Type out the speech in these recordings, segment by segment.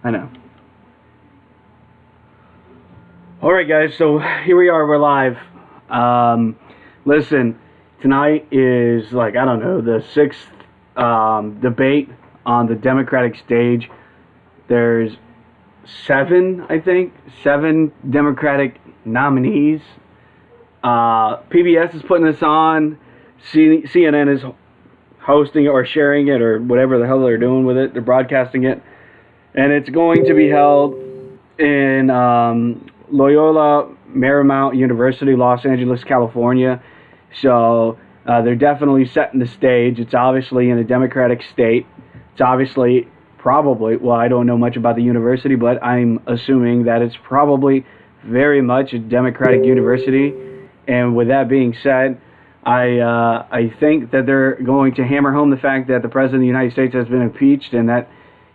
I know. Alright guys, so here we are, we're live. Listen, tonight is like, I don't know, the sixth debate on the Democratic stage. There's seven Democratic nominees. PBS is putting this on. CNN is hosting it or sharing it or whatever the hell they're doing with it. They're broadcasting it. And it's going to be held in Loyola Marymount University, Los Angeles, California. So they're definitely setting the stage. It's obviously in a Democratic state. It's obviously probably, well, I don't know much about the university, but I'm assuming that it's probably very much a Democratic university. And with that being said, I think that they're going to hammer home the fact that the President of the United States has been impeached, and that,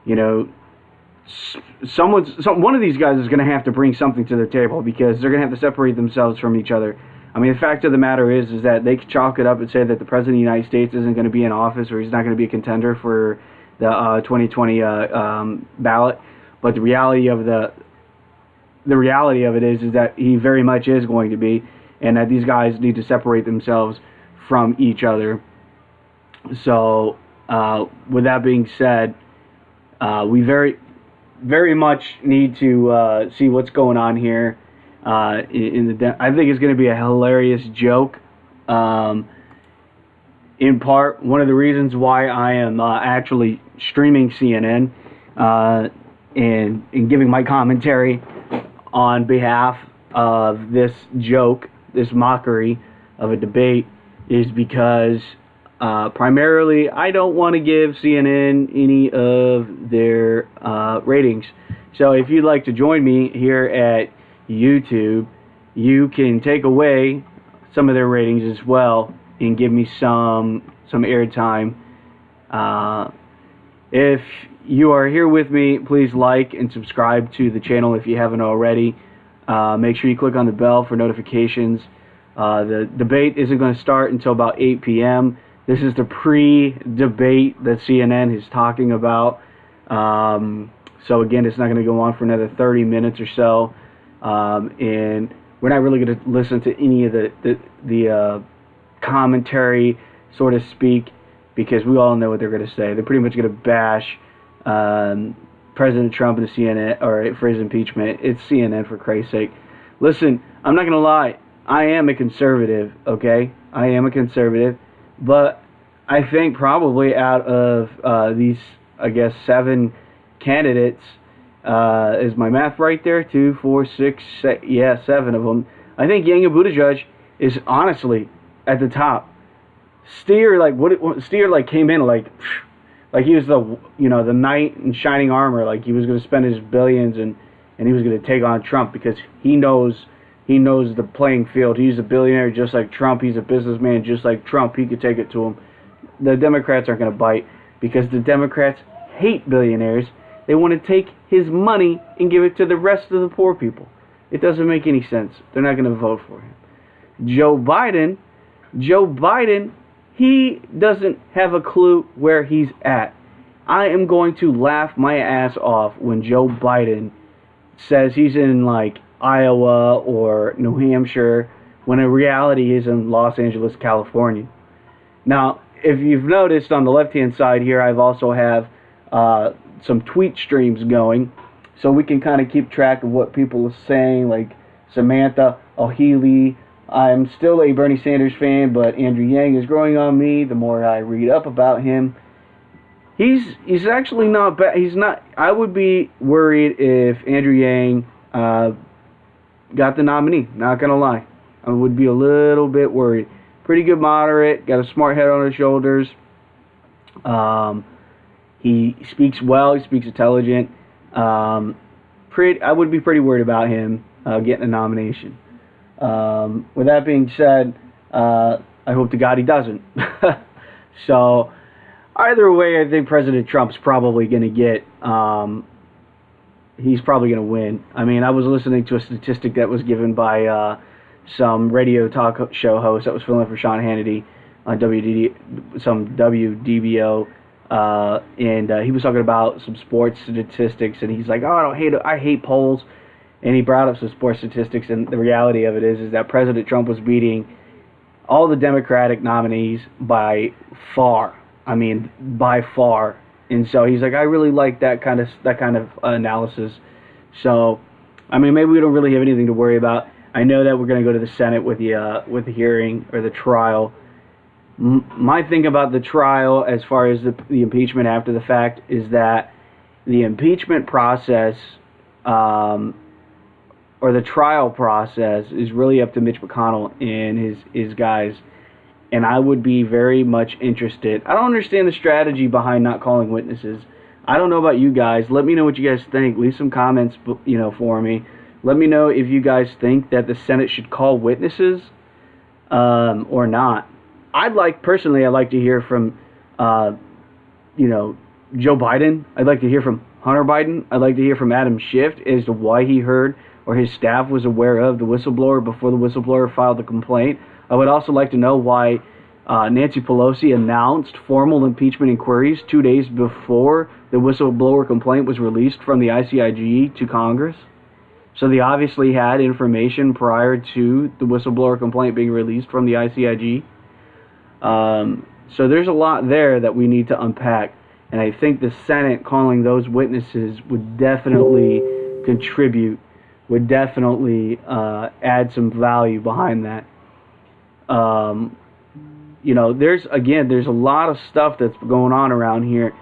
you know, one of these guys is going to have to bring something to the table, because they're going to have to separate themselves from each other. I mean, the fact of the matter is that they could chalk it up and say that the President of the United States isn't going to be in office, or he's not going to be a contender for the 2020 ballot. But the reality of it is that he very much is going to be, and that these guys need to separate themselves from each other. So, with that being said, we very much need to see what's going on here. I think it's going to be a hilarious joke. In part, one of the reasons why I am actually streaming CNN and giving my commentary on behalf of this joke, this mockery of a debate, is because primarily I don't want to give CNN any of their ratings. So if you'd like to join me here at YouTube, you can take away some of their ratings as well and give me some airtime. If you are here with me, please like and subscribe to the channel if you haven't already. Make sure you click on the bell for notifications. The debate isn't going to start until about 8 p.m. This is the pre-debate that CNN is talking about. So again, it's not going to go on for another 30 minutes or so. And we're not really going to listen to any of the commentary, so to speak, because we all know what they're going to say. They're pretty much going to bash President Trump and the CNN, or for his impeachment. It's CNN, for Christ's sake. Listen, I'm not going to lie. I am a conservative, okay? I am a conservative. But I think probably out of these, I guess, 7 candidates, is my math right there? 2, 4, 6, 7 of them. I think Yang and Buttigieg is honestly at the top. Steer came in like he was the knight in shining armor, like he was going to spend his billions and he was going to take on Trump, because he knows the playing field. He's a billionaire just like Trump. He's a businessman just like Trump. He could take it to him. The Democrats aren't going to bite, because the Democrats hate billionaires. They want to take his money and give it to the rest of the poor people. It doesn't make any sense. They're not going to vote for him. Joe Biden, he doesn't have a clue where he's at. I am going to laugh my ass off when Joe Biden says he's in like Iowa or New Hampshire, when in reality he's in Los Angeles, California. Now, if you've noticed on the left-hand side here, I've also have some tweet streams going, so we can kind of keep track of what people are saying, like Samantha O'Healy. I'm still a Bernie Sanders fan, but Andrew Yang is growing on me the more I read up about him. He's actually not bad. He's not. I would be worried if Andrew Yang got the nominee. Not gonna lie, I would be a little bit worried. Pretty good moderate, got a smart head on his shoulders. He speaks well. He speaks intelligent. I would be pretty worried about him getting a nomination. With that being said, I hope to God he doesn't. So, either way, I think President Trump's probably going to get, he's probably going to win. I mean, I was listening to a statistic that was given by some radio talk show host that was filling for Sean Hannity on some WDBO and he was talking about some sports statistics, and he's like, "Oh, I hate polls," and he brought up some sports statistics, and the reality of it is that President Trump was beating all the Democratic nominees by far. I mean, by far. And so he's like, I really like that kind of analysis. So, I mean, maybe we don't really have anything to worry about. I know that we're going to go to the Senate with the hearing or the trial. My thing about the trial, as far as the impeachment after the fact, is that the impeachment process, or the trial process, is really up to Mitch McConnell and his guys. And I would be very much interested. I don't understand the strategy behind not calling witnesses. I don't know about you guys. Let me know what you guys think. Leave some comments, for me. Let me know if you guys think that the Senate should call witnesses or not. I'd like to hear from, Joe Biden. I'd like to hear from Hunter Biden. I'd like to hear from Adam Schiff as to why he heard or his staff was aware of the whistleblower before the whistleblower filed the complaint. I would also like to know why Nancy Pelosi announced formal impeachment inquiries 2 days before the whistleblower complaint was released from the ICIG to Congress. So they obviously had information prior to the whistleblower complaint being released from the ICIG. So there's a lot there that we need to unpack. And I think the Senate calling those witnesses would definitely contribute, would definitely add some value behind that. There's a lot of stuff that's going on around here.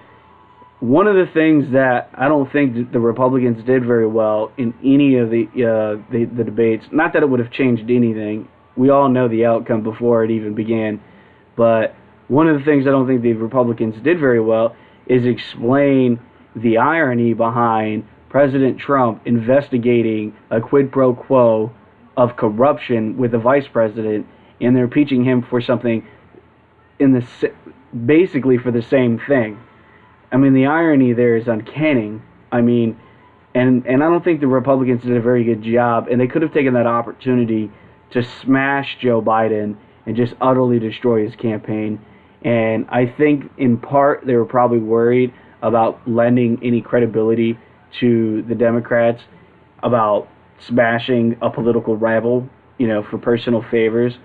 One of the things that I don't think the Republicans did very well in any of the debates, not that it would have changed anything. We all know the outcome before it even began. But one of the things I don't think the Republicans did very well is explain the irony behind President Trump investigating a quid pro quo of corruption with the vice president, and they're impeaching him for something basically for the same thing. I mean, the irony there is uncanny. I mean, and I don't think the Republicans did a very good job, and they could have taken that opportunity to smash Joe Biden and just utterly destroy his campaign. And I think in part they were probably worried about lending any credibility to the Democrats about smashing a political rival, for personal favors.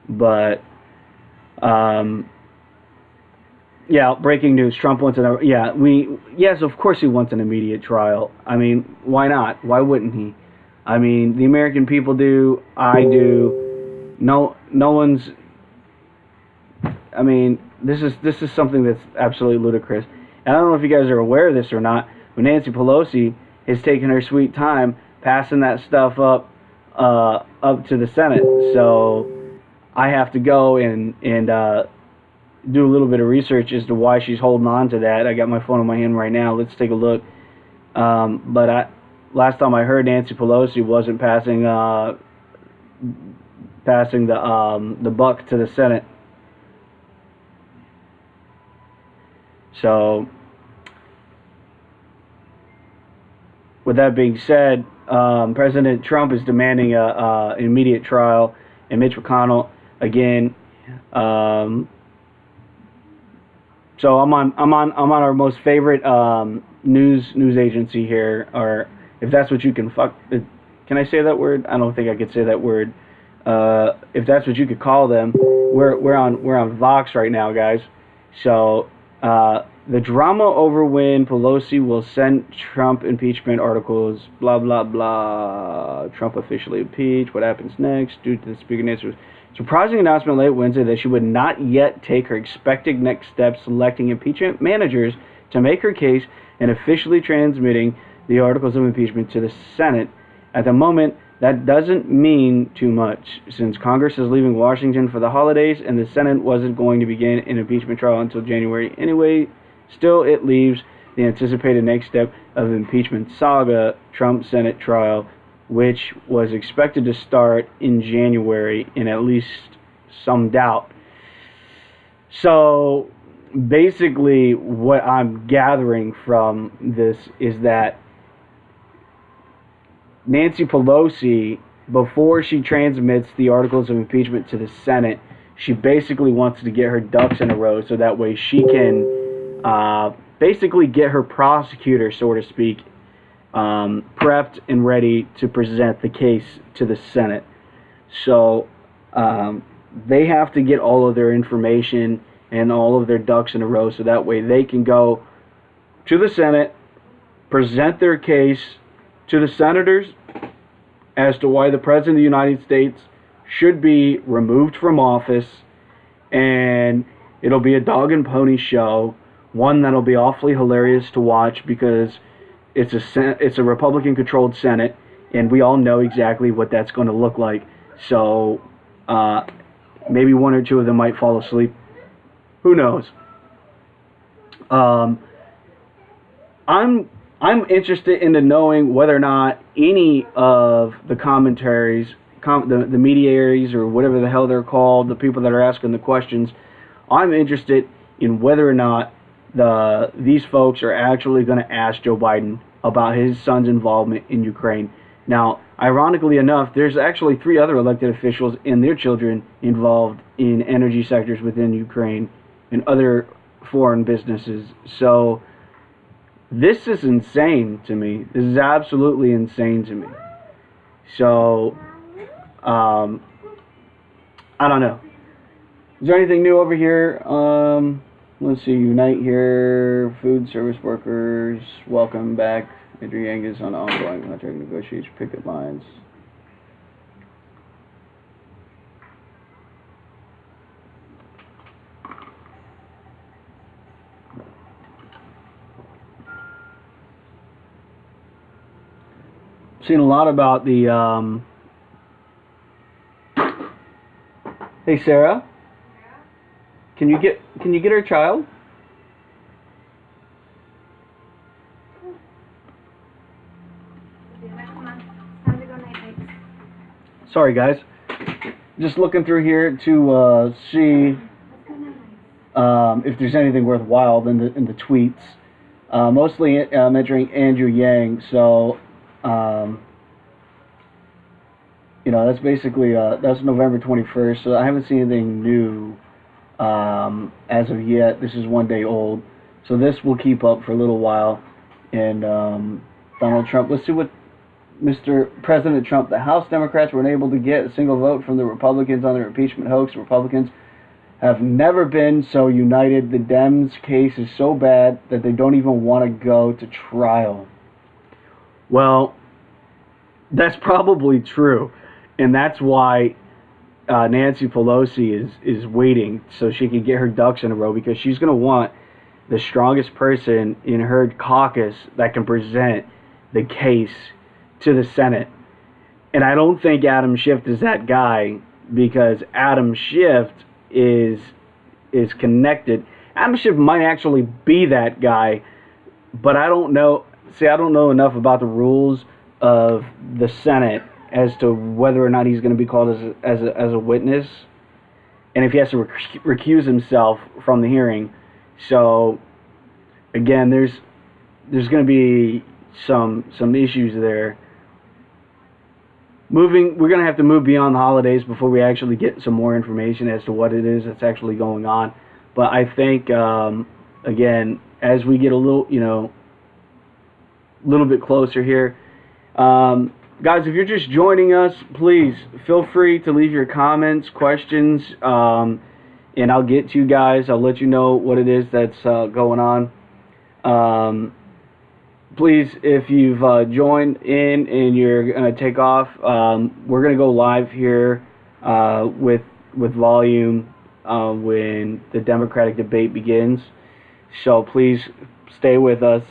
But breaking news: Trump wants yes, of course he wants an immediate trial. I mean, why not? Why wouldn't he? I mean, the American people do. I do. No one's. I mean, this is something that's absolutely ludicrous. And I don't know if you guys are aware of this or not, but Nancy Pelosi has taken her sweet time passing that stuff up to the Senate. So I have to go and do a little bit of research as to why she's holding on to that. I got my phone in my hand right now. Let's take a look. But last time I heard, Nancy Pelosi wasn't passing the buck to the Senate. So, with that being said, President Trump is demanding an immediate trial, and Mitch McConnell again. So I'm on our most favorite news agency here, or if that's what you can can I say that word? I don't think I could say that word. If that's what you could call them, we're on Vox right now, guys. So the drama over when Pelosi will send Trump impeachment articles, blah blah blah. Trump officially impeached. What happens next? Due to the Speaker Nancy's surprising announcement late Wednesday that she would not yet take her expected next steps, selecting impeachment managers to make her case and officially transmitting the articles of impeachment to the Senate. At the moment, that doesn't mean too much, since Congress is leaving Washington for the holidays and the Senate wasn't going to begin an impeachment trial until January anyway. Still, it leaves the anticipated next step of impeachment saga, Trump Senate trial, which was expected to start in January, in at least some doubt. So basically what I'm gathering from this is that Nancy Pelosi, before she transmits the articles of impeachment to the Senate, she basically wants to get her ducks in a row so that way she can basically get her prosecutor, so to speak, prepped and ready to present the case to the Senate. So they have to get all of their information and all of their ducks in a row so that way they can go to the Senate, present their case to the senators as to why the President of the United States should be removed from office, and it'll be a dog and pony show, one that'll be awfully hilarious to watch because it's a Republican-controlled Senate, and we all know exactly what that's going to look like. So maybe one or two of them might fall asleep. Who knows? I'm interested into knowing whether or not any of the commentaries, the mediaries or whatever the hell they're called, the people that are asking the questions, I'm interested in whether or not these folks are actually going to ask Joe Biden about his son's involvement in Ukraine. Now, ironically enough, there's actually 3 other elected officials and their children involved in energy sectors within Ukraine and other foreign businesses. So this is insane to me. This is absolutely insane to me. So, I don't know. Is there anything new over here? Let's see. Unite here. Food service workers. Welcome back. Major Yang is on ongoing contract negotiation picket lines. Seen a lot about the Hey Sarah, can you get her child? Sorry guys, just looking through here to see if there's anything worthwhile in the tweets. Mostly mentioning Andrew Yang. So you know, that's basically that's November 21st. So I haven't seen anything new as of yet. This is 1 day old, so this will keep up for a little while. And Donald Trump. Let's see what Mr. President Trump. The House Democrats were unable to get a single vote from the Republicans on the impeachment hoax. The Republicans have never been so united. The Dems' case is so bad that they don't even want to go to trial. Well, that's probably true, and that's why Nancy Pelosi is waiting so she can get her ducks in a row, because she's going to want the strongest person in her caucus that can present the case to the Senate. And I don't think Adam Schiff is that guy, because Adam Schiff is connected. Adam Schiff might actually be that guy, but I don't know. See, I don't know enough about the rules of the Senate as to whether or not he's going to be called as a witness, and if he has to recuse himself from the hearing. So again, there's going to be some issues there. We're going to have to move beyond the holidays before we actually get some more information as to what it is that's actually going on. But I think again, as we get a little bit closer here, guys, if you're just joining us, please feel free to leave your comments, questions, and I'll get to you guys. I'll let you know what it is that's going on. Please, if you've joined in and you're going to take off, we're going to go live here with volume when the Democratic debate begins. So please stay with us.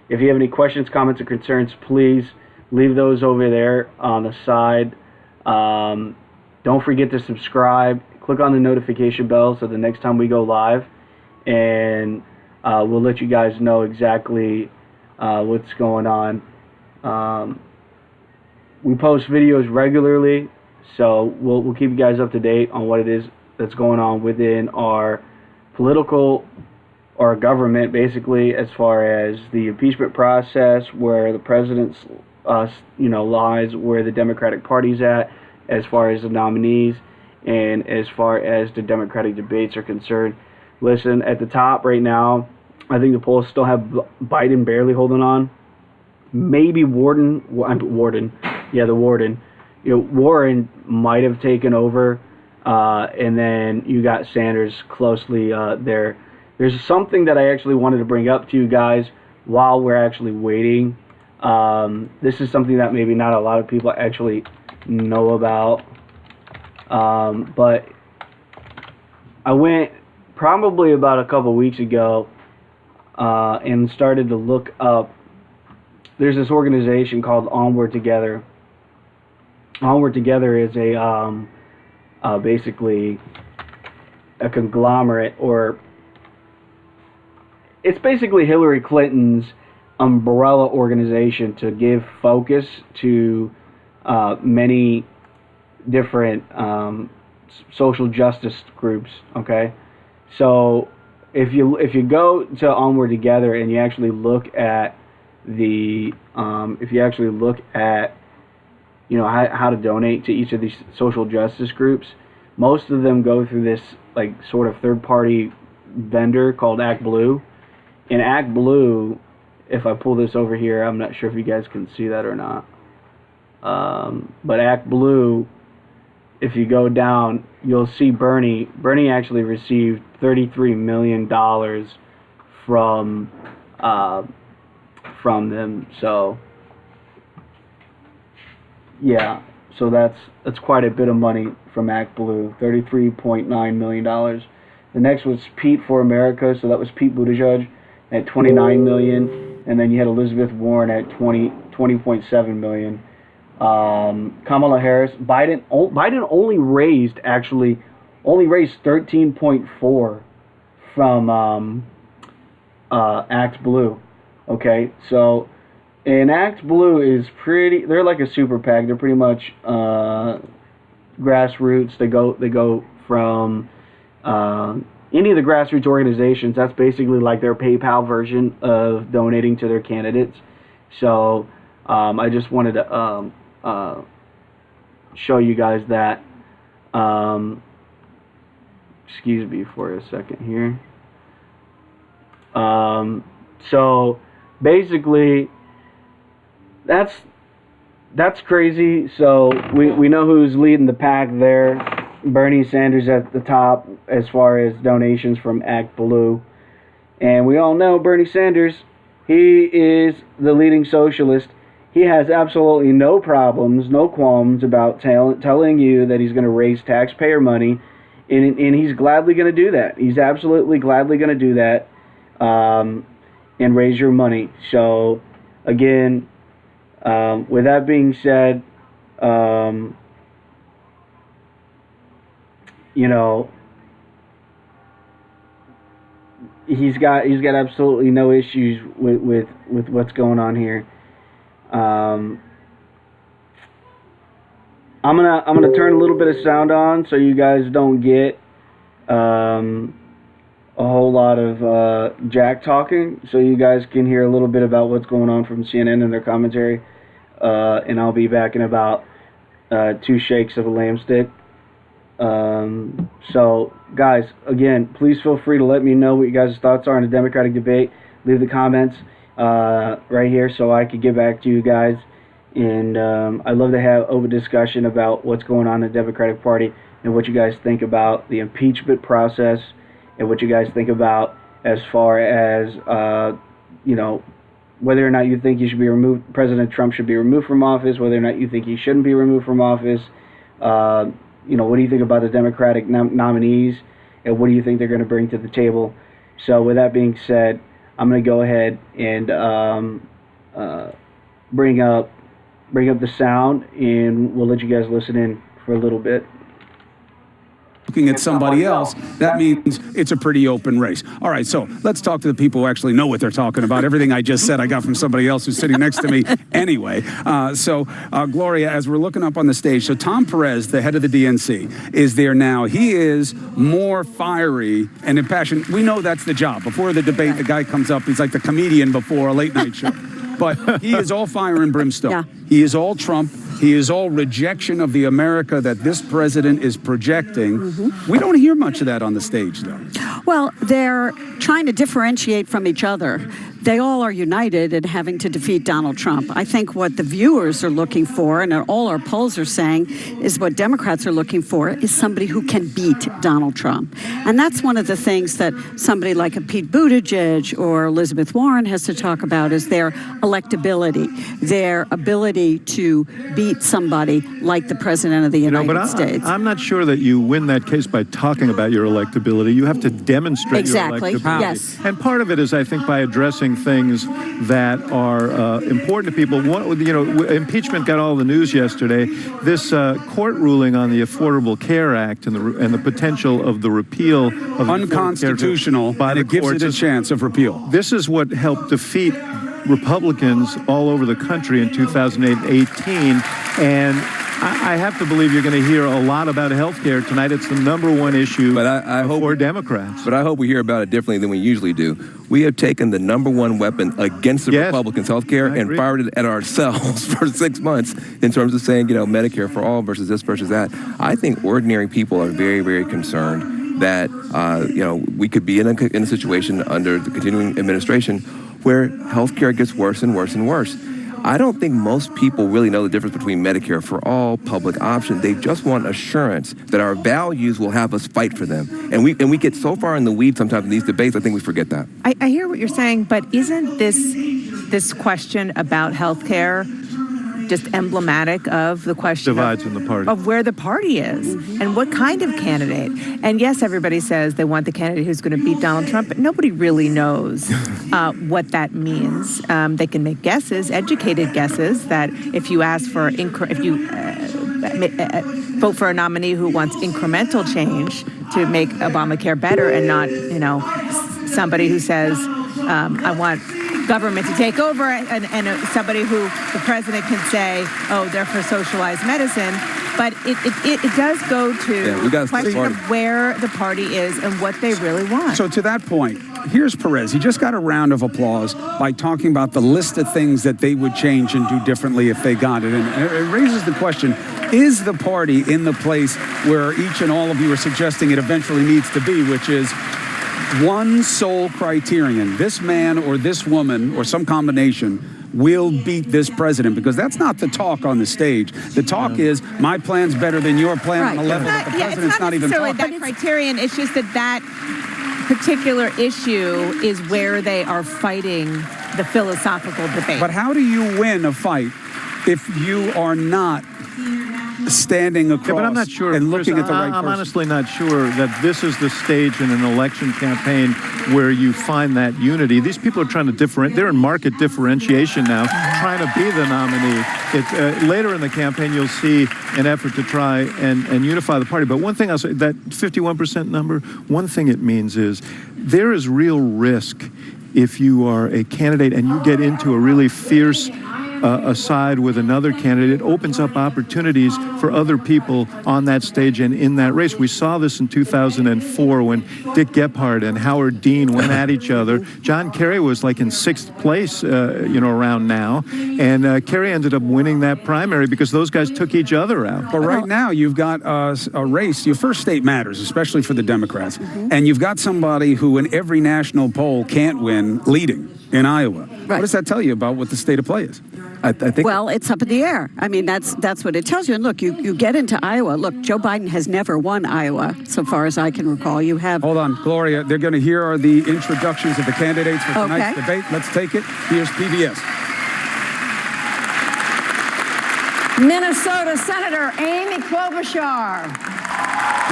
If you have any questions, comments, or concerns, please leave those over there on the side. Don't forget to subscribe. Click on the notification bell so the next time we go live, and we'll let you guys know exactly what's going on. We post videos regularly, so we'll keep you guys up to date on what it is that's going on within our political or government, basically, as far as the impeachment process, where the president's lies, where the Democratic Party's at, as far as the nominees, and as far as the Democratic debates are concerned. Listen, at the top right now, I think the polls still have Biden barely holding on. Maybe Warren. Yeah, the Warden. Warren might have taken over, and then you got Sanders closely there. There's something that I actually wanted to bring up to you guys while we're actually waiting. This is something that maybe not a lot of people actually know about, but I went probably about a couple weeks ago and started to look up. There's this organization called Onward Together. Onward Together is a basically a conglomerate, or it's basically Hillary Clinton's umbrella organization to give focus to many different social justice groups. Okay, so if you go to Onward Together and you actually look at how to donate to each of these social justice groups, most of them go through this like sort of third-party vendor called ActBlue. And ActBlue, if I pull this over here, I'm not sure if you guys can see that or not, but ActBlue, if you go down, you'll see Bernie actually received $33 million from them. So yeah, so that's quite a bit of money from ActBlue, $33.9 million. The next was Pete for America, so that was Pete Buttigieg at $29 million, and then you had Elizabeth Warren at $20.7 million. Kamala Harris, Biden only raised 13.4 from ActBlue. Okay, so and ActBlue is they're like a super PAC. They're pretty much grassroots. They go from any of the grassroots organizations. That's basically like their PayPal version of donating to their candidates. So I just wanted to show you guys that. Excuse me for a second here. So basically, that's crazy. So we know who's leading the pack there. Bernie Sanders at the top as far as donations from ActBlue. And we all know Bernie Sanders, he is the leading socialist. He has absolutely no problems, no qualms about telling you that he's going to raise taxpayer money, and he's gladly going to do that. He's absolutely gladly going to do that and raise your money. So, again, with that being said, he's got absolutely no issues with what's going on here. I'm gonna turn a little bit of sound on so you guys don't get a whole lot of Jack talking, so you guys can hear a little bit about what's going on from CNN and their commentary. And I'll be back in about 2 shakes of a lamb stick. So, guys, again, please feel free to let me know what you guys' thoughts are on the Democratic debate. Leave the comments right here so I could get back to you guys. And I'd love to have open discussion about what's going on in the Democratic Party and what you guys think about the impeachment process and what you guys think about as far as, whether or not you think he should be removed, President Trump should be removed from office, whether or not you think he shouldn't be removed from office. What do you think about the Democratic nominees, and what do you think they're going to bring to the table? So with that being said, I'm going to go ahead and bring up the sound, and we'll let you guys listen in for a little bit. Looking at somebody else, that means it's a pretty open race. All right, so let's talk to the people who actually know what they're talking about. Everything I just said, I got from somebody else who's sitting next to me anyway. Gloria, as we're looking up on the stage, so Tom Perez, the head of the DNC, is there now. He is more fiery and impassioned. We know that's the job. Before the debate, the guy comes up, he's like the comedian before a late night show. But he is all fire and brimstone. Yeah. He is all Trump. He is all rejection of the America that this president is projecting. We don't hear much of that on the stage, though. Well, they're trying to differentiate from each other. They all are united in having to defeat Donald Trump. I think what the viewers are looking for, and all our polls are saying, is what Democrats are looking for is somebody who can beat Donald Trump. And that's one of the things that somebody like a Pete Buttigieg or Elizabeth Warren has to talk about is their electability, their ability to beat somebody like the President of the United States. I'm not sure that you win that case by talking about your electability. You have to demonstrate Exactly. your electability. Yes. And part of it is, I think, by addressing things that are important to people. Impeachment got all the news yesterday. This court ruling on the Affordable Care Act and the potential of the repeal of unconstitutional, by and the it gives courts it a chance of repeal. This is what helped defeat Republicans all over the country in 2018, and I have to believe you're going to hear a lot about health care tonight. It's the number one issue for Democrats. But I hope we hear about it differently than we usually do. We have taken the number one weapon against the Republicans, health care, and fired it at ourselves for 6 months in terms of saying, Medicare for all versus this versus that. I think ordinary people are very, very concerned that, we could be in a situation under the continuing administration where health care gets worse and worse and worse. I don't think most people really know the difference between Medicare for all, public option. They just want assurance that our values will have us fight for them. And we get so far in the weeds sometimes in these debates, I think we forget that. I hear what you're saying, but isn't this question about health care just emblematic of the question divides in the party of where the party is and what kind of candidate? And yes, everybody says they want the candidate who's going to beat Donald Trump, but nobody really knows what that means. They can make guesses, educated guesses, that if you ask for vote for a nominee who wants incremental change to make Obamacare better and not, somebody who says, I want government to take over, and somebody who the president can say, oh, they're for socialized medicine. But it does go to the question of where the party is and what they really want. So to that point, here's Perez. He just got a round of applause by talking about the list of things that they would change and do differently if they got it. And it raises the question, is the party in the place where each and all of you are suggesting it eventually needs to be, which is one sole criterion? This man or this woman or some combination will beat this president, because that's not the talk on the stage. The talk is, my plan's better than your plan on a level that the president's not even talking. It's not necessarily that criterion. It's just that particular issue is where they are fighting the philosophical debate. But how do you win a fight if you are not standing across but I'm not sure, and looking Chris, at the right person? I'm honestly not sure that this is the stage in an election campaign where you find that unity. These people are trying to they're in market differentiation now, trying to be the nominee. Later in the campaign, you'll see an effort to try and unify the party. But one thing I'll say, that 51% number, one thing it means is there is real risk if you are a candidate and you get into a really fierce aside with another candidate. It opens up opportunities for other people on that stage and in that race. We saw this in 2004 when Dick Gephardt and Howard Dean went at each other. John Kerry was like in 6th place, around now, and Kerry ended up winning that primary because those guys took each other out. But right now, you've got a race. Your first state matters, especially for the Democrats, and you've got somebody who in every national poll can't win leading in Iowa. Right. What does that tell you about what the state of play is? I think. Well, it's up in the air. I mean, that's what it tells you. And look, you get into Iowa. Look, Joe Biden has never won Iowa, so far as I can recall. You have. Hold on, Gloria. They're going to hear the introductions of the candidates for tonight's debate. Let's take it. Here's PBS. Minnesota Senator Amy Klobuchar.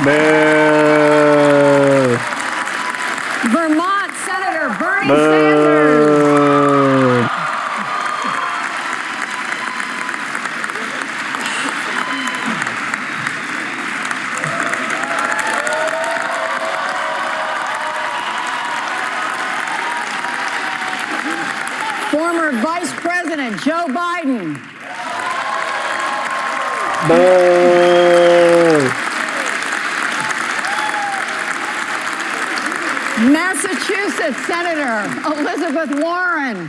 Boo. Vermont Senator Bernie Sanders. Former Vice President Joe Biden. Boo. Massachusetts Senator Elizabeth Warren.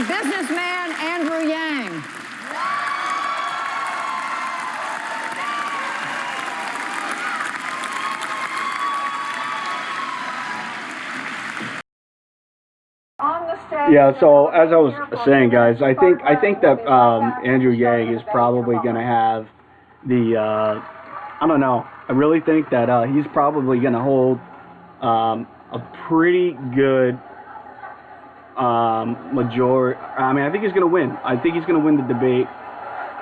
and businessman Andrew Yang. Yeah, so as I was saying, guys, I think that Andrew Yang is probably going to have the I don't know. I really think that he's probably going to hold a pretty good majority. I mean, I think he's going to win. I think he's going to win the debate.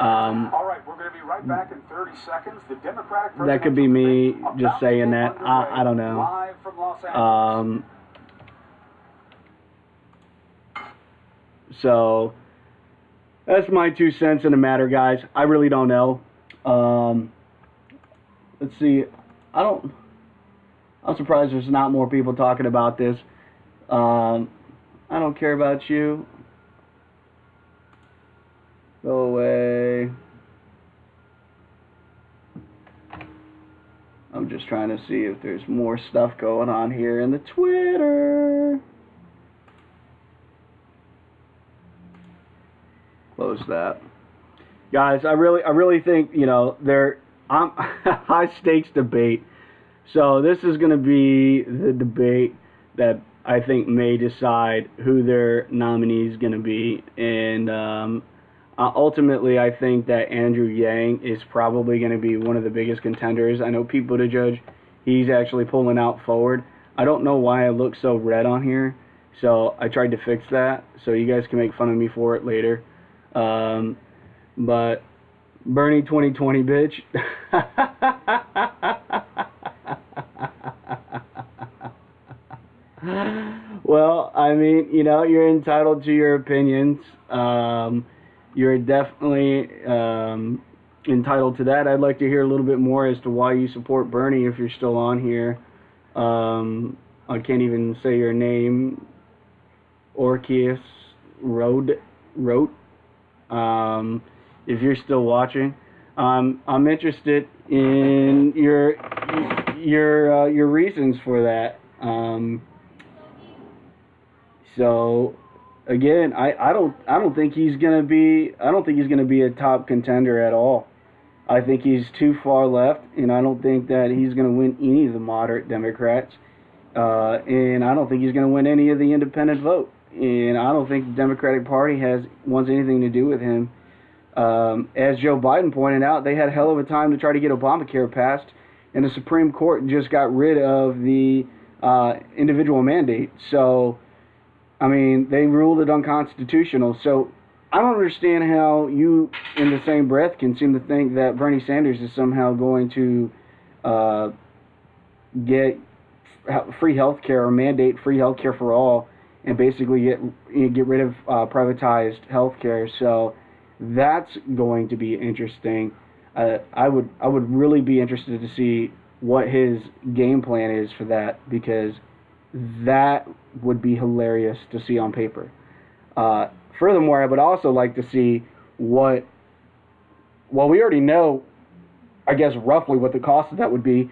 All right, we're going to be right back in 30 seconds. The Democratic that could be me just saying that. I don't know. Live from Los Angeles. So that's my 2 cents in the matter, guys. I really don't know. Let's see. I'm surprised there's not more people talking about this. I don't care about you. Go away. I'm just trying to see if there's more stuff going on here in the Twitter. Close that. Guys, I really think, I'm high stakes debate. So this is going to be the debate that I think may decide who their nominee is going to be. And ultimately, I think that Andrew Yang is probably going to be one of the biggest contenders. I know Pete Buttigieg, he's actually pulling out forward. I don't know why I look so red on here. So I tried to fix that. So you guys can make fun of me for it later. But Bernie 2020, bitch. Well, I mean, you're entitled to your opinions. You're definitely entitled to that. I'd like to hear a little bit more as to why you support Bernie if you're still on here. I can't even say your name. Orpheus wrote. If you're still watching, I'm interested in your reasons for that. So again, I don't think he's gonna be a top contender at all. I think he's too far left, and I don't think that he's gonna win any of the moderate Democrats, and I don't think he's gonna win any of the independent vote. And I don't think the Democratic Party wants anything to do with him. As Joe Biden pointed out, they had a hell of a time to try to get Obamacare passed, and the Supreme Court just got rid of the individual mandate. So, I mean, they ruled it unconstitutional. So, I don't understand how you, in the same breath, can seem to think that Bernie Sanders is somehow going to get free health care or mandate free health care for all, and basically get rid of privatized healthcare. So that's going to be interesting. I would really be interested to see what his game plan is for that, because that would be hilarious to see on paper. Furthermore, I would also like to see we already know, I guess, roughly what the cost of that would be.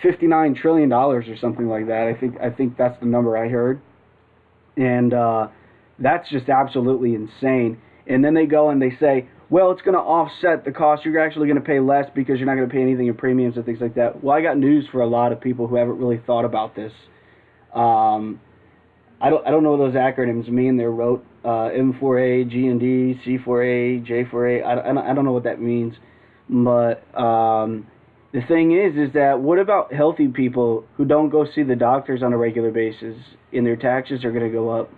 $59 trillion or something like that. I think that's the number I heard. And that's just absolutely insane. And then they go and they say, well, it's going to offset the cost. You're actually going to pay less because you're not going to pay anything in premiums and things like that. Well, I got news for a lot of people who haven't really thought about this. I don't know what those acronyms mean. They're wrote M4A, G&D, C4A, J4A. I don't know what that means. But the thing is that what about healthy people who don't go see the doctors on a regular basis, and their taxes are going to go up?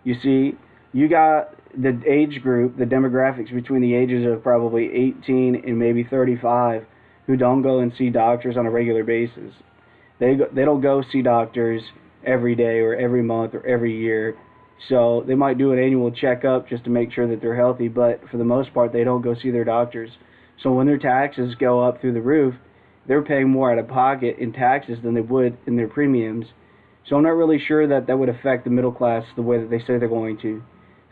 You see, you got the age group, the demographics between the ages of probably 18 and maybe 35 who don't go and see doctors on a regular basis. They don't go see doctors every day or every month or every year. So they might do an annual checkup just to make sure that they're healthy, but for the most part, they don't go see their doctors. So when their taxes go up through the roof, they're paying more out of pocket in taxes than they would in their premiums. So I'm not really sure that would affect the middle class the way that they say they're going to.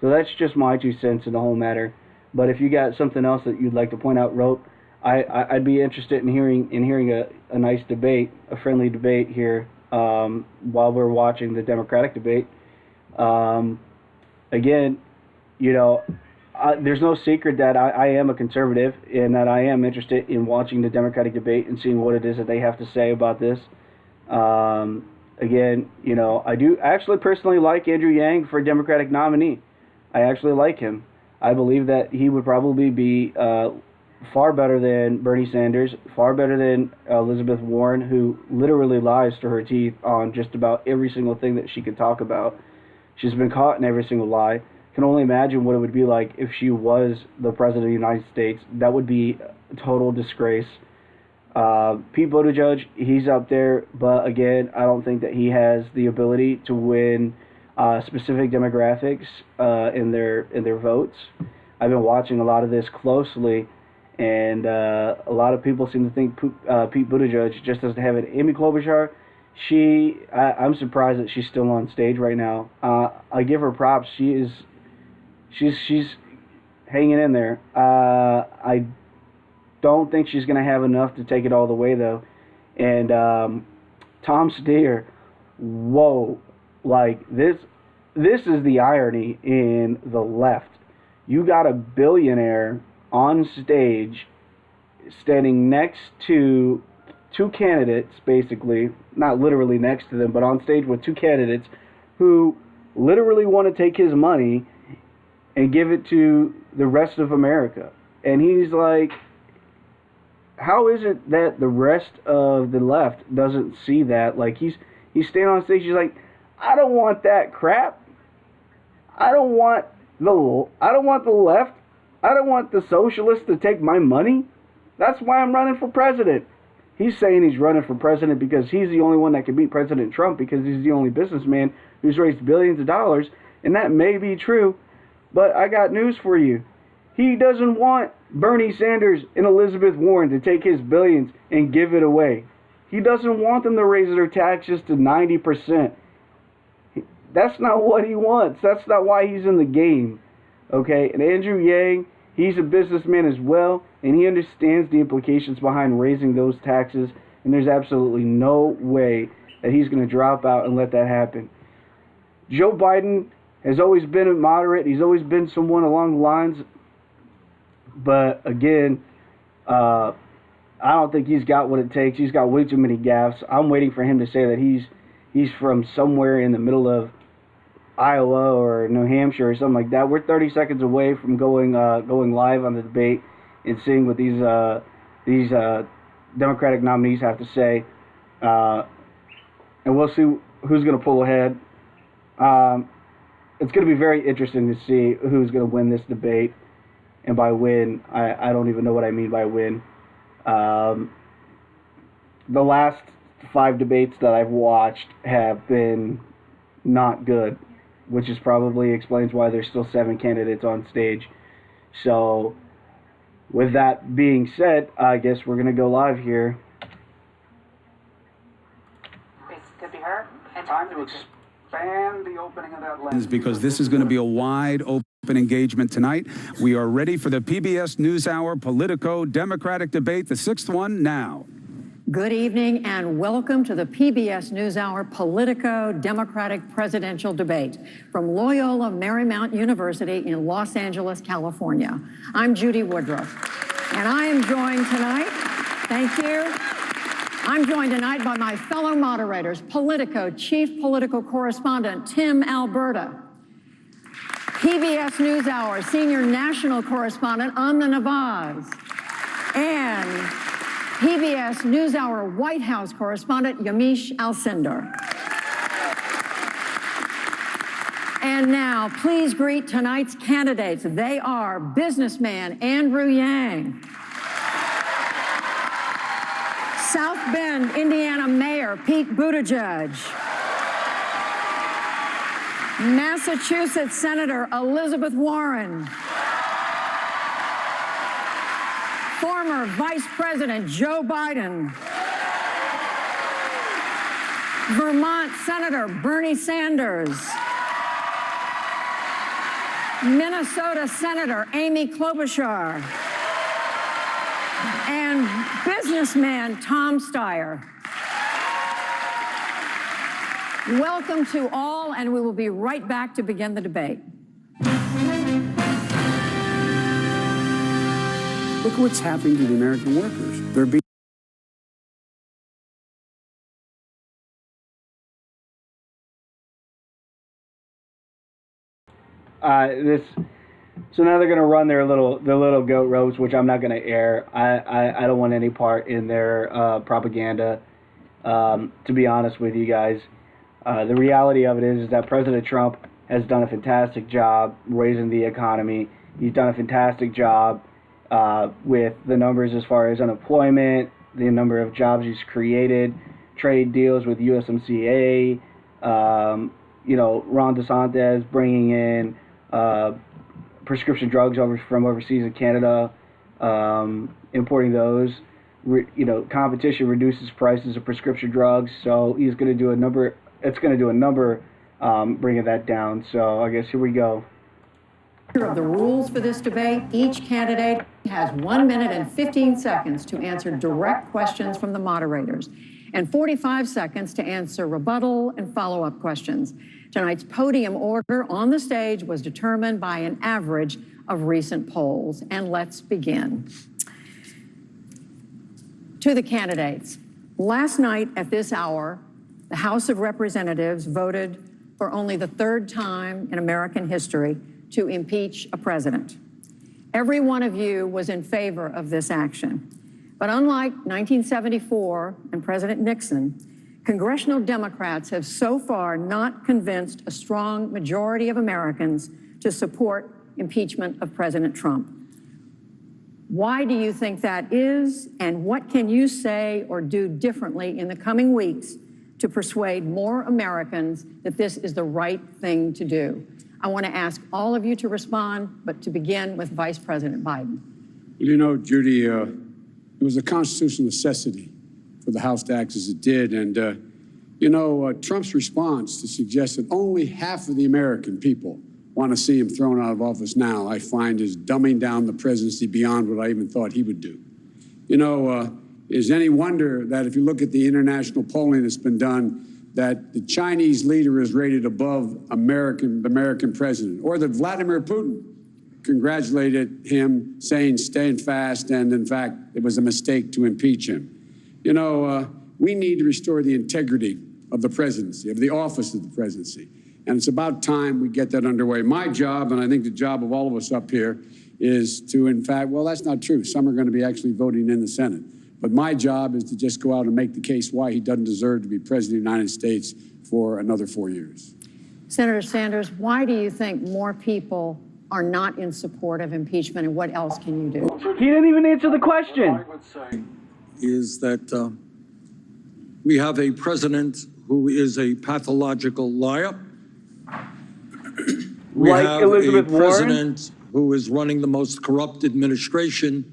So that's just my 2 cents in the whole matter. But if you got something else that you'd like to point out, Rope, I'd be interested in hearing a nice debate, a friendly debate here while we're watching the Democratic debate. Again, there's no secret that I am a conservative and that I am interested in watching the Democratic debate and seeing what it is that they have to say about this. Again, I do actually personally like Andrew Yang for Democratic nominee. I actually like him. I believe that he would probably be far better than Bernie Sanders, far better than Elizabeth Warren, who literally lies to her teeth on just about every single thing that she can talk about. She's been caught in every single lie. Can only imagine what it would be like if she was the president of the United States. That would be a total disgrace. Pete Buttigieg, he's up there, but again, I don't think that he has the ability to win specific demographics in their votes. I've been watching a lot of this closely, and a lot of people seem to think Pete Buttigieg just doesn't have it. Amy Klobuchar, I'm surprised that she's still on stage right now. I give her props. She's hanging in there. I don't think she's going to have enough to take it all the way, though. And Tom Steyer, whoa, like this is the irony in the left. You got a billionaire on stage standing next to two candidates, basically, not literally next to them, but on stage with two candidates who literally want to take his money and give it to the rest of America. And he's like, how is it that the rest of the left doesn't see that? Like, he's standing on stage, he's like, I don't want that crap. I don't want the left. I don't want the socialists to take my money. That's why I'm running for president. He's saying he's running for president because he's the only one that can beat President Trump, because he's the only businessman who's raised billions of dollars. And that may be true, but I got news for you. He doesn't want Bernie Sanders and Elizabeth Warren to take his billions and give it away. He doesn't want them to raise their taxes to 90%. That's not what he wants. That's not why he's in the game. Okay? And Andrew Yang, he's a businessman as well, and he understands the implications behind raising those taxes, and there's absolutely no way that he's going to drop out and let that happen. Joe Biden has always been a moderate. He's always been someone along the lines. But again, I don't think he's got what it takes. He's got way too many gaffes. I'm waiting for him to say that he's from somewhere in the middle of Iowa or New Hampshire or something like that. We're 30 seconds away from going live on the debate and seeing what these Democratic nominees have to say, and we'll see who's going to pull ahead. It's going to be very interesting to see who's going to win this debate. And by win, I don't even know what I mean by win. The last 5 debates that I've watched have been not good, which is probably explains why there's still 7 candidates on stage. So, with that being said, I guess we're going to go live here. This could be her. Time to expand the opening of that lens, because this is going to be a wide open engagement tonight. We are ready for the PBS NewsHour Politico Democratic debate, the 6th one now. Good evening and welcome to the PBS NewsHour Politico Democratic Presidential Debate from Loyola Marymount University in Los Angeles, California. I'm Judy Woodruff, and I am joined tonight, thank you, I'm joined tonight by my fellow moderators, Politico Chief Political Correspondent Tim Alberta, PBS NewsHour Senior National Correspondent Amna Nawaz, and PBS NewsHour White House Correspondent Yamiche Alcindor. And now, please greet tonight's candidates. They are businessman Andrew Yang, South Bend, Indiana Mayor Pete Buttigieg, Massachusetts Senator Elizabeth Warren, former Vice President Joe Biden, Vermont Senator Bernie Sanders, Minnesota Senator Amy Klobuchar, and businessman Tom Steyer. Welcome to all, and we will be right back to begin the debate. Look what's happening to the American workers. They're being So now they're going to run their little goat ropes, which I'm not going to air. I don't want any part in their propaganda. To be honest with you guys, the reality of it is that President Trump has done a fantastic job raising the economy. He's done a fantastic job with the numbers as far as unemployment, the number of jobs he's created, trade deals with USMCA. Ron DeSantis bringing in prescription drugs from overseas in Canada, importing those. Competition reduces prices of prescription drugs, so he's going to do a number. It's going to do a number bringing that down. So I guess here we go. Of the rules for this debate, each candidate has 1 minute and 15 seconds to answer direct questions from the moderators, and 45 seconds to answer rebuttal and follow-up questions. Tonight's podium order on the stage was determined by an average of recent polls. And let's begin. To the candidates. Last night at this hour, the House of Representatives voted for only the third time in American history to impeach a president. Every one of you was in favor of this action. But unlike 1974 and President Nixon, congressional Democrats have so far not convinced a strong majority of Americans to support impeachment of President Trump. Why do you think that is, and what can you say or do differently in the coming weeks to persuade more Americans that this is the right thing to do? I want to ask all of you to respond, but to begin with Vice President Biden. Well, Judy, it was a constitutional necessity for the House to act as it did. And, Trump's response to suggest that only half of the American people want to see him thrown out of office now, I find is dumbing down the presidency beyond what I even thought he would do. Is any wonder that if you look at the international polling that's been done, that the Chinese leader is rated above the American president, or that Vladimir Putin congratulated him, saying staying fast, and in fact, it was a mistake to impeach him. We need to restore the integrity of the presidency, of the office of the presidency. And it's about time we get that underway. My job, and I think the job of all of us up here, is to, in fact, well, that's not true. Some are going to be actually voting in the Senate. But my job is to just go out and make the case why he doesn't deserve to be president of the United States for another 4 years. Senator Sanders, why do you think more people are not in support of impeachment, and what else can you do? He didn't even answer the question. What I would say is that we have a president who is a pathological liar. We have Elizabeth a president who is running the most corrupt administration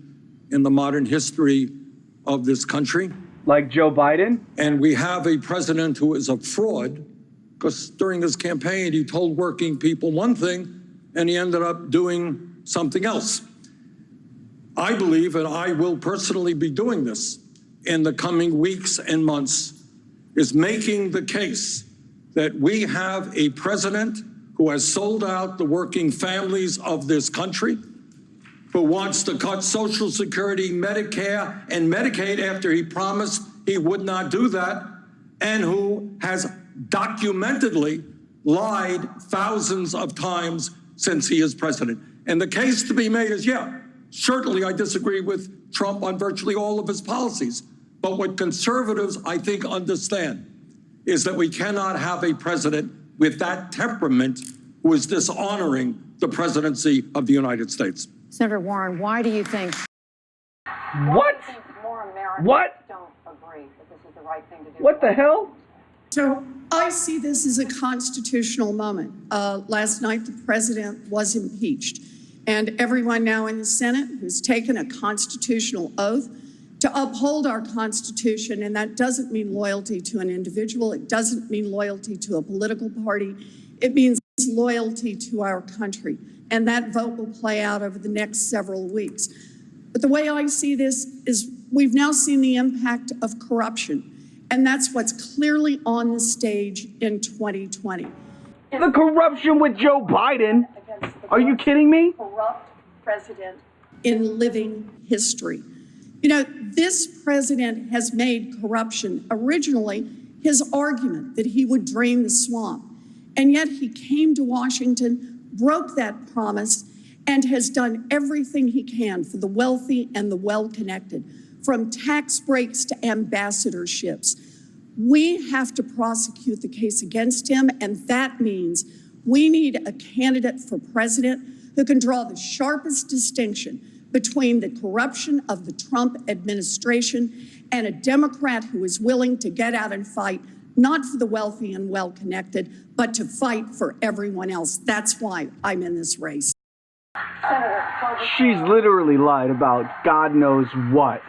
in the modern history of this country. Like Joe Biden? And we have a president who is a fraud, because during his campaign, he told working people one thing, and he ended up doing something else. I believe, and I will personally be doing this in the coming weeks and months, is making the case that we have a president who has sold out the working families of this country, who wants to cut Social Security, Medicare, and Medicaid after he promised he would not do that, and who has documentedly lied thousands of times since he is president. And the case to be made is, certainly I disagree with Trump on virtually all of his policies. But what conservatives, I think, understand is that we cannot have a president with that temperament who is dishonoring the presidency of the United States. Senator Warren, why do you think? What? I think more Americans What? don't agree that this is the right thing to do. What the hell? So I see this as a constitutional moment. Last night, the president was impeached, and everyone now in the Senate who's taken a constitutional oath to uphold our Constitution, and that doesn't mean loyalty to an individual. It doesn't mean loyalty to a political party. It means loyalty to our country, and that vote will play out over the next several weeks. But the way I see this is we've now seen the impact of corruption, and that's what's clearly on the stage in 2020. The corruption with Joe Biden? Are you kidding me? Corrupt president in living history. You know, this president has made corruption originally his argument that he would drain the swamp. And yet he came to Washington, broke that promise, and has done everything he can for the wealthy and the well-connected, from tax breaks to ambassadorships. We have to prosecute the case against him, and that means we need a candidate for president who can draw the sharpest distinction between the corruption of the Trump administration and a Democrat who is willing to get out and fight, not for the wealthy and well-connected, but to fight for everyone else. That's why I'm in this race. She's literally lied about God knows what.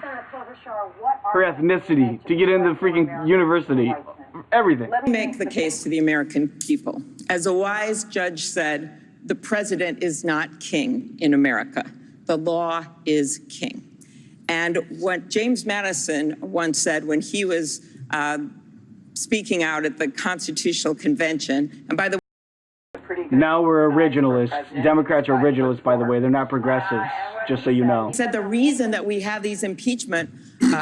Her ethnicity, to get into freaking university, everything. Let me make the case to the American people. As a wise judge said, the president is not king in America. The law is king. And what James Madison once said when he was speaking out at the Constitutional Convention, and by the way, now we're originalists. Democrats are originalists, by the way. They're not progressives, just so you know. He said the reason that we have these impeachment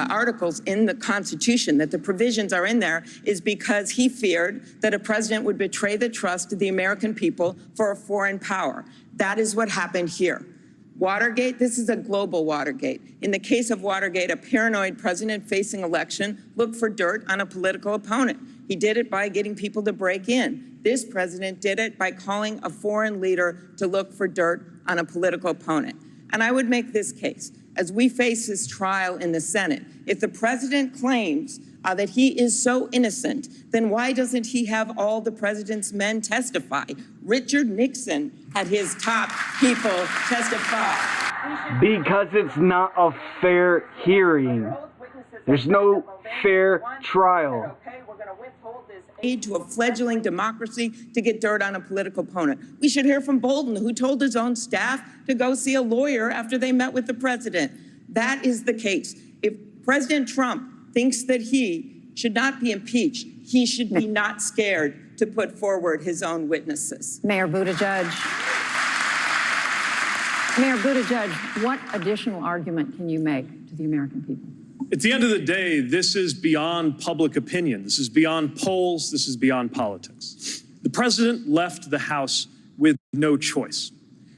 articles in the Constitution, that the provisions are in there, is because he feared that a president would betray the trust of the American people for a foreign power. That is what happened here. Watergate, this is a global Watergate. In the case of Watergate, a paranoid president facing election looked for dirt on a political opponent. He did it by getting people to break in. This president did it by calling a foreign leader to look for dirt on a political opponent. And I would make this case. As we face this trial in the Senate, if the president claims that he is so innocent, then why doesn't he have all the president's men testify? Richard Nixon had his top people testify. Because it's not a fair hearing. There's no fair trial. Aid to a fledgling democracy to get dirt on a political opponent. We should hear from Bolton, who told his own staff to go see a lawyer after they met with the president. That is the case. If President Trump thinks that he should not be impeached, he should be not scared to put forward his own witnesses. Mayor Buttigieg. Mayor Buttigieg, what additional argument can you make to the American people? At the end of the day, this is beyond public opinion. This is beyond polls. This is beyond politics. The president left the House with no choice.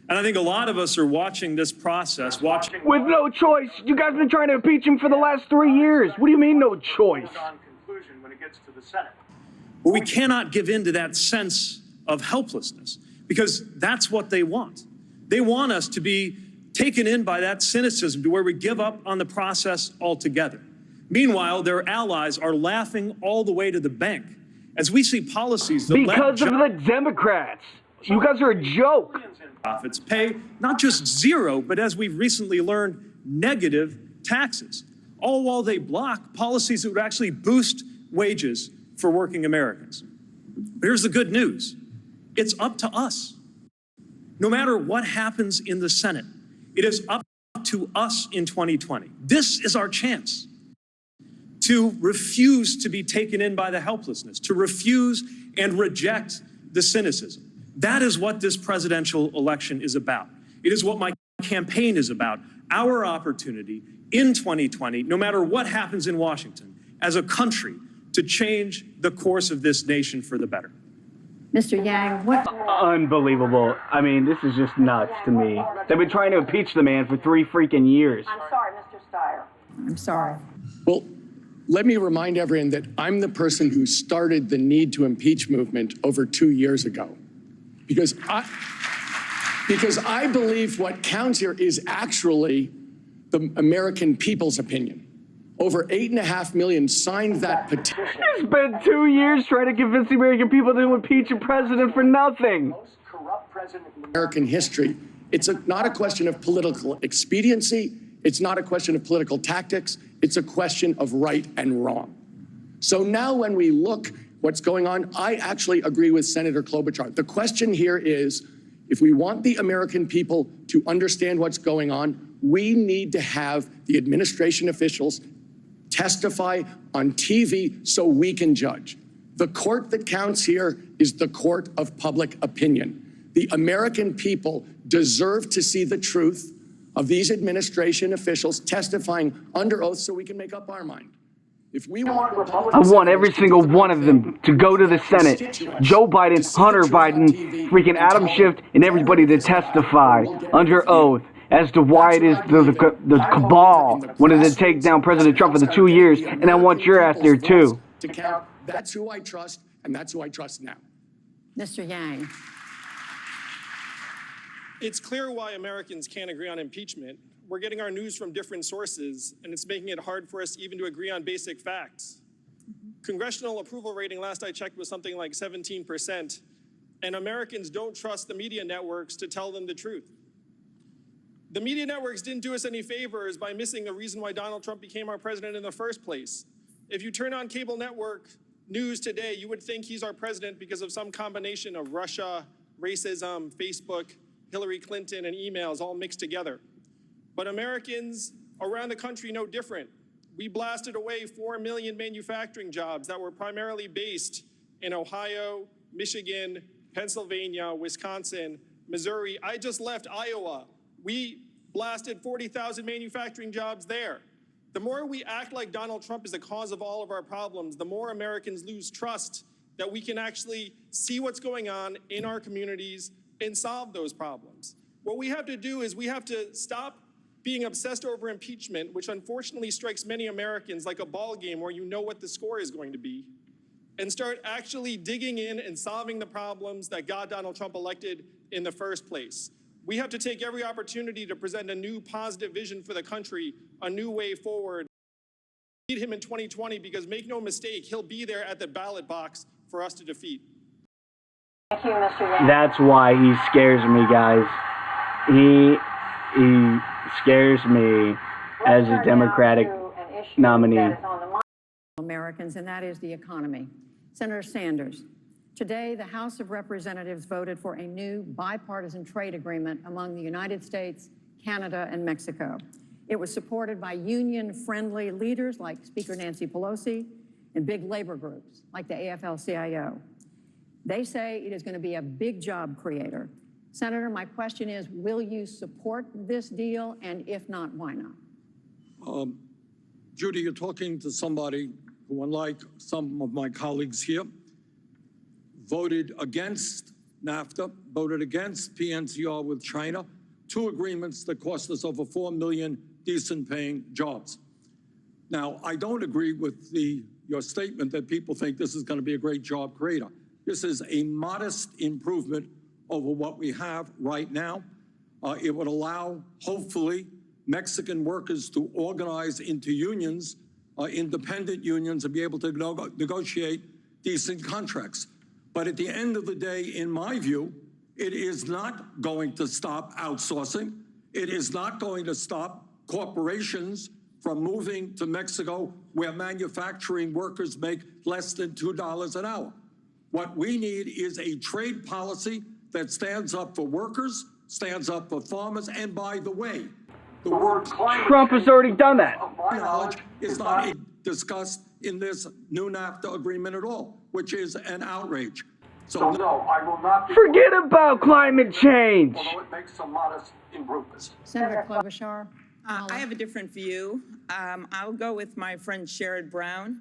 And I think a lot of us are watching this process, with no choice. You guys have been trying to impeach him for the last 3 years. What do you mean, no choice? Conclusion when it gets to the Senate. But we cannot give in to that sense of helplessness, because that's what they want. They want us to be taken in by that cynicism to where we give up on the process altogether. Meanwhile, their allies are laughing all the way to the bank as we see policies that because of the Democrats. You guys are a joke. Profits pay not just zero, but as we've recently learned, negative taxes, all while they block policies that would actually boost wages for working Americans. But here's the good news. It's up to us. No matter what happens in the Senate, it is up to us in 2020. This is our chance to refuse to be taken in by the helplessness, to refuse and reject the cynicism. That is what this presidential election is about. It is what my campaign is about. Our opportunity in 2020, no matter what happens in Washington, as a country, to change the course of this nation for the better. Mr. Yang, what? Unbelievable. I mean, this is just nuts to me. They've been trying to impeach the man for 3 freaking years. I'm sorry, Mr. Steyer. I'm sorry. Well, let me remind everyone that I'm the person who started the need to impeach movement over 2 years ago. Because I believe what counts here is actually the American people's opinion. Over 8.5 million signed that petition. You spent 2 years trying to convince the American people to impeach a president for nothing. Most corrupt president in American history. It's not a question of political expediency. It's not a question of political tactics. It's a question of right and wrong. So now when we look what's going on, I actually agree with Senator Klobuchar. The question here is, if we want the American people to understand what's going on, we need to have the administration officials testify on TV so we can judge. The court that counts here is the court of public opinion. The American people deserve to see the truth of these administration officials testifying under oath so we can make up our mind. If we want I want every single one of them to go to the Senate. Joe Biden, Hunter Biden, freaking Adam Schiff, and everybody to testify under oath as to why it is the cabal wanted to take down President Trump for the 2 years, and I want your ass there too. To count. That's who I trust, and that's who I trust now. Mr. Yang. It's clear why Americans can't agree on impeachment. We're getting our news from different sources, and it's making it hard for us even to agree on basic facts. Congressional approval rating last I checked was something like 17%, and Americans don't trust the media networks to tell them the truth. The media networks didn't do us any favors by missing the reason why Donald Trump became our president in the first place. If you turn on cable network news today, you would think he's our president because of some combination of Russia, racism, Facebook, Hillary Clinton, and emails all mixed together. But Americans around the country know different. We blasted away 4 million manufacturing jobs that were primarily based in Ohio, Michigan, Pennsylvania, Wisconsin, Missouri. I just left Iowa. We blasted 40,000 manufacturing jobs there. The more we act like Donald Trump is the cause of all of our problems, the more Americans lose trust that we can actually see what's going on in our communities and solve those problems. What we have to do is we have to stop being obsessed over impeachment, which unfortunately strikes many Americans like a ball game where you know what the score is going to be, and start actually digging in and solving the problems that got Donald Trump elected in the first place. We have to take every opportunity to present a new positive vision for the country, a new way forward. We need him in 2020 because make no mistake, he'll be there at the ballot box for us to defeat. Thank you, Mr. Yang. That's why he scares me, guys. He scares me as a Democratic nominee. Americans, and that is the economy. Senator Sanders, today the House of Representatives voted for a new bipartisan trade agreement among the United States, Canada, and Mexico. It was supported by union-friendly leaders like Speaker Nancy Pelosi and big labor groups like the AFL-CIO. They say it is going to be a big job creator. Senator, my question is, will you support this deal? And if not, why not? Judy, you're talking to somebody who, unlike some of my colleagues here, voted against NAFTA, voted against PNCR with China, two agreements that cost us over 4 million decent-paying jobs. Now, I don't agree with your statement that people think this is going to be a great job creator. This is a modest improvement over what we have right now. It would allow, hopefully, Mexican workers to organize into unions, independent unions, and be able to negotiate decent contracts. But at the end of the day, in my view, it is not going to stop outsourcing. It is not going to stop corporations from moving to Mexico where manufacturing workers make less than $2 an hour. What we need is a trade policy that stands up for workers, stands up for farmers, and by the way, the word climate Trump has already done that. of my knowledge is not discussed in this new NAFTA agreement at all, which is an outrage. So no, I will not Forget about climate change. although it makes some modest improvements. Senator Klobuchar. I have a different view. I'll go with my friend Sherrod Brown,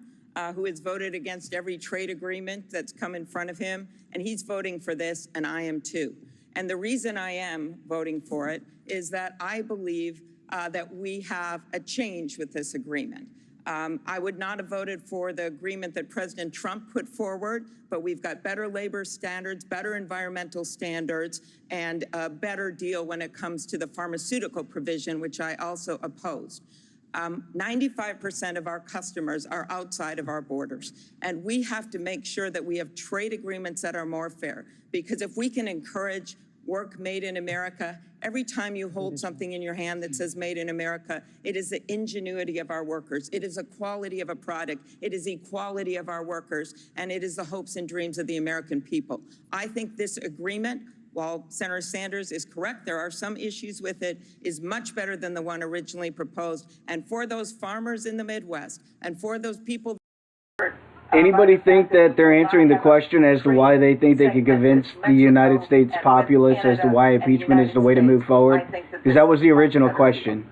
who has voted against every trade agreement that's come in front of him, and he's voting for this, and I am too. And the reason I am voting for it is that I believe that we have a change with this agreement. I would not have voted for the agreement that President Trump put forward, but we've got better labor standards, better environmental standards, and a better deal when it comes to the pharmaceutical provision, which I also opposed. 95% of our customers are outside of our borders, and we have to make sure that we have trade agreements that are more fair, because if we can encourage work made in America, every time you hold something in your hand that says made in America, it is the ingenuity of our workers. It is the quality of a product. It is equality of our workers, and it is the hopes and dreams of the American people. I think this agreement, while Senator Sanders is correct, there are some issues with it, is much better than the one originally proposed. And for those farmers in the Midwest, and for those people. Anybody think that they're answering the question as to why they think they can convince the United States populace as to why impeachment is the way to move forward? Because that was the original question.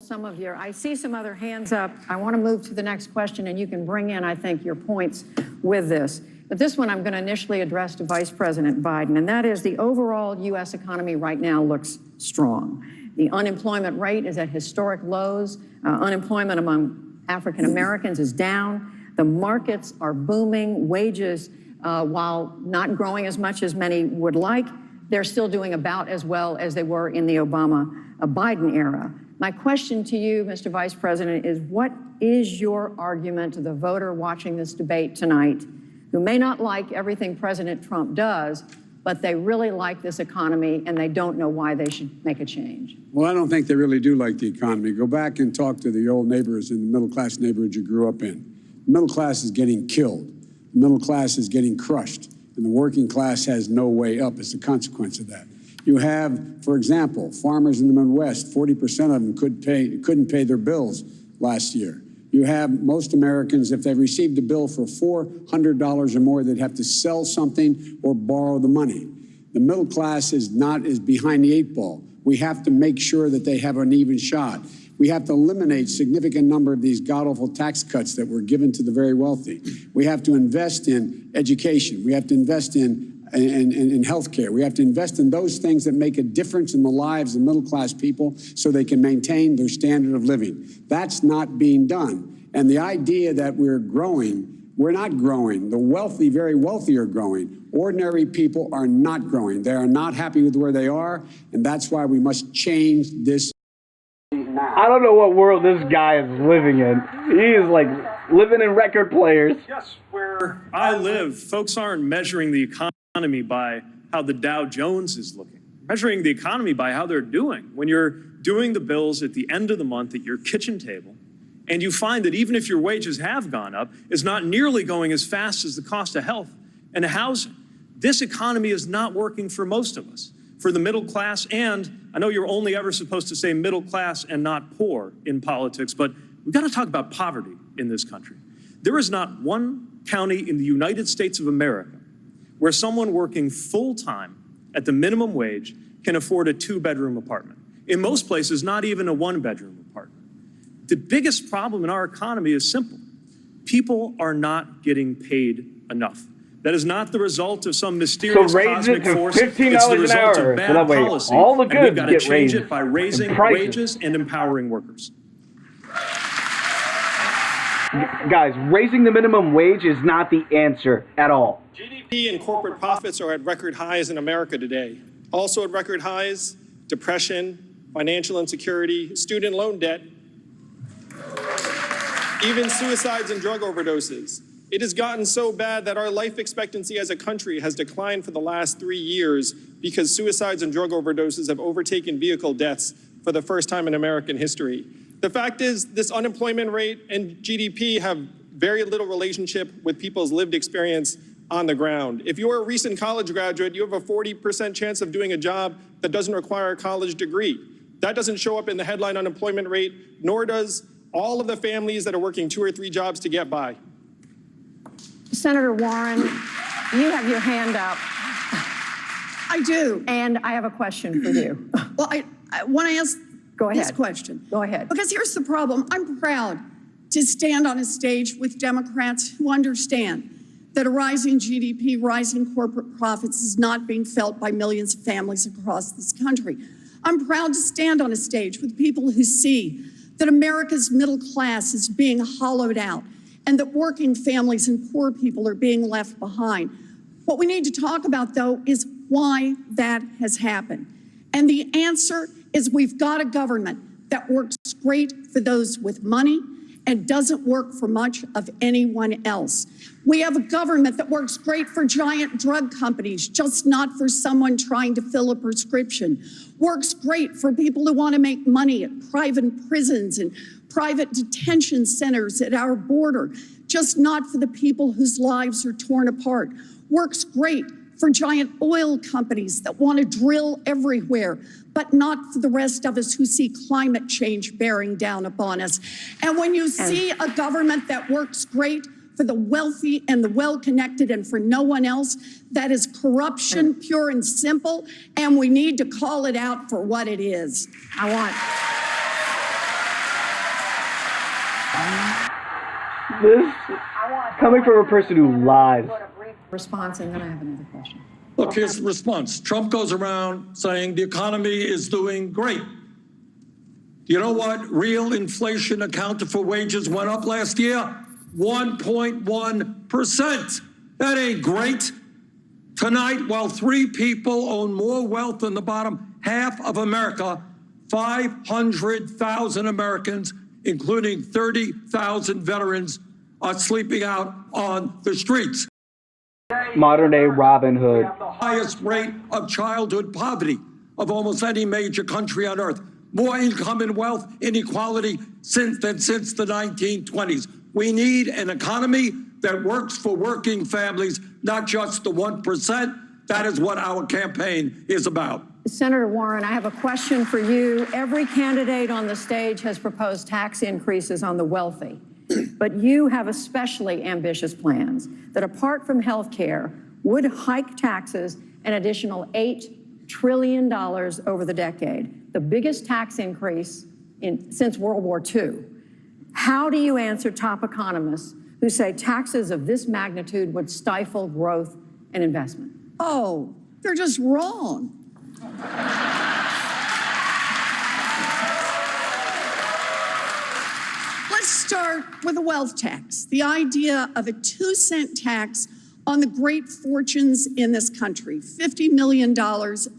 I see some other hands up. I want to move to the next question, and you can bring in, I think, your points with this. But this one I'm going to initially address to Vice President Biden, and that is the overall U.S. economy right now looks strong. The unemployment rate is at historic lows. Unemployment among African Americans is down. The markets are booming. Wages, while not growing as much as many would like, they're still doing about as well as they were in the Obama-Biden era. My question to you, Mr. Vice President, is what is your argument to the voter watching this debate tonight who may not like everything President Trump does, but they really like this economy and they don't know why they should make a change? Well, I don't think they really do like the economy. Go back and talk to the old neighbors in the middle-class neighborhood you grew up in. The middle class is getting killed. The middle class is getting crushed. And the working class has no way up as a consequence of that. You have, for example, farmers in the Midwest, 40% of them couldn't pay their bills last year. You have most Americans, if they received a bill for $400 or more, they'd have to sell something or borrow the money. The middle class is behind the eight ball. We have to make sure that they have an even shot. We have to eliminate significant number of these god-awful tax cuts that were given to the very wealthy. We have to invest in education. We have to invest in healthcare. We have to invest in those things that make a difference in the lives of middle-class people so they can maintain their standard of living. That's not being done. And the idea that we're not growing. The wealthy, very wealthy are growing. Ordinary people are not growing. They are not happy with where they are, and that's why we must change this. I don't know what world this guy is living in. He is like living in record players. Yes, where I live, folks aren't measuring the economy by how the Dow Jones is looking. Measuring the economy by how they're doing. When you're doing the bills at the end of the month at your kitchen table, and you find that even if your wages have gone up, it's not nearly going as fast as the cost of health and housing. This economy is not working for most of us. For the middle class, and I know you're only ever supposed to say middle class and not poor in politics, but we've got to talk about poverty in this country. There is not one county in the United States of America where someone working full-time at the minimum wage can afford a two-bedroom apartment. In most places, not even a one-bedroom apartment. The biggest problem in our economy is simple. People are not getting paid enough. That is not the result of some mysterious cosmic force. It's the result of bad policy. All the and we've got to goods get change raised. it by raising wages and empowering workers. Guys, raising the minimum wage is not the answer at all. GDP and corporate profits are at record highs in America today. Also at record highs, depression, financial insecurity, student loan debt, even suicides and drug overdoses. It has gotten so bad that our life expectancy as a country has declined for the last 3 years because suicides and drug overdoses have overtaken vehicle deaths for the first time in American history. The fact is, this unemployment rate and GDP have very little relationship with people's lived experience on the ground. If you're a recent college graduate, you have a 40% chance of doing a job that doesn't require a college degree. That doesn't show up in the headline unemployment rate, nor does all of the families that are working 2 or 3 jobs to get by. Senator Warren, you have your hand up. I do. And I have a question for you. Well, I want to ask Go ahead. this question. Go ahead. Because here's the problem. I'm proud to stand on a stage with Democrats who understand that a rising GDP, rising corporate profits is not being felt by millions of families across this country. I'm proud to stand on a stage with people who see that America's middle class is being hollowed out and that working families and poor people are being left behind. What we need to talk about, though, is why that has happened. And the answer is we've got a government that works great for those with money and doesn't work for much of anyone else. We have a government that works great for giant drug companies, just not for someone trying to fill a prescription. Works great for people who want to make money at private prisons and private detention centers at our border, just not for the people whose lives are torn apart. Works great for giant oil companies that want to drill everywhere, but not for the rest of us who see climate change bearing down upon us. And when you see a government that works great for the wealthy and the well-connected and for no one else. That is corruption, pure and simple, and we need to call it out for what it is. This coming from a person who lies. Response, and then I have another question. Look, here's the response. Trump goes around saying the economy is doing great. You know what? Real inflation accounted for wages went up last year? 1.1%. That ain't great. Tonight, while 3 people own more wealth than the bottom half of America, 500,000 Americans, including 30,000 veterans, are sleeping out on the streets. Modern day Robin Hood. The highest rate of childhood poverty of almost any major country on earth. More income and wealth inequality since the 1920s. We need an economy that works for working families, not just the 1%. That is what our campaign is about. Senator Warren, I have a question for you. Every candidate on the stage has proposed tax increases on the wealthy, but you have especially ambitious plans that, apart from health care, would hike taxes an additional $8 trillion over the decade, the biggest tax increase since World War II. How do you answer top economists who say taxes of this magnitude would stifle growth and investment? Oh, they're just wrong. Let's start with a wealth tax, the idea of a 2-cent tax on the great fortunes in this country, $50 million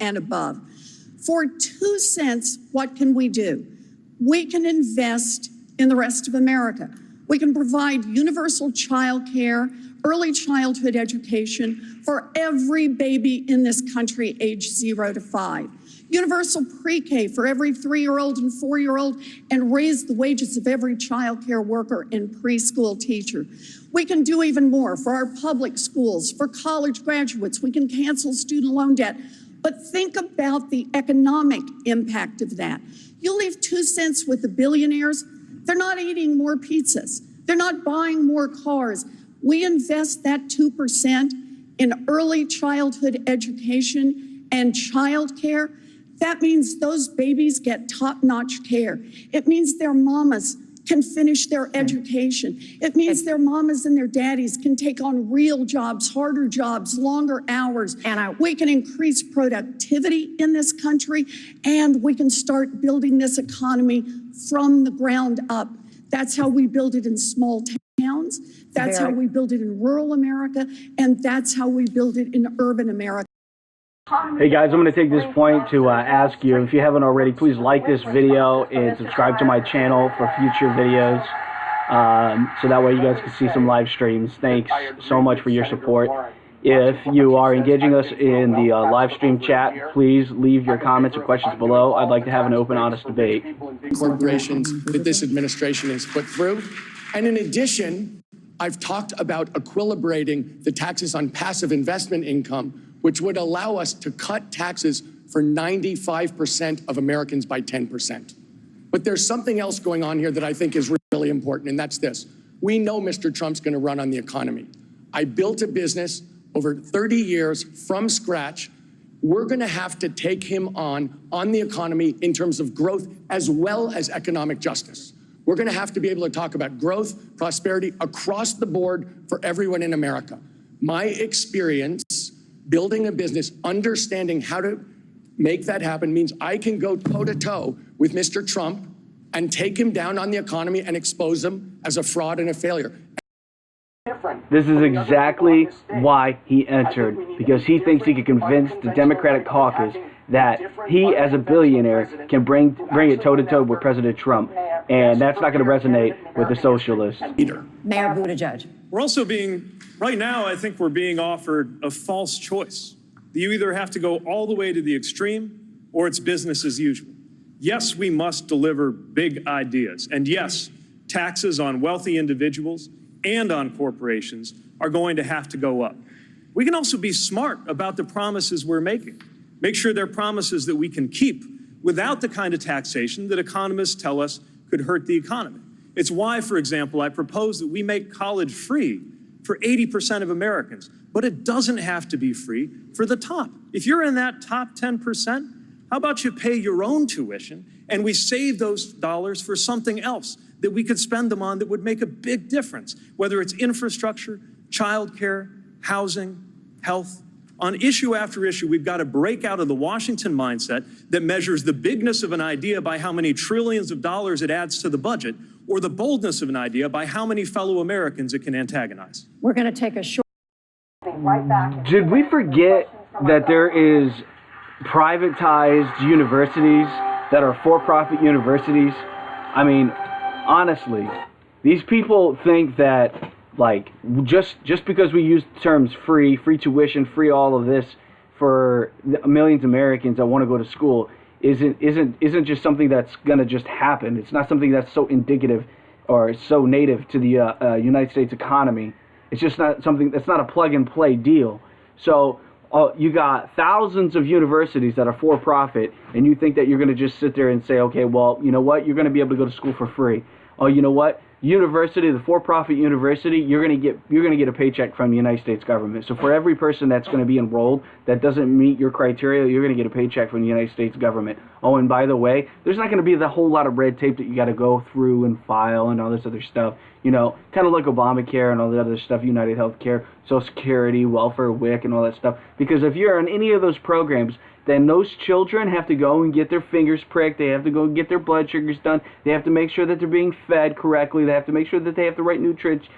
and above. For 2 cents, what can we do? We can invest in the rest of America. We can provide universal child care, early childhood education for every baby in this country aged 0 to 5. Universal pre-K for every 3-year-old and 4-year-old, and raise the wages of every child care worker and preschool teacher. We can do even more for our public schools, for college graduates. We can cancel student loan debt. But think about the economic impact of that. You leave 2 cents with the billionaires, they're not eating more pizzas. They're not buying more cars. We invest that 2% in early childhood education and child care. That means those babies get top-notch care. It means their mamas can finish their education. It means their mamas and their daddies can take on real jobs, harder jobs, longer hours. And we can increase productivity in this country, and we can start building this economy from the ground up. That's how we build it in small towns. That's how we build it in rural America, and that's how we build it in urban America. Hey guys, I'm going to take this point to ask you, if you haven't already, please like this video and subscribe to my channel for future videos, so that way you guys can see some live streams. Thanks so much for your support. If you are engaging us in the live stream chat, please leave your comments or questions below. I'd like to have an open, honest debate. Corporations that this administration has put through. And in addition, I've talked about equilibrating the taxes on passive investment income, which would allow us to cut taxes for 95% of Americans by 10%. But there's something else going on here that I think is really important, and that's this. We know Mr. Trump's going to run on the economy. I built a business over 30 years from scratch. We're going to have to take him on the economy in terms of growth as well as economic justice. We're going to have to be able to talk about growth, prosperity across the board for everyone in America. My experience building a business, understanding how to make that happen means I can go toe-to-toe with Mr. Trump and take him down on the economy and expose him as a fraud and a failure. This is exactly why he entered, because he thinks he can convince the Democratic caucus that he, as a billionaire, can bring it toe-to-toe with President Trump, and that's not going to resonate with the socialists. Mayor Buttigieg. We're also right now, I think we're being offered a false choice. You either have to go all the way to the extreme, or it's business as usual. Yes, we must deliver big ideas. And yes, taxes on wealthy individuals and on corporations are going to have to go up. We can also be smart about the promises we're making. Make sure they're promises that we can keep without the kind of taxation that economists tell us could hurt the economy. It's why, for example, I propose that we make college free for 80% of Americans, but it doesn't have to be free for the top. If you're in that top 10%, how about you pay your own tuition and we save those dollars for something else that we could spend them on that would make a big difference, whether it's infrastructure, childcare, housing, health. On issue after issue, we've got to break out of the Washington mindset that measures the bigness of an idea by how many trillions of dollars it adds to the budget, or the boldness of an idea by how many fellow Americans it can antagonize. We're going to take a short. Right back. Did we forget that there is privatized universities that are for-profit universities? I mean, honestly, these people think that, like, just because we use terms free tuition, free all of this for millions of Americans that want to go to school isn't just something that's going to just happen. It's not something that's so indicative or so native to the United States economy. It's just not something that's not a plug-and-play deal. So you got thousands of universities that are for-profit, and you think that you're going to just sit there and say, okay, well, you know what? You're going to be able to go to school for free. Oh, you know what? University, the for-profit university, you're going to get a paycheck from the United States government. So for every person that's going to be enrolled that doesn't meet your criteria, you're going to get a paycheck from the United States government. Oh, and by the way, there's not going to be the whole lot of red tape that you got to go through and file and all this other stuff. You know, kind of like Obamacare and all the other stuff, United Healthcare, Social Security, welfare, WIC, and all that stuff. Because if you're on any of those programs, then those children have to go and get their fingers pricked. They have to go and get their blood sugars done. They have to make sure that they're being fed correctly. They have to make sure that they have the right nutrients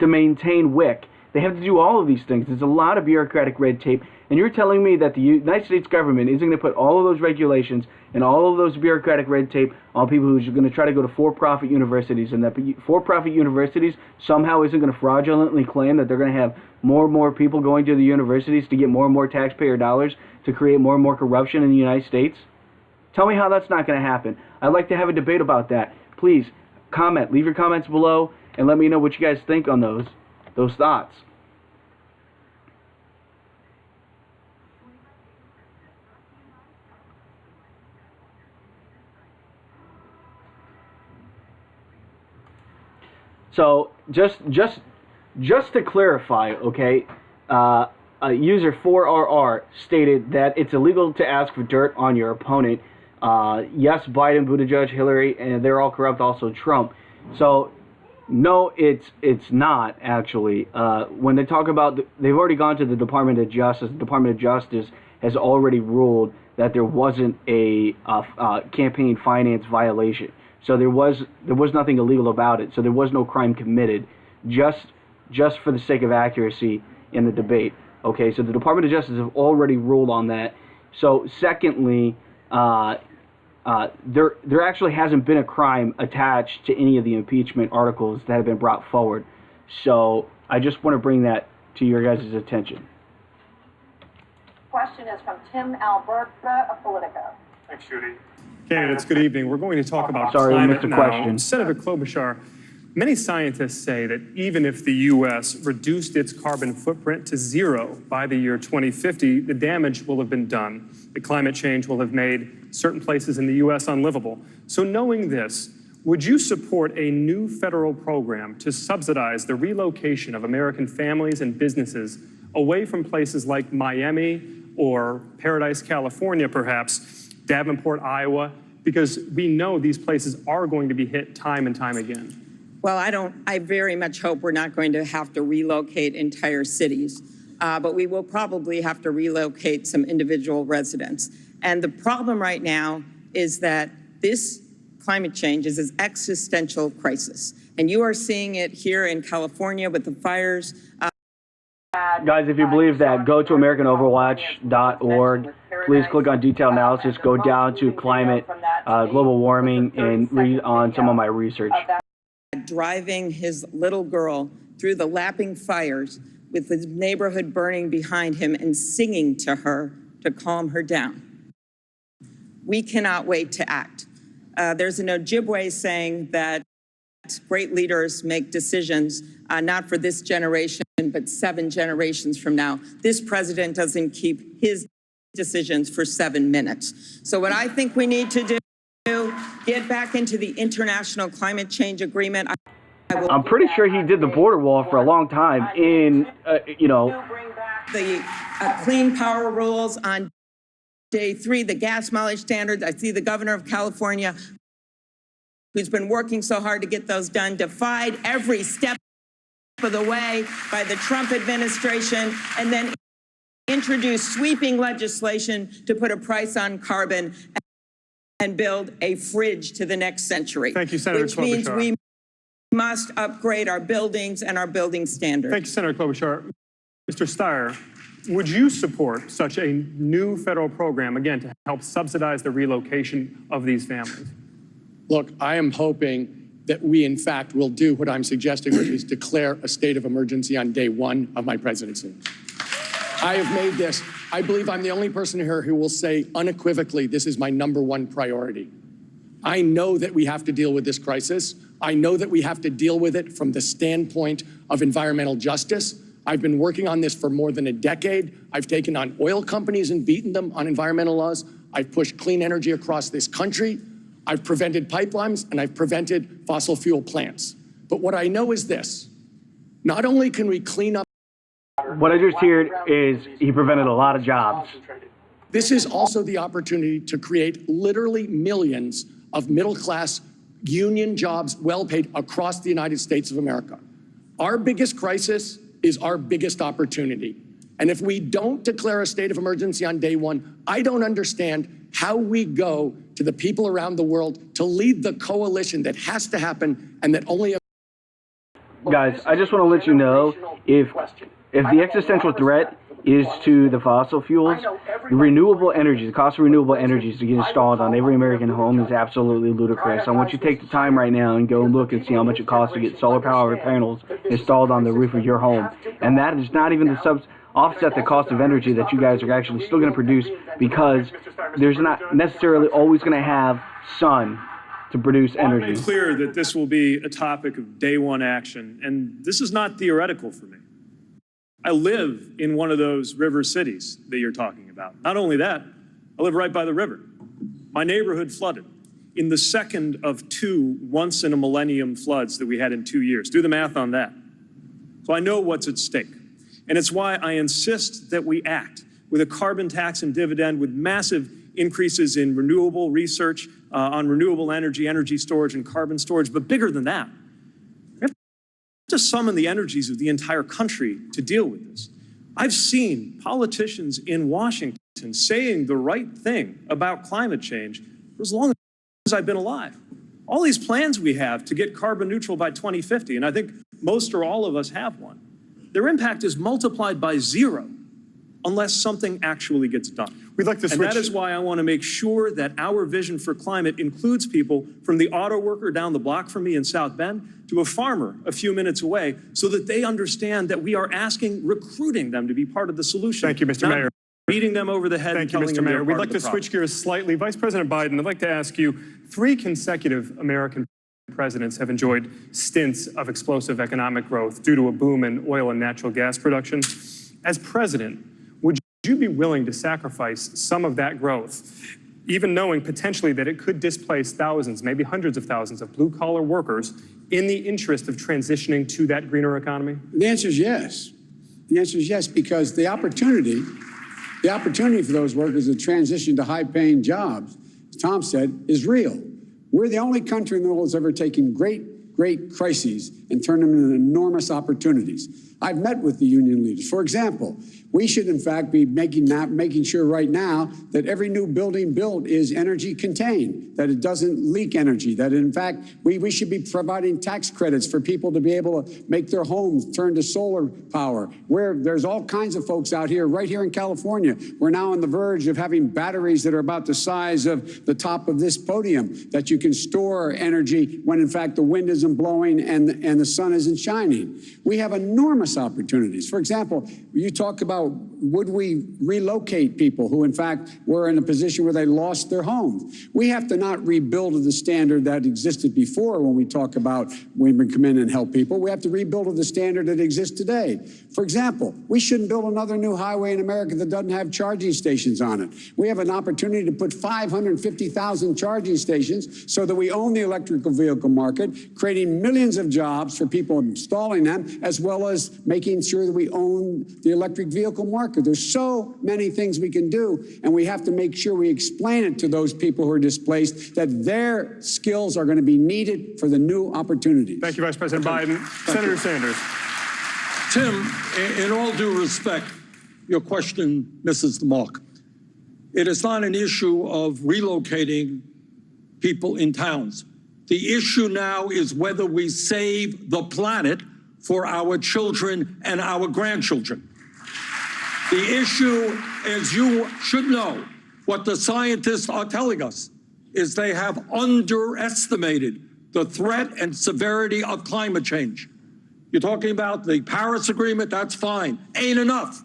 to maintain WIC. They have to do all of these things. There's a lot of bureaucratic red tape. And you're telling me that the United States government isn't going to put all of those regulations and all of those bureaucratic red tape on people who are going to try to go to for-profit universities, and that for-profit universities somehow isn't going to fraudulently claim that they're going to have more and more people going to the universities to get more and more taxpayer dollars to create more and more corruption in the United States? Tell me how that's not going to happen. I'd like to have a debate about that. Please, comment. Leave your comments below and let me know what you guys think on those thoughts. So just to clarify, okay, user 4RR stated that it's illegal to ask for dirt on your opponent. Yes, Biden, Buttigieg, Hillary, and they're all corrupt. Also Trump. So no, it's not actually. When they talk about, they've already gone to the Department of Justice. The Department of Justice has already ruled that there wasn't a campaign finance violation. So there was nothing illegal about it. So there was no crime committed, just for the sake of accuracy in the debate. Okay, so the Department of Justice have already ruled on that. So secondly, there actually hasn't been a crime attached to any of the impeachment articles that have been brought forward. So I just want to bring that to your guys' attention. Question is from Tim Alberta of Politico. Thanks, Judy. Candidates, good evening. We're going to talk about Sorry, climate Mr. now. Question. Senator Klobuchar, many scientists say that even if the U.S. reduced its carbon footprint to zero by the year 2050, the damage will have been done. The climate change will have made certain places in the U.S. unlivable. So knowing this, would you support a new federal program to subsidize the relocation of American families and businesses away from places like Miami or Paradise, California, perhaps, Davenport, Iowa, because we know these places are going to be hit time and time again? Well, I very much hope we're not going to have to relocate entire cities, but we will probably have to relocate some individual residents. And the problem right now is that this climate change is an existential crisis. And you are seeing it here in California with the fires. Guys, if you believe that, go to AmericanOverwatch.org. Please click on detailed analysis, go down to climate, global warming, and read on some of my research. Driving his little girl through the lapping fires with his neighborhood burning behind him and singing to her to calm her down. We cannot wait to act. There's an Ojibwe saying that great leaders make decisions not for this generation, but 7 generations from now. This president doesn't keep his decisions for 7 minutes. So what I think we need to do get back into the international climate change agreement. I'm pretty sure he did the border wall for a long time in, the clean power rules on day 3, the gas mileage standards. I see the governor of California, who's been working so hard to get those done, defied every step of the way by the Trump administration, and then introduced sweeping legislation to put a price on carbon and build a fridge to the next century. Thank you, Senator Which means Klobuchar. we must upgrade our buildings and our building standards. Thank you, Senator Klobuchar. Mr. Steyer, would you support such a new federal program, again, to help subsidize the relocation of these families? Look, I am hoping that we, in fact, will do what I'm suggesting, which is declare a state of emergency on day 1 of my presidency. I have made this, I believe I'm the only person here who will say unequivocally, this is my #1 priority. I know that we have to deal with this crisis. I know that we have to deal with it from the standpoint of environmental justice. I've been working on this for more than a decade. I've taken on oil companies and beaten them on environmental laws. I've pushed clean energy across this country. I've prevented pipelines and I've prevented fossil fuel plants. But what I know is this, not only can we clean up. What I just heard is he prevented a lot of jobs. This is also the opportunity to create literally millions of middle-class union jobs well paid across the United States of America. Our biggest crisis is our biggest opportunity. And if we don't declare a state of emergency on day 1, I don't understand how we go to the people around the world to lead the coalition that has to happen and that only. Guys, I just want to let you know, if the existential threat is to the fossil fuels, renewable energy, the cost of renewable energies to get installed on every American home is absolutely ludicrous. I want you to take the time right now and go and look and see how much it costs to get solar power panels installed on the roof of your home. And that is not even to offset the cost of energy that you guys are actually still going to produce, because there's not necessarily always going to have sun to produce energy. It's clear that this will be a topic of day 1 action, and this is not theoretical for me. I live in one of those river cities that you're talking about. Not only that, I live right by the river. My neighborhood flooded in the second of 2 once-in-a-millennium floods that we had in 2 years. Do the math on that. So I know what's at stake. And it's why I insist that we act with a carbon tax and dividend, with massive increases in renewable research on renewable energy, energy storage, and carbon storage. But bigger than that, we have to summon the energies of the entire country to deal with this. I've seen politicians in Washington saying the right thing about climate change for as long as I've been alive. All these plans we have to get carbon neutral by 2050, and I think most or all of us have one, their impact is multiplied by 0 unless something actually gets done. We'd like to switch. And that is why I want to make sure that our vision for climate includes people from the auto worker down the block from me in South Bend to a farmer a few minutes away, so that they understand that we are recruiting them to be part of the solution. Thank you, Mr. Mayor. Beating them over the head. Thank you, Mr. Mayor. We'd like to switch gears slightly. Vice President Biden, I'd like to ask you, 3 consecutive American presidents have enjoyed stints of explosive economic growth due to a boom in oil and natural gas production. As president, would you be willing to sacrifice some of that growth, even knowing potentially that it could displace thousands, maybe hundreds of thousands of blue-collar workers in the interest of transitioning to that greener economy? The answer is yes. The answer is yes, because the opportunity for those workers to transition to high-paying jobs, as Tom said, is real. We're the only country in the world that's ever taken great crises and turned them into enormous opportunities. I've met with the union leaders. For example, we should in fact be making sure right now that every new building built is energy contained, that it doesn't leak energy, that in fact we should be providing tax credits for people to be able to make their homes turn to solar power. Where there's all kinds of folks out here, right here in California, we're now on the verge of having batteries that are about the size of the top of this podium, that you can store energy when in fact the wind isn't blowing and the sun isn't shining. We have enormous opportunities. For example, you talk about would we relocate people who, in fact, were in a position where they lost their homes? We have to not rebuild to the standard that existed before when we talk about when we come in and help people. We have to rebuild to the standard that exists today. For example, we shouldn't build another new highway in America that doesn't have charging stations on it. We have an opportunity to put 550,000 charging stations so that we own the electrical vehicle market, creating millions of jobs for people installing them, as well as making sure that we own the electric vehicle market. There's so many things we can do, and we have to make sure we explain it to those people who are displaced that their skills are going to be needed for the new opportunities. Thank you, Vice President Biden. Senator Sanders. Tim, in all due respect, your question misses the mark. It is not an issue of relocating people in towns. The issue now is whether we save the planet for our children and our grandchildren. The issue, as you should know, what the scientists are telling us is they have underestimated the threat and severity of climate change. You're talking about the Paris Agreement, that's fine. Ain't enough.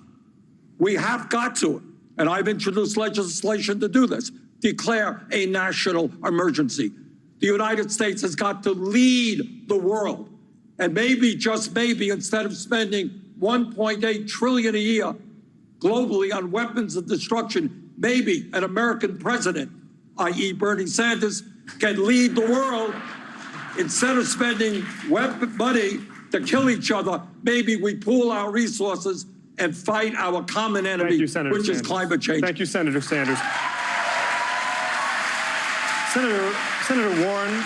We have got to, and I've introduced legislation to do this, declare a national emergency. The United States has got to lead the world. And maybe, just maybe, instead of spending $1.8 trillion a year globally on weapons of destruction, maybe an American president, i.e. Bernie Sanders, can lead the world. Instead of spending weapon money to kill each other, maybe we pool our resources and fight our common enemy, which is climate change. Thank you, Senator Sanders. Senator Warren,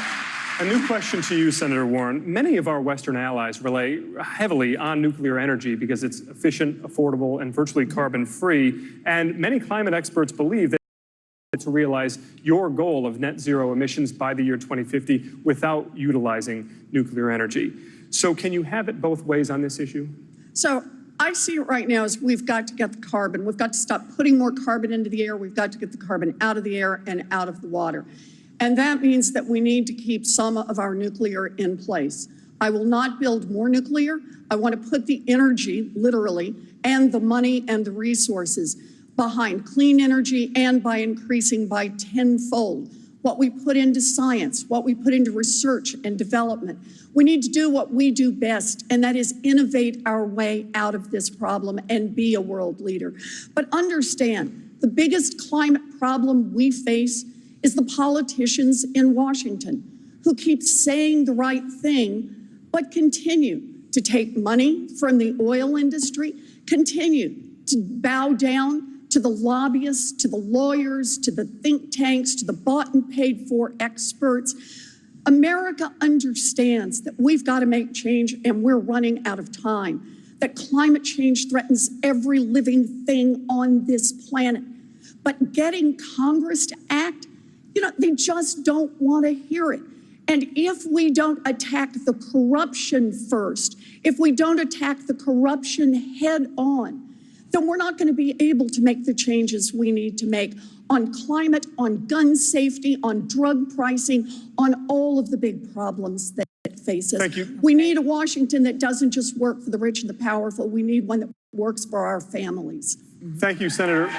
a new question to you, Senator Warren. Many of our Western allies rely heavily on nuclear energy because it's efficient, affordable, and virtually carbon-free. And many climate experts believe that to realize your goal of net zero emissions by the year 2050 without utilizing nuclear energy. So can you have it both ways on this issue? So I see it right now as we've got to get the carbon. We've got to stop putting more carbon into the air. We've got to get the carbon out of the air and out of the water. And that means that we need to keep some of our nuclear in place. I will not build more nuclear. I want to put the energy, literally, and the money and the resources behind clean energy and by increasing by tenfold what we put into science, what we put into research and development. We need to do what we do best, and that is innovate our way out of this problem and be a world leader. But understand, the biggest climate problem we face is the politicians in Washington who keep saying the right thing, but continue to take money from the oil industry, continue to bow down to the lobbyists, to the lawyers, to the think tanks, to the bought and paid for experts. America understands that we've got to make change and we're running out of time, that climate change threatens every living thing on this planet. But getting Congress to act, they just don't want to hear it. And if we don't attack the corruption first, if we don't attack the corruption head on, then we're not going to be able to make the changes we need to make on climate, on gun safety, on drug pricing, on all of the big problems that face us. Thank you. We need a Washington that doesn't just work for the rich and the powerful. We need one that works for our families. Thank you, Senator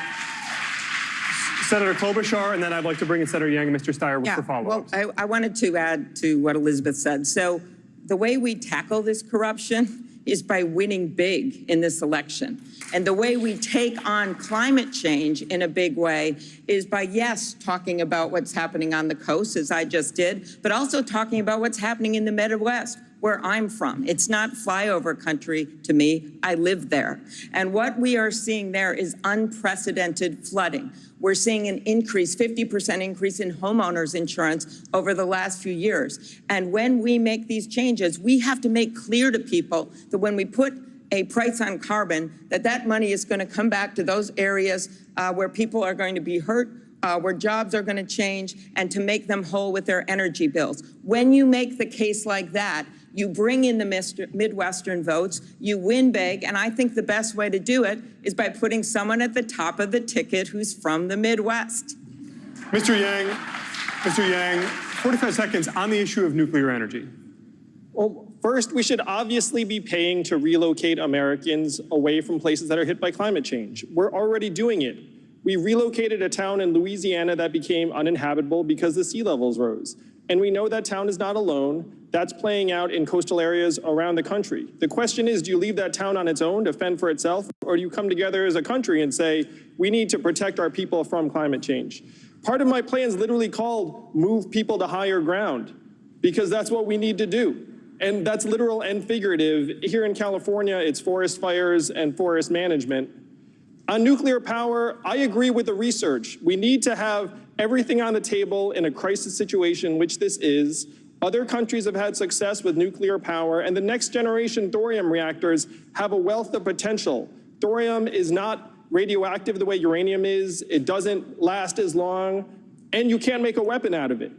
Klobuchar, and then I'd like to bring in Senator Yang and Mr. Steyer for follow-ups. Well, I wanted to add to what Elizabeth said. So the way we tackle this corruption is by winning big in this election. And the way we take on climate change in a big way is by, yes, talking about what's happening on the coast, as I just did, but also talking about what's happening in the Midwest, where I'm from. It's not flyover country to me. I live there. And what we are seeing there is unprecedented flooding. We're seeing an increase, 50% increase in homeowners insurance over the last few years. And when we make these changes, we have to make clear to people that when we put a price on carbon, that money is going to come back to those areas where people are going to be hurt, where jobs are going to change, and to make them whole with their energy bills. When you make the case like that, you bring in the Midwestern votes, you win big, and I think the best way to do it is by putting someone at the top of the ticket who's from the Midwest. Mr. Yang, 45 seconds on the issue of nuclear energy. Well, first, we should obviously be paying to relocate Americans away from places that are hit by climate change. We're already doing it. We relocated a town in Louisiana that became uninhabitable because the sea levels rose. And we know that town is not alone. That's playing out in coastal areas around the country. The question is, do you leave that town on its own to fend for itself, or do you come together as a country and say, we need to protect our people from climate change? Part of my plan is literally called Move People to Higher Ground, because that's what we need to do. And that's literal and figurative. Here in California, it's forest fires and forest management. On nuclear power, I agree with the research. We need to have everything on the table in a crisis situation, which this is. Other countries have had success with nuclear power, and the next generation thorium reactors have a wealth of potential. Thorium is not radioactive the way uranium is. It doesn't last as long, and you can't make a weapon out of it.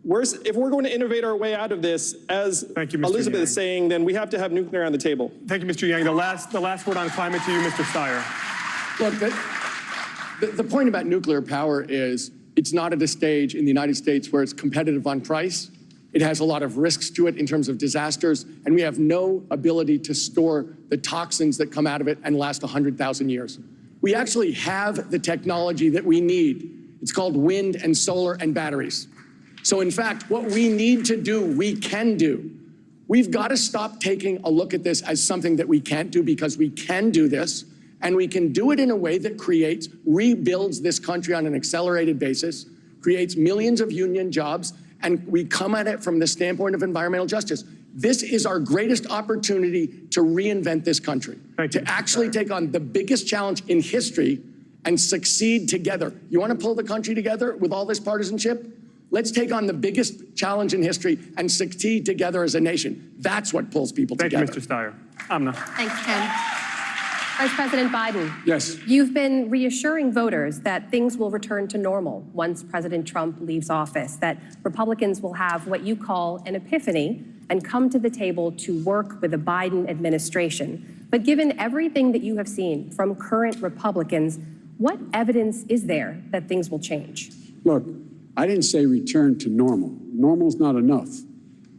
If we're going to innovate our way out of this, as Elizabeth is saying, then we have to have nuclear on the table. Thank you, Mr. Yang. The last word on climate to you, Mr. Steyer. Look, the point about nuclear power is it's not at a stage in the United States where it's competitive on price. It has a lot of risks to it in terms of disasters, and we have no ability to store the toxins that come out of it and last 100,000 years. We actually have the technology that we need. It's called wind and solar and batteries. So in fact, what we need to do, we can do. We've got to stop taking a look at this as something that we can't do, because we can do this, and we can do it in a way that rebuilds this country on an accelerated basis, creates millions of union jobs, and we come at it from the standpoint of environmental justice. This is our greatest opportunity to reinvent this country, to actually take on the biggest challenge in history and succeed together. You want to pull the country together with all this partisanship? Let's take on the biggest challenge in history and succeed together as a nation. That's what pulls people together. Thank you, Mr. Steyer. Amna. Thanks, Ken. Vice President Biden. Yes. You've been reassuring voters that things will return to normal once President Trump leaves office, that Republicans will have what you call an epiphany and come to the table to work with the Biden administration. But given everything that you have seen from current Republicans, what evidence is there that things will change? Look, I didn't say return to normal. Normal's not enough.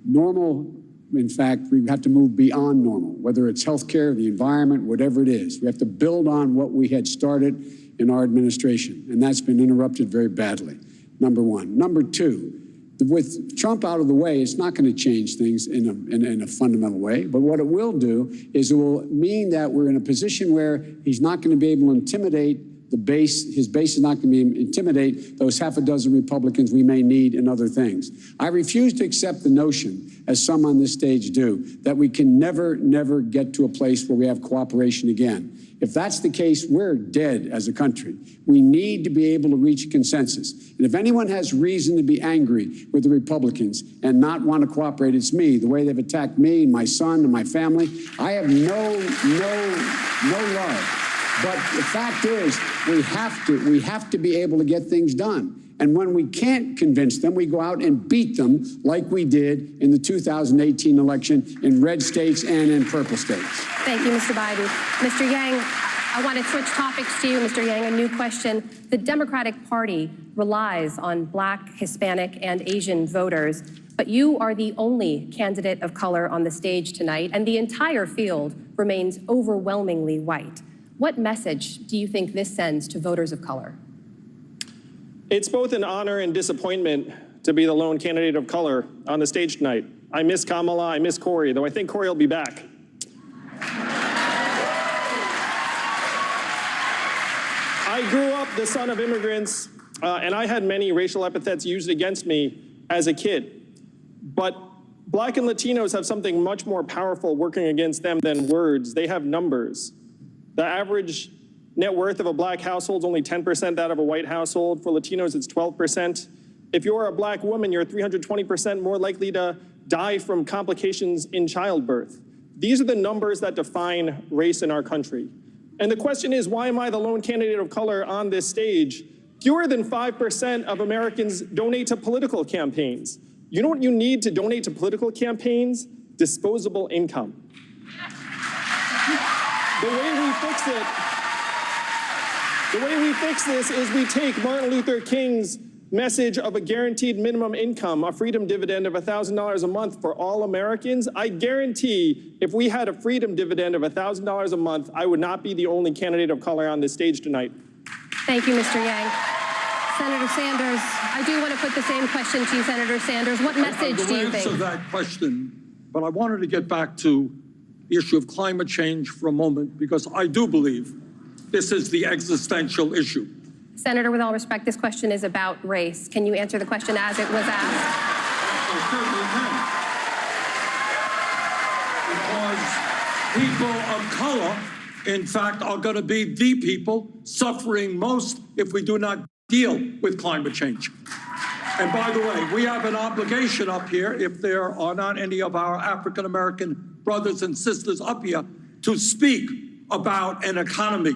Normal, in fact, we have to move beyond normal, whether it's healthcare, the environment, whatever it is. We have to build on what we had started in our administration, and that's been interrupted very badly, number one. Number two, with Trump out of the way, it's not going to change things in a fundamental way, but what it will do is it will mean that we're in a position where he's not going to be able to intimidate the base. His base is not going to intimidate those half a dozen Republicans we may need in other things. I refuse to accept the notion, as some on this stage do, that we can never get to a place where we have cooperation again. If that's the case, we're dead as a country. We need to be able to reach a consensus. And if anyone has reason to be angry with the Republicans and not want to cooperate, it's me. The way they've attacked me and my son and my family, I have no love. But the fact is, we have to be able to get things done. And when we can't convince them, we go out and beat them like we did in the 2018 election in red states and in purple states. Thank you, Mr. Biden. Mr. Yang, I want to switch topics to you, Mr. Yang. A new question. The Democratic Party relies on Black, Hispanic, and Asian voters, but you are the only candidate of color on the stage tonight, and the entire field remains overwhelmingly white. What message do you think this sends to voters of color? It's both an honor and disappointment to be the lone candidate of color on the stage tonight. I miss Kamala, I miss Corey, though I think Corey will be back. I grew up the son of immigrants, and I had many racial epithets used against me as a kid. But Black and Latinos have something much more powerful working against them than words. They have numbers. The average net worth of a Black household is only 10% that of a white household. For Latinos, it's 12%. If you're a Black woman, you're 320% more likely to die from complications in childbirth. These are the numbers that define race in our country. And the question is, why am I the lone candidate of color on this stage? Fewer than 5% of Americans donate to political campaigns. You know what you need to donate to political campaigns? Disposable income. The way we fix this is we take Martin Luther King's message of a guaranteed minimum income, a freedom dividend of $1,000 a month for all Americans, I guarantee if we had a freedom dividend of $1,000 a month, I would not be the only candidate of color on this stage tonight. Thank you, Mr. Yang. Senator Sanders, I do want to put the same question to you, Senator Sanders. What message do you think? Answer that question, but I wanted to get back to the issue of climate change for a moment, because I do believe this is the existential issue. Senator, with all respect, this question is about race. Can you answer the question as it was asked? I certainly can. Because people of color, in fact, are going to be the people suffering most if we do not deal with climate change. And by the way, we have an obligation up here, if there are not any of our African-American brothers and sisters up here, to speak about an economy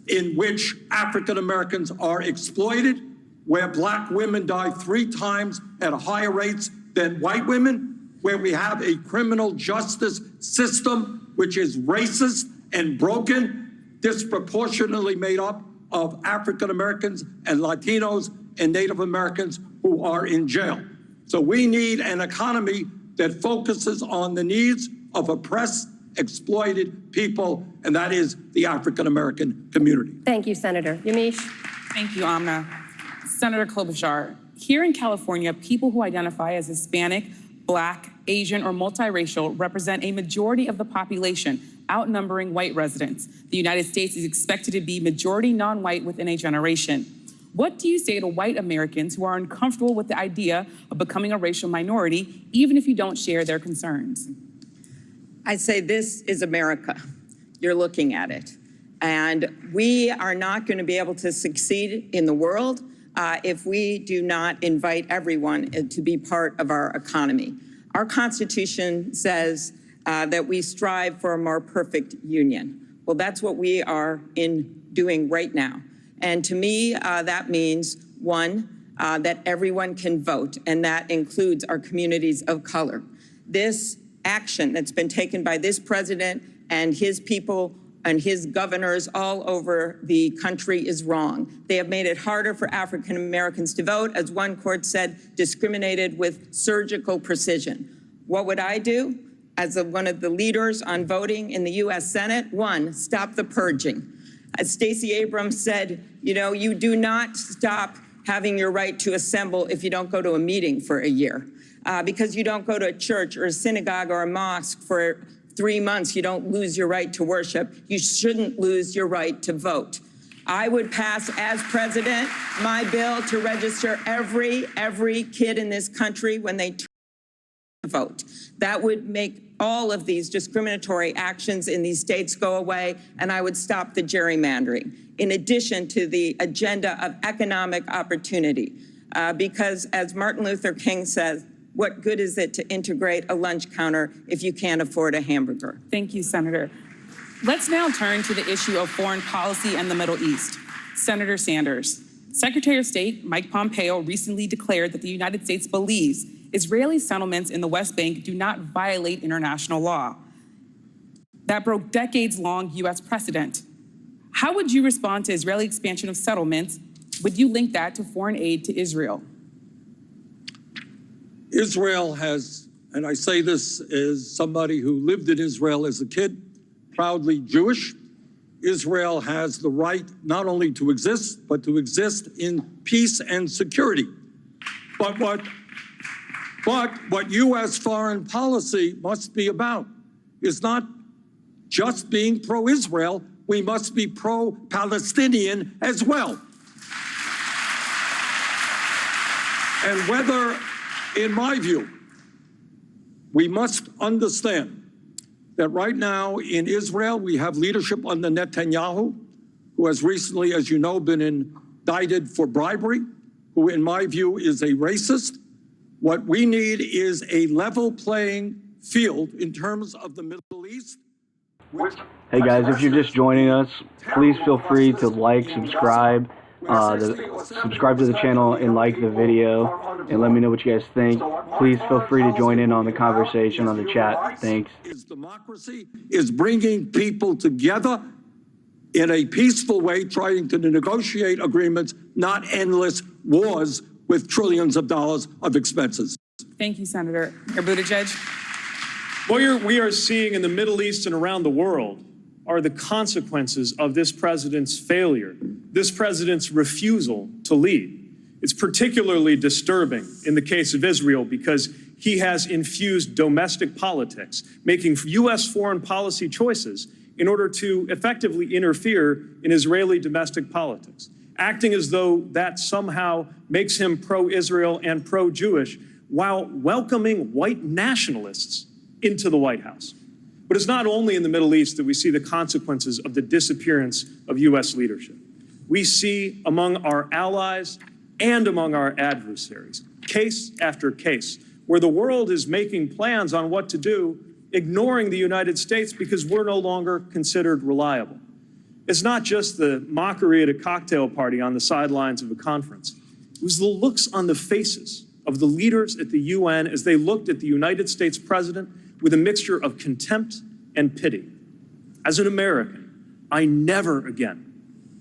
in which African Americans are exploited, where black women die 3 times at higher rates than white women, where we have a criminal justice system which is racist and broken, disproportionately made up of African Americans and Latinos and Native Americans who are in jail. So we need an economy that focuses on the needs of oppressed, exploited people, and that is the African-American community. Thank you, Senator. Yamiche? Thank you, Amna. Senator Klobuchar, here in California, people who identify as Hispanic, Black, Asian, or multiracial represent a majority of the population, outnumbering white residents. The United States is expected to be majority non-white within a generation. What do you say to white Americans who are uncomfortable with the idea of becoming a racial minority, even if you don't share their concerns? I say this is America. You're looking at it. And we are not going to be able to succeed in the world if we do not invite everyone to be part of our economy. Our Constitution says that we strive for a more perfect union. Well, that's what we are doing right now. And to me, that means, one, that everyone can vote, and that includes our communities of color. This action that's been taken by this president and his people and his governors all over the country is wrong. They have made it harder for African Americans to vote, as one court said, discriminated with surgical precision. What would I do as one of the leaders on voting in the U.S. Senate? One, stop the purging. As Stacey Abrams said, you do not stop having your right to assemble if you don't go to a meeting for a year. Because you don't go to a church or a synagogue or a mosque for 3 months, you don't lose your right to worship. You shouldn't lose your right to vote. I would pass, as president, my bill to register every kid in this country when they turn to vote. That would make all of these discriminatory actions in these states go away, and I would stop the gerrymandering, in addition to the agenda of economic opportunity. Because as Martin Luther King says, what good is it to integrate a lunch counter if you can't afford a hamburger? Thank you, Senator. Let's now turn to the issue of foreign policy and the Middle East. Senator Sanders, Secretary of State Mike Pompeo recently declared that the United States believes Israeli settlements in the West Bank do not violate international law. That broke decades-long U.S. precedent. How would you respond to Israeli expansion of settlements? Would you link that to foreign aid to Israel? Israel has, and I say this as somebody who lived in Israel as a kid, proudly Jewish, Israel has the right not only to exist, but to exist in peace and security. But what U.S. foreign policy must be about is not just being pro-Israel, we must be pro-Palestinian as well. And whether, in my view, we must understand that right now in Israel, we have leadership under Netanyahu, who has recently, as you know, been indicted for bribery, who in my view is a racist. What we need is a level playing field in terms of the Middle East. Hey guys, if you're just joining us, please feel free to like, subscribe to the channel and like the video, and let me know what you guys think. Please feel free to join in on the conversation on the chat. Thanks. Democracy is bringing people together in a peaceful way, trying to negotiate agreements, not endless wars with trillions of dollars of expenses. Thank you, Senator. Mayor Buttigieg. What we are seeing in the Middle East and around the world are the consequences of this president's failure, this president's refusal to lead. It's particularly disturbing in the case of Israel because he has infused domestic politics, making U.S. foreign policy choices in order to effectively interfere in Israeli domestic politics, acting as though that somehow makes him pro-Israel and pro-Jewish while welcoming white nationalists into the White House. But it's not only in the Middle East that we see the consequences of the disappearance of U.S. leadership. We see among our allies and among our adversaries, case after case, where the world is making plans on what to do, ignoring the United States because we're no longer considered reliable. It's not just the mockery at a cocktail party on the sidelines of a conference. It was the looks on the faces of the leaders at the UN as they looked at the United States president with a mixture of contempt and pity. As an American, I never again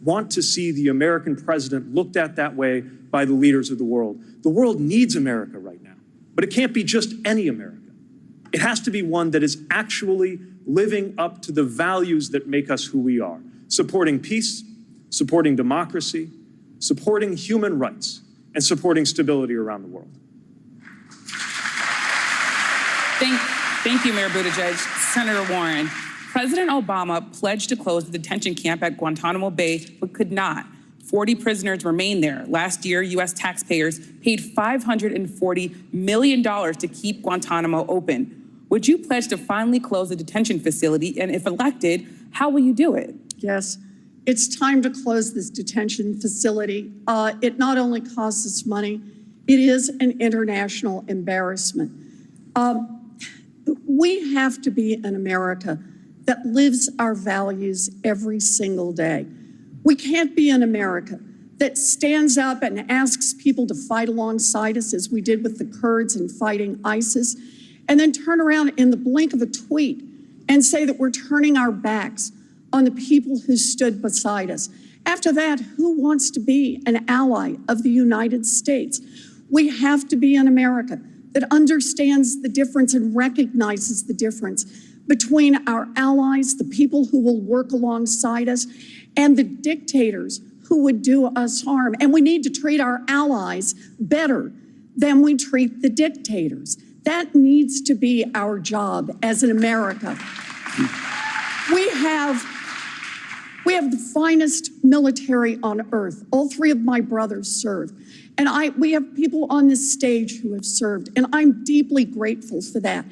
want to see the American president looked at that way by the leaders of the world. The world needs America right now, but it can't be just any America. It has to be one that is actually living up to the values that make us who we are, supporting peace, supporting democracy, supporting human rights, and supporting stability around the world. Thank you, Mayor Buttigieg. Senator Warren, President Obama pledged to close the detention camp at Guantanamo Bay, but could not. 40 prisoners remain there. Last year, U.S. taxpayers paid $540 million to keep Guantanamo open. Would you pledge to finally close the detention facility? And if elected, how will you do it? Yes, it's time to close this detention facility. It not only costs us money, it is an international embarrassment. We have to be an America that lives our values every single day. We can't be an America that stands up and asks people to fight alongside us, as we did with the Kurds in fighting ISIS, and then turn around in the blink of a tweet and say that we're turning our backs on the people who stood beside us. After that, who wants to be an ally of the United States? We have to be an America that understands the difference and recognizes the difference between our allies, the people who will work alongside us, and the dictators who would do us harm. And we need to treat our allies better than we treat the dictators. That needs to be our job as an America. We have the finest military on earth. All three of my brothers served. And we have people on this stage who have served, and I'm deeply grateful for that.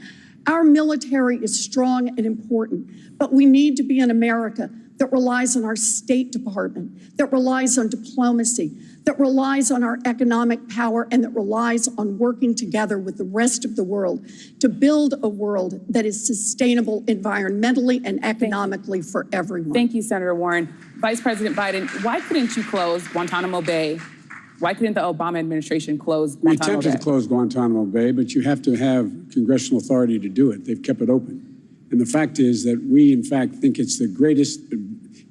Our military is strong and important, but we need to be an America that relies on our State Department, that relies on diplomacy, that relies on our economic power, and that relies on working together with the rest of the world to build a world that is sustainable environmentally and economically for everyone. Thank you, Senator Warren. Vice President Biden, why couldn't you close Guantanamo Bay? Why couldn't the Obama administration close Guantanamo Bay? We attempted to close Guantanamo Bay, but you have to have congressional authority to do it. They've kept it open. And the fact is that we, in fact, think it's the greatest,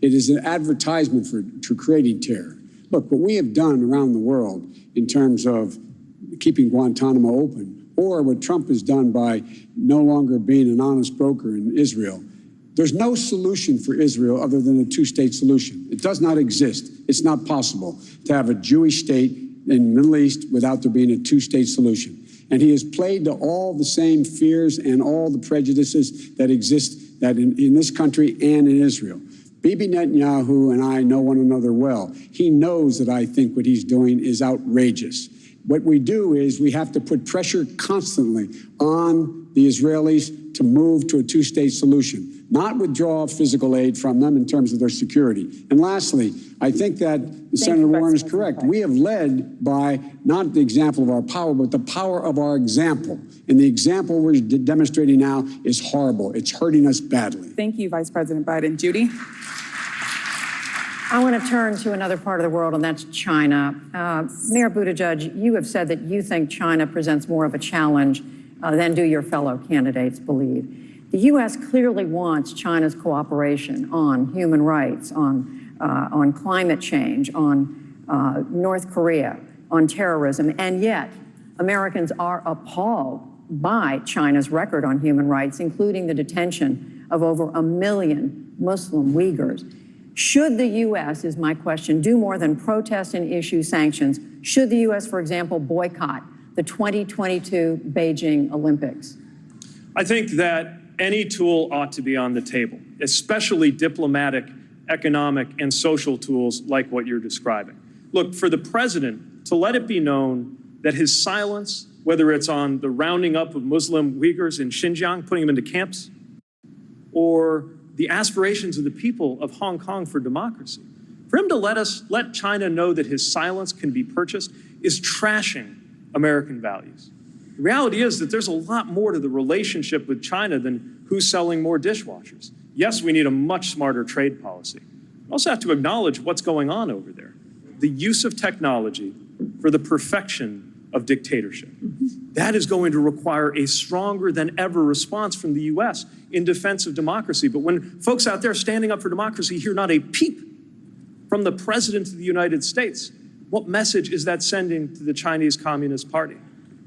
it is an advertisement for creating terror. Look, what we have done around the world in terms of keeping Guantanamo open, or what Trump has done by no longer being an honest broker in Israel, there's no solution for Israel other than a two-state solution. It does not exist. It's not possible to have a Jewish state in the Middle East without there being a two-state solution. And he has played to all the same fears and all the prejudices that exist that in this country and in Israel. Bibi Netanyahu and I know one another well. He knows that I think what he's doing is outrageous. What we do is we have to put pressure constantly on the Israelis to move to a two-state solution, not withdraw physical aid from them in terms of their security. And lastly, I think that Senator Warren is correct. We have led by not the example of our power, but the power of our example. And the example we're demonstrating now is horrible. It's hurting us badly. Thank you, Vice President Biden. Judy? I want to turn to another part of the world, and that's China. Mayor Buttigieg, you have said that you think China presents more of a challenge than do your fellow candidates believe. The U.S. clearly wants China's cooperation on human rights, on climate change, on North Korea, on terrorism. And yet, Americans are appalled by China's record on human rights, including the detention of over 1 million Muslim Uyghurs. Should the U.S., is my question, do more than protest and issue sanctions? Should the U.S., for example, boycott the 2022 Beijing Olympics? I think that any tool ought to be on the table, especially diplomatic, economic, and social tools like what you're describing. Look, for the president to let it be known that his silence, whether it's on the rounding up of Muslim Uyghurs in Xinjiang, putting them into camps, or the aspirations of the people of Hong Kong for democracy, for him to let China know that his silence can be purchased is trashing American values. The reality is that there's a lot more to the relationship with China than who's selling more dishwashers. Yes, we need a much smarter trade policy. We also have to acknowledge what's going on over there. The use of technology for the perfection of dictatorship. That is going to require a stronger than ever response from the U.S. in defense of democracy. But when folks out there standing up for democracy hear not a peep from the President of the United States, what message is that sending to the Chinese Communist Party?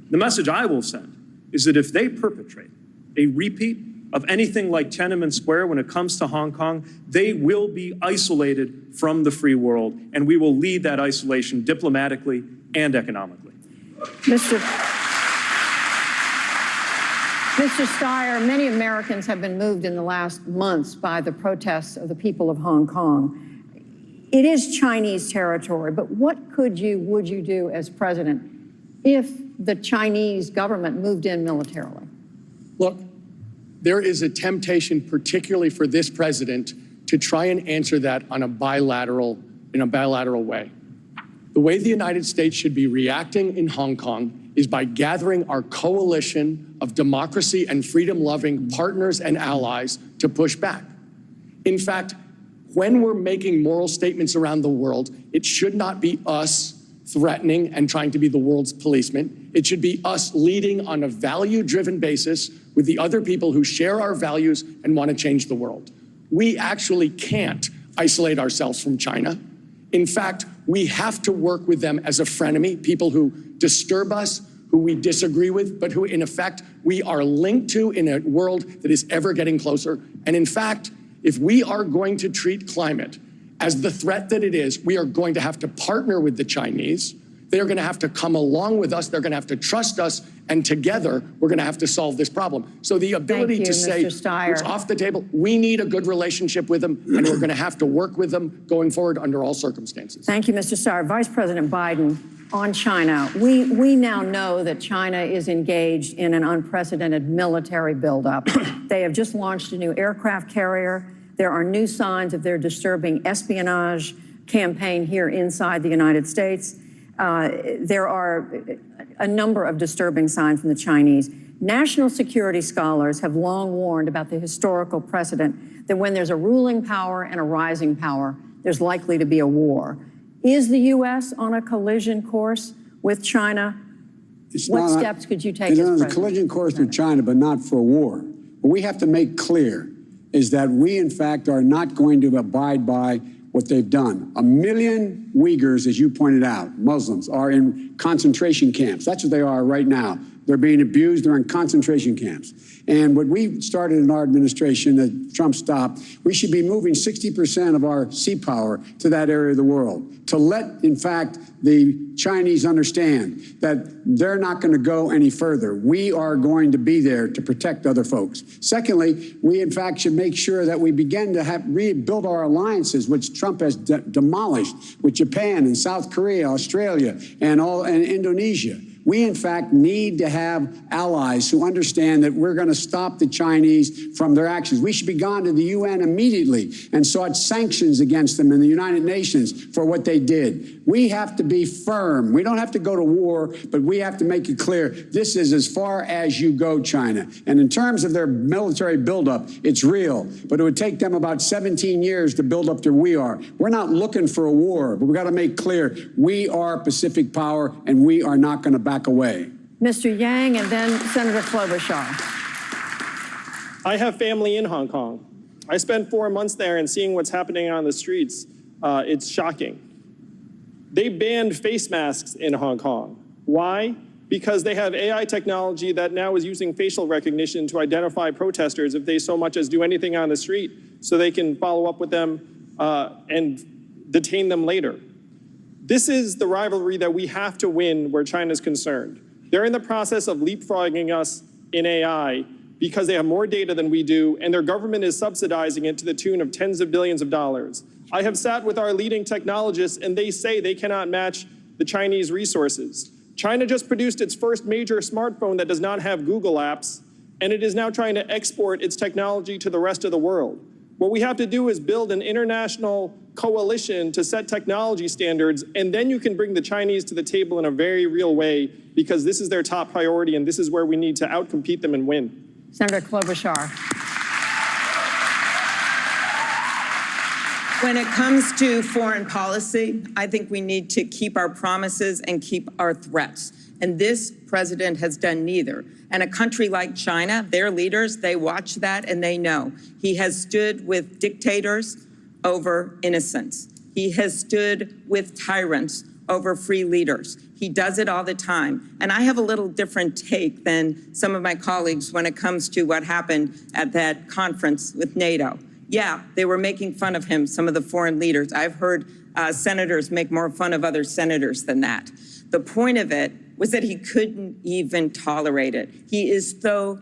The message I will send is that if they perpetrate a repeat of anything like Tiananmen Square when it comes to Hong Kong, they will be isolated from the free world, and we will lead that isolation diplomatically and economically. Mr. Steyer, many Americans have been moved in the last months by the protests of the people of Hong Kong. It is Chinese territory, but what would you do as president if the Chinese government moved in militarily? Look, there is a temptation, particularly for this president, to try and answer that in a bilateral way. The way the United States should be reacting in Hong Kong is by gathering our coalition of democracy and freedom-loving partners and allies to push back. In fact, when we're making moral statements around the world, it should not be us threatening and trying to be the world's policeman. It should be us leading on a value-driven basis with the other people who share our values and want to change the world. We actually can't isolate ourselves from China. In fact, we have to work with them as a frenemy, people who disturb us, who we disagree with, but who, in effect, we are linked to in a world that is ever getting closer. And in fact, if we are going to treat climate as the threat that it is, we are going to have to partner with the Chinese. They're going to have to come along with us. They're going to have to trust us. And together, we're going to have to solve this problem. So the ability to say it's off the table, we need a good relationship with them, and we're going to have to work with them going forward under all circumstances. Thank you, Mr. Steyer. Vice President Biden, on China, we now know that China is engaged in an unprecedented military buildup. They have just launched a new aircraft carrier. There are new signs of their disturbing espionage campaign here inside the United States. There are a number of disturbing signs from the Chinese. National security scholars have long warned about the historical precedent that when there's a ruling power and a rising power, there's likely to be a war. Is the U.S. on a collision course with China? What steps could you take as president? It's on a collision course with China, but not for a war. What we have to make clear is that we, in fact, are not going to abide by what they've done. 1 million Uyghurs, as you pointed out, Muslims, are in concentration camps. That's what they are right now. They're being abused. They're in concentration camps. And what we started in our administration that Trump stopped, we should be moving 60% of our sea power to that area of the world to let, in fact, the Chinese understand that they're not going to go any further. We are going to be there to protect other folks. Secondly, we, in fact, should make sure that we begin to rebuild our alliances, which Trump has demolished with Japan and South Korea, Australia, and Indonesia. We, in fact, need to have allies who understand that we're going to stop the Chinese from their actions. We should be gone to the UN immediately and sought sanctions against them in the United Nations for what they did. We have to be firm. We don't have to go to war, but we have to make it clear this is as far as you go, China. And in terms of their military buildup, it's real, but it would take them about 17 years to build up to where we are. We're not looking for a war, but we got to make clear we are Pacific power and we are not going to back away. Mr. Yang and then Senator Klobuchar. I have family in Hong Kong. I spent 4 months there and seeing what's happening on the streets, it's shocking. They banned face masks in Hong Kong. Why? Because they have AI technology that now is using facial recognition to identify protesters if they so much as do anything on the street, so they can follow up with them and detain them later. This is the rivalry that we have to win where China's concerned. They're in the process of leapfrogging us in AI because they have more data than we do, and their government is subsidizing it to the tune of tens of billions of dollars. I have sat with our leading technologists, and they say they cannot match the Chinese resources. China just produced its first major smartphone that does not have Google apps, and it is now trying to export its technology to the rest of the world. What we have to do is build an international coalition to set technology standards, and then you can bring the Chinese to the table in a very real way, because this is their top priority, and this is where we need to outcompete them and win. Senator Klobuchar. When it comes to foreign policy, I think we need to keep our promises and keep our threats. And this president has done neither. And a country like China, their leaders, they watch that and they know. He has stood with dictators over innocents. He has stood with tyrants over free leaders. He does it all the time. And I have a little different take than some of my colleagues when it comes to what happened at that conference with NATO. Yeah, they were making fun of him, some of the foreign leaders. I've heard senators make more fun of other senators than that. The point of it was that he couldn't even tolerate it. He is so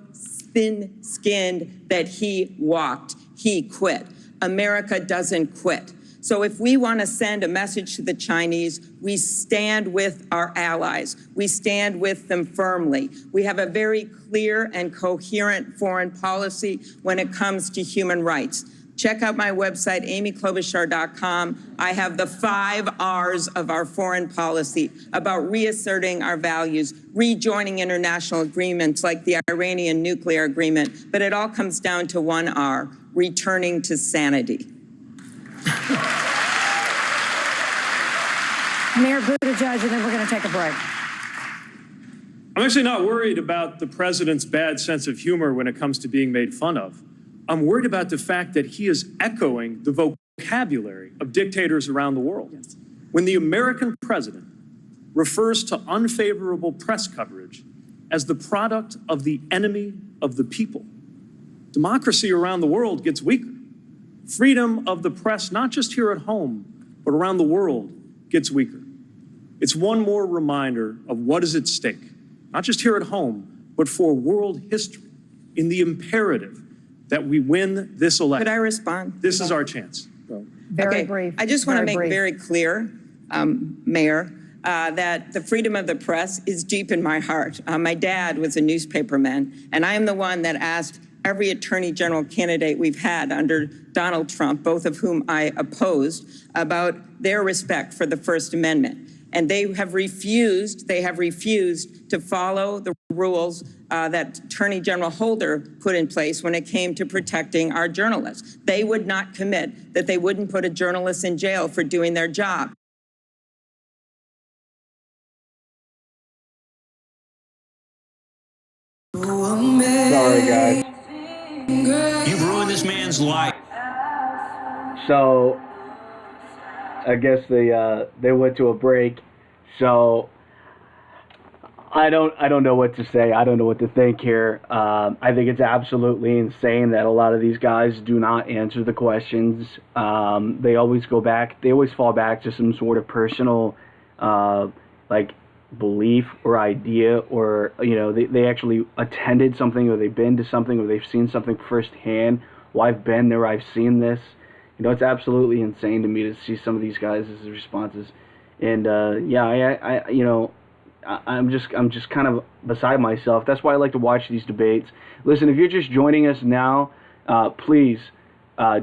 thin-skinned that he walked. He quit. America doesn't quit. So if we want to send a message to the Chinese, we stand with our allies. We stand with them firmly. We have a very clear and coherent foreign policy when it comes to human rights. Check out my website, amyklobuchar.com. I have the 5 R's of our foreign policy about reasserting our values, rejoining international agreements like the Iranian nuclear agreement. But it all comes down to 1 R, returning to sanity. Mayor Buttigieg, and then we're going to take a break. I'm actually not worried about the president's bad sense of humor when it comes to being made fun of. I'm worried about the fact that he is echoing the vocabulary of dictators around the world. Yes. When the American president refers to unfavorable press coverage as the product of the enemy of the people, democracy around the world gets weaker. Freedom of the press, not just here at home, but around the world, gets weaker. It's one more reminder of what is at stake, not just here at home, but for world history, in the imperative that we win this election. Could I respond? This is our chance. Very brief. I just want to make very clear, Mayor, that the freedom of the press is deep in my heart. My dad was a newspaperman, and I am the one that asked every attorney general candidate we've had under Donald Trump, both of whom I opposed, about their respect for the First Amendment. And they have refused to follow the rules that Attorney General Holder put in place when it came to protecting our journalists. They would not commit that they wouldn't put a journalist in jail for doing their job. Sorry, guys. You've ruined this man's life. So, I guess they went to a break. So, I don't know what to say. I don't know what to think here. I think it's absolutely insane that a lot of these guys do not answer the questions. They always fall back to some sort of personal, belief or idea, or they actually attended something, or they've been to something, or they've seen something firsthand. Well, I've been there, I've seen this. It's absolutely insane to me to see some of these guys' responses. And I'm just kind of beside myself. That's why I like to watch these debates. Listen, if you're just joining us now, please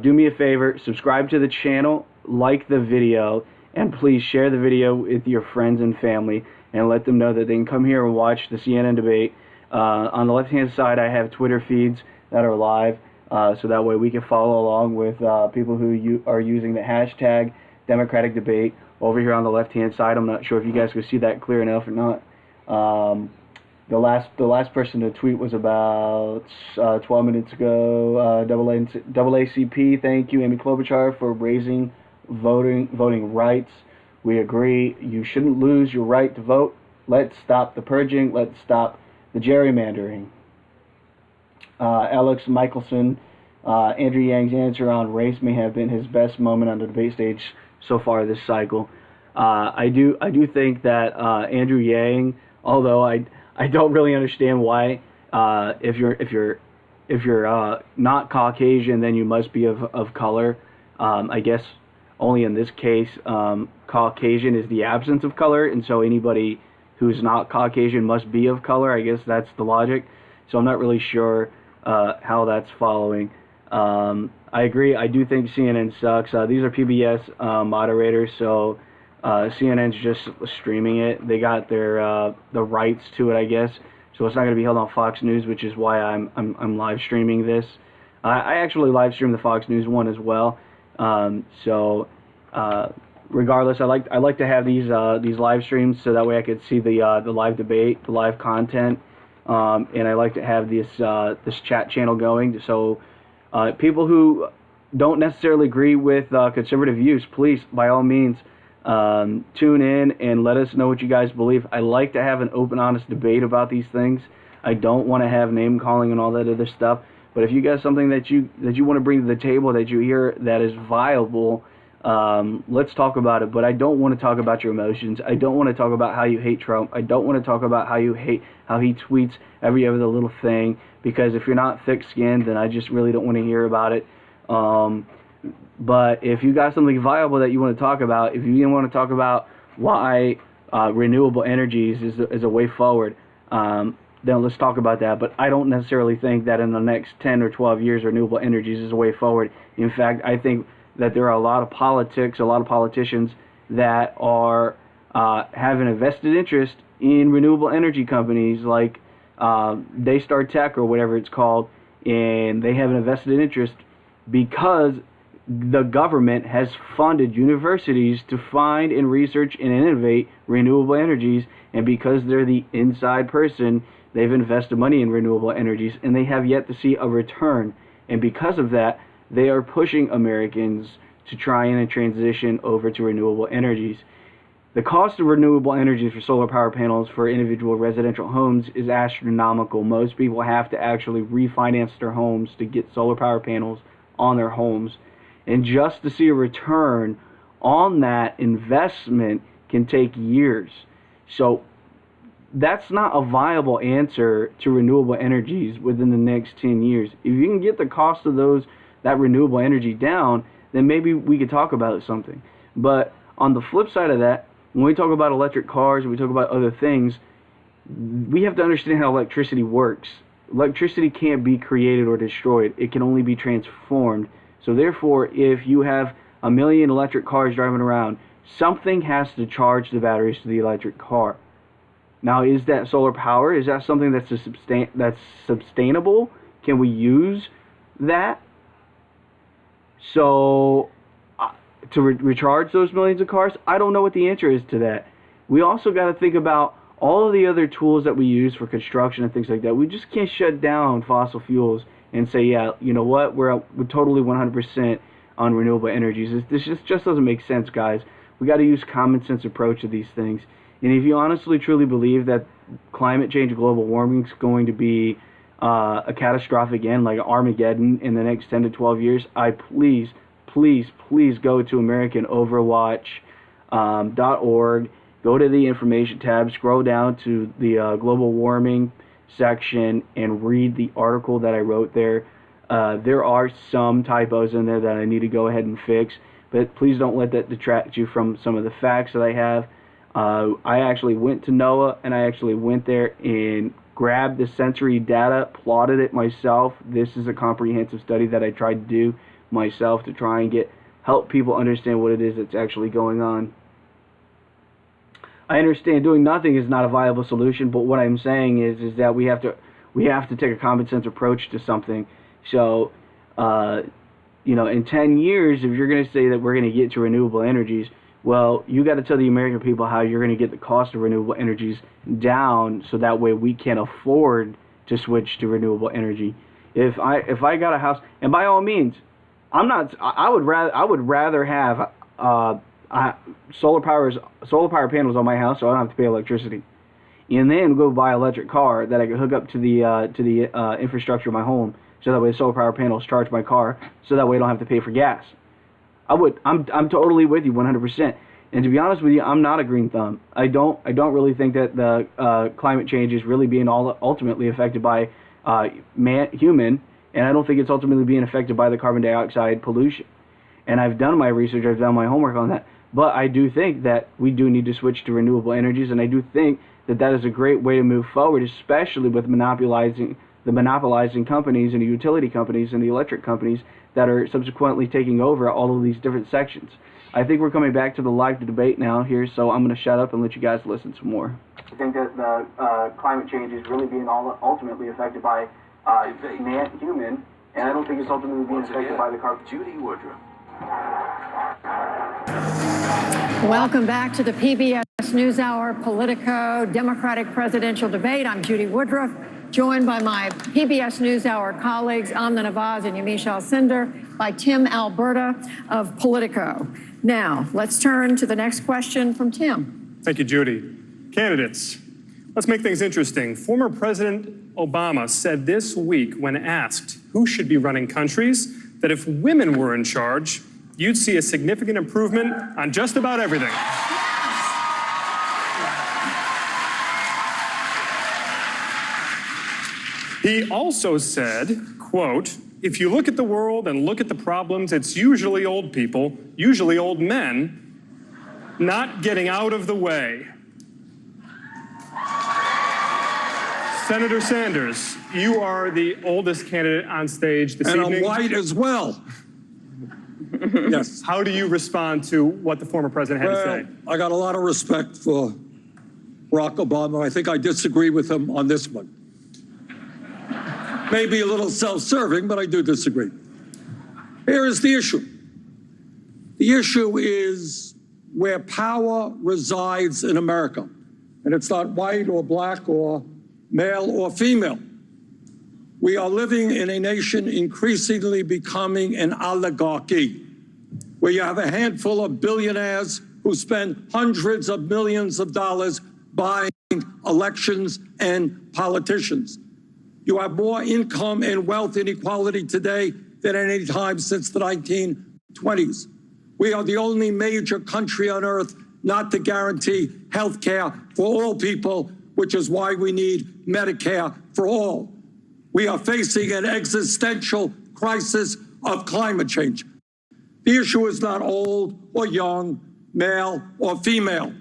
do me a favor, subscribe to the channel, like the video, and please share the video with your friends and family, and let them know that they can come here and watch the CNN debate. On the left-hand side, I have Twitter feeds that are live, so that way we can follow along with people who are using the hashtag Democratic Debate. Over here on the left-hand side, I'm not sure if you guys can see that clear enough or not. The last person to tweet was about 12 minutes ago. AACP, thank you, Amy Klobuchar, for raising voting rights We agree you shouldn't lose your right to vote. Let's stop the purging. Let's stop the gerrymandering. Alex Michelson, Andrew Yang's answer on race may have been his best moment on the debate stage so far this cycle. I do think that Andrew Yang, although I don't really understand why if you're not Caucasian, then you must be of color. I guess only in this case, Caucasian is the absence of color, and so anybody who's not Caucasian must be of color. I guess that's the logic. So I'm not really sure how that's following. I agree. I do think CNN sucks. These are PBS moderators, so CNN's just streaming it. They got their the rights to it, I guess. So it's not going to be held on Fox News, which is why I'm live streaming this. I actually live stream the Fox News one as well. Regardless, I like to have these live streams so that way I could see the live debate, the live content, and I like to have this chat channel going. So people who don't necessarily agree with conservative views, please, by all means, tune in and let us know what you guys believe. I like to have an open, honest debate about these things. I don't want to have name calling and all that other stuff. But if you got something that you want to bring to the table that you hear that is viable, let's talk about it. But I don't want to talk about your emotions. I don't want to talk about how you hate Trump. I don't want to talk about how he tweets every other little thing, because if you're not thick-skinned, then I just really don't want to hear about it. But if you got something viable that you want to talk about, if you want to talk about why renewable energies is a way forward, then let's talk about that. But I don't necessarily think that in the next 10 or 12 years renewable energies is a way forward. In fact, I think that there are a lot of politicians that are having a vested interest in renewable energy companies like Daystar Tech or whatever it's called, and they have an vested interest because the government has funded universities to find and research and innovate renewable energies, and because they're the inside person, they've invested money in renewable energies, and they have yet to see a return. And because of that, they are pushing Americans to try and transition over to renewable energies. The cost of renewable energies for solar power panels for individual residential homes is astronomical. Most people have to actually refinance their homes to get solar power panels on their homes. And just to see a return on that investment can take years. So that's not a viable answer to renewable energies within the next 10 years. If you can get the cost of that renewable energy down, then maybe we could talk about something. But on the flip side of that, when we talk about electric cars and we talk about other things, we have to understand how electricity works. Electricity can't be created or destroyed. It can only be transformed. So therefore, if you have a million electric cars driving around, something has to charge the batteries to the electric car. Now, is that solar power? Is that something that's sustainable? Can we use that? So, to recharge those millions of cars? I don't know what the answer is to that. We also got to think about all of the other tools that we use for construction and things like that. We just can't shut down fossil fuels and say, yeah, you know what, we're totally 100% on renewable energies. This just doesn't make sense, guys. We got to use common sense approach to these things. And if you honestly truly believe that climate change and global warming is going to be a catastrophic end, like Armageddon in the next 10 to 12 years, please go to American Overwatch.org, go to the information tab, scroll down to the global warming section, and read the article that I wrote there. There are some typos in there that I need to go ahead and fix, but please don't let that detract you from some of the facts that I have. I actually went to NOAA, and I actually went there and grabbed the sensory data, plotted it myself. This is a comprehensive study that I tried to do myself to try and help people understand what it is that's actually going on. I understand doing nothing is not a viable solution, but what I'm saying is that we have to take a common sense approach to something. So, in 10 years, if you're going to say that we're going to get to renewable energies, well, you got to tell the American people how you're going to get the cost of renewable energies down, so that way we can afford to switch to renewable energy. If I got a house, and by all means, I would rather have solar power panels on my house, so I don't have to pay electricity. And then go buy an electric car that I can hook up to the infrastructure of my home, so that way the solar power panels charge my car, so that way I don't have to pay for gas. I'm totally with you 100%. And to be honest with you, I'm not a green thumb. I don't really think that the climate change is really being ultimately affected by human, and I don't think it's ultimately being affected by the carbon dioxide pollution. And I've done my research, I've done my homework on that. But I do think that we do need to switch to renewable energies, and I do think that that is a great way to move forward, especially with monopolizing companies and the utility companies and the electric companies that are subsequently taking over all of these different sections. I think we're coming back to the live debate now here, so I'm going to shut up and let you guys listen some more. I think that the climate change is really being ultimately affected by human, and I don't think it's ultimately being affected by the carbon. Judy Woodruff. Welcome back to the PBS NewsHour Politico Democratic Presidential Debate. I'm Judy Woodruff, joined by my PBS NewsHour colleagues Amna Nawaz and Yamiche Alcindor, by Tim Alberta of Politico. Now, let's turn to the next question from Tim. Thank you, Judy. Candidates, let's make things interesting. Former President Obama said this week, when asked who should be running countries, that if women were in charge, you'd see a significant improvement on just about everything. He also said, quote, if you look at the world and look at the problems, it's usually old people, usually old men, not getting out of the way. Senator Sanders, you are the oldest candidate on stage this evening. And I'm white as well. Yes. How do you respond to what the former president had to say? I got a lot of respect for Barack Obama. I think I disagree with him on this one. Maybe a little self-serving, but I do disagree. Here is the issue. The issue is where power resides in America. And it's not white or black or male or female. We are living in a nation increasingly becoming an oligarchy, where you have a handful of billionaires who spend hundreds of millions of dollars buying elections and politicians. You have more income and wealth inequality today than at any time since the 1920s. We are the only major country on earth not to guarantee health care for all people, which is why we need Medicare for all. We are facing an existential crisis of climate change. The issue is not old or young, male or female.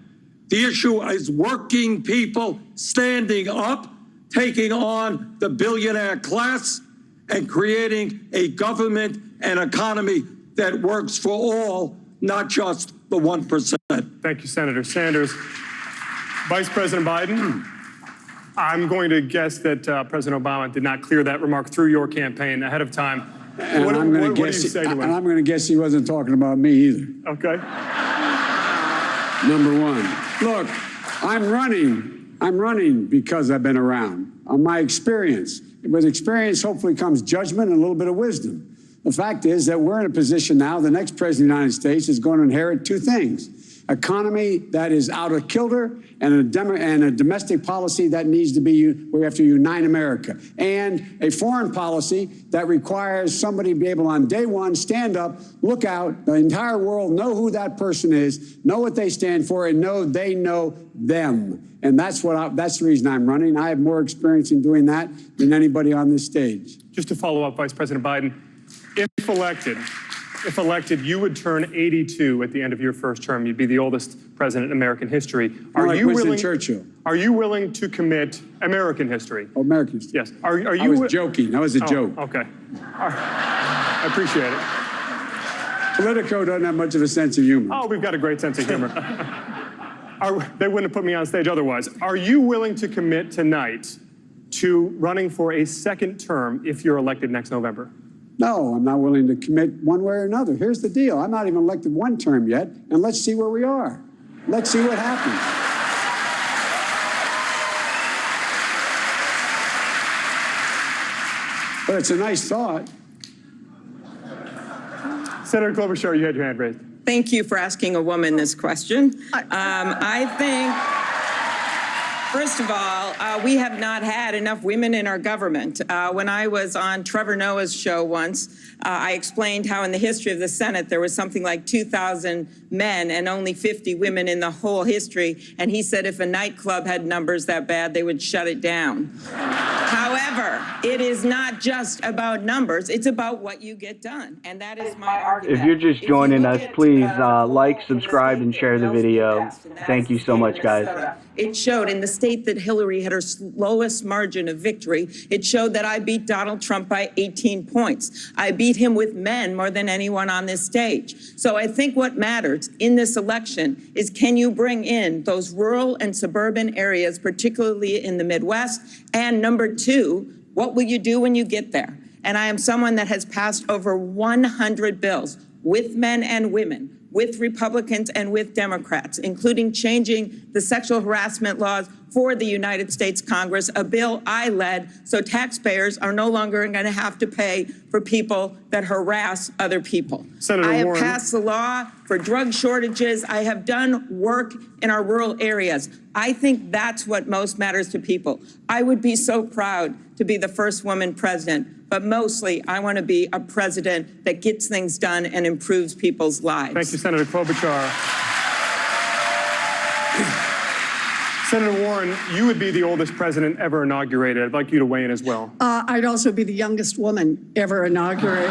The issue is working people standing up, taking on the billionaire class, and creating a government and economy that works for all, not just the 1%. Thank you, Senator Sanders. Vice President Biden, I'm going to guess that President Obama did not clear that remark through your campaign ahead of time. And what I'm going do you say to him? I'm going to guess he wasn't talking about me either. Okay. Number one. Look, I'm running because I've been around. On my experience. With experience, hopefully comes judgment and a little bit of wisdom. The fact is that we're in a position now, the next president of the United States is going to inherit two things. Economy that is out of kilter, and a domestic policy that needs to be, we have to unite America. And a foreign policy that requires somebody to be able on day one, stand up, look out, the entire world know who that person is, know what they stand for, and know they know them. And that's the reason I'm running. I have more experience in doing that than anybody on this stage. Just to follow up, Vice President Biden, if elected, you would turn 82 at the end of your first term. You'd be the oldest president in American history. Are you Winston Churchill? Are you willing to commit American history? Oh, American history. Yes. Are you? I was joking. That was a joke. Okay. I appreciate it. Politico doesn't have much of a sense of humor. Oh, we've got a great sense of humor. They wouldn't have put me on stage otherwise. Are you willing to commit tonight to running for a second term if you're elected next November? No, I'm not willing to commit one way or another. Here's the deal. I'm not even elected one term yet, and let's see where we are. Let's see what happens. But it's a nice thought. Senator Klobuchar, you had your hand raised. Thank you for asking a woman this question. I think, first of all, we have not had enough women in our government. When I was on Trevor Noah's show once, I explained how in the history of the Senate there was something like 2,000 men and only 50 women in the whole history. And he said if a nightclub had numbers that bad, they would shut it down. However, it is not just about numbers. It's about what you get done. And that is my argument. If you're just joining us, please like, subscribe, and share the video. Thank you so much, guys. It showed in the state that Hillary had her lowest margin of victory. It showed that I beat Donald Trump by 18 points. I beat him with men more than anyone on this stage. So I think what matters in this election is, can you bring in those rural and suburban areas, particularly in the Midwest? And number two, what will you do when you get there? And I am someone that has passed over 100 bills with men and women, with Republicans and with Democrats, including changing the sexual harassment laws for the United States Congress, a bill I led, so taxpayers are no longer going to have to pay for people that harass other people. Senator I have Warren. passed the law for drug shortages. I have done work in our rural areas. I think that's what most matters to people. I would be so proud to be the first woman president, but mostly I want to be a president that gets things done and improves people's lives. Thank you, Senator Klobuchar. Senator Warren, you would be the oldest president ever inaugurated. I'd like you to weigh in as well. I'd also be the youngest woman ever inaugurated.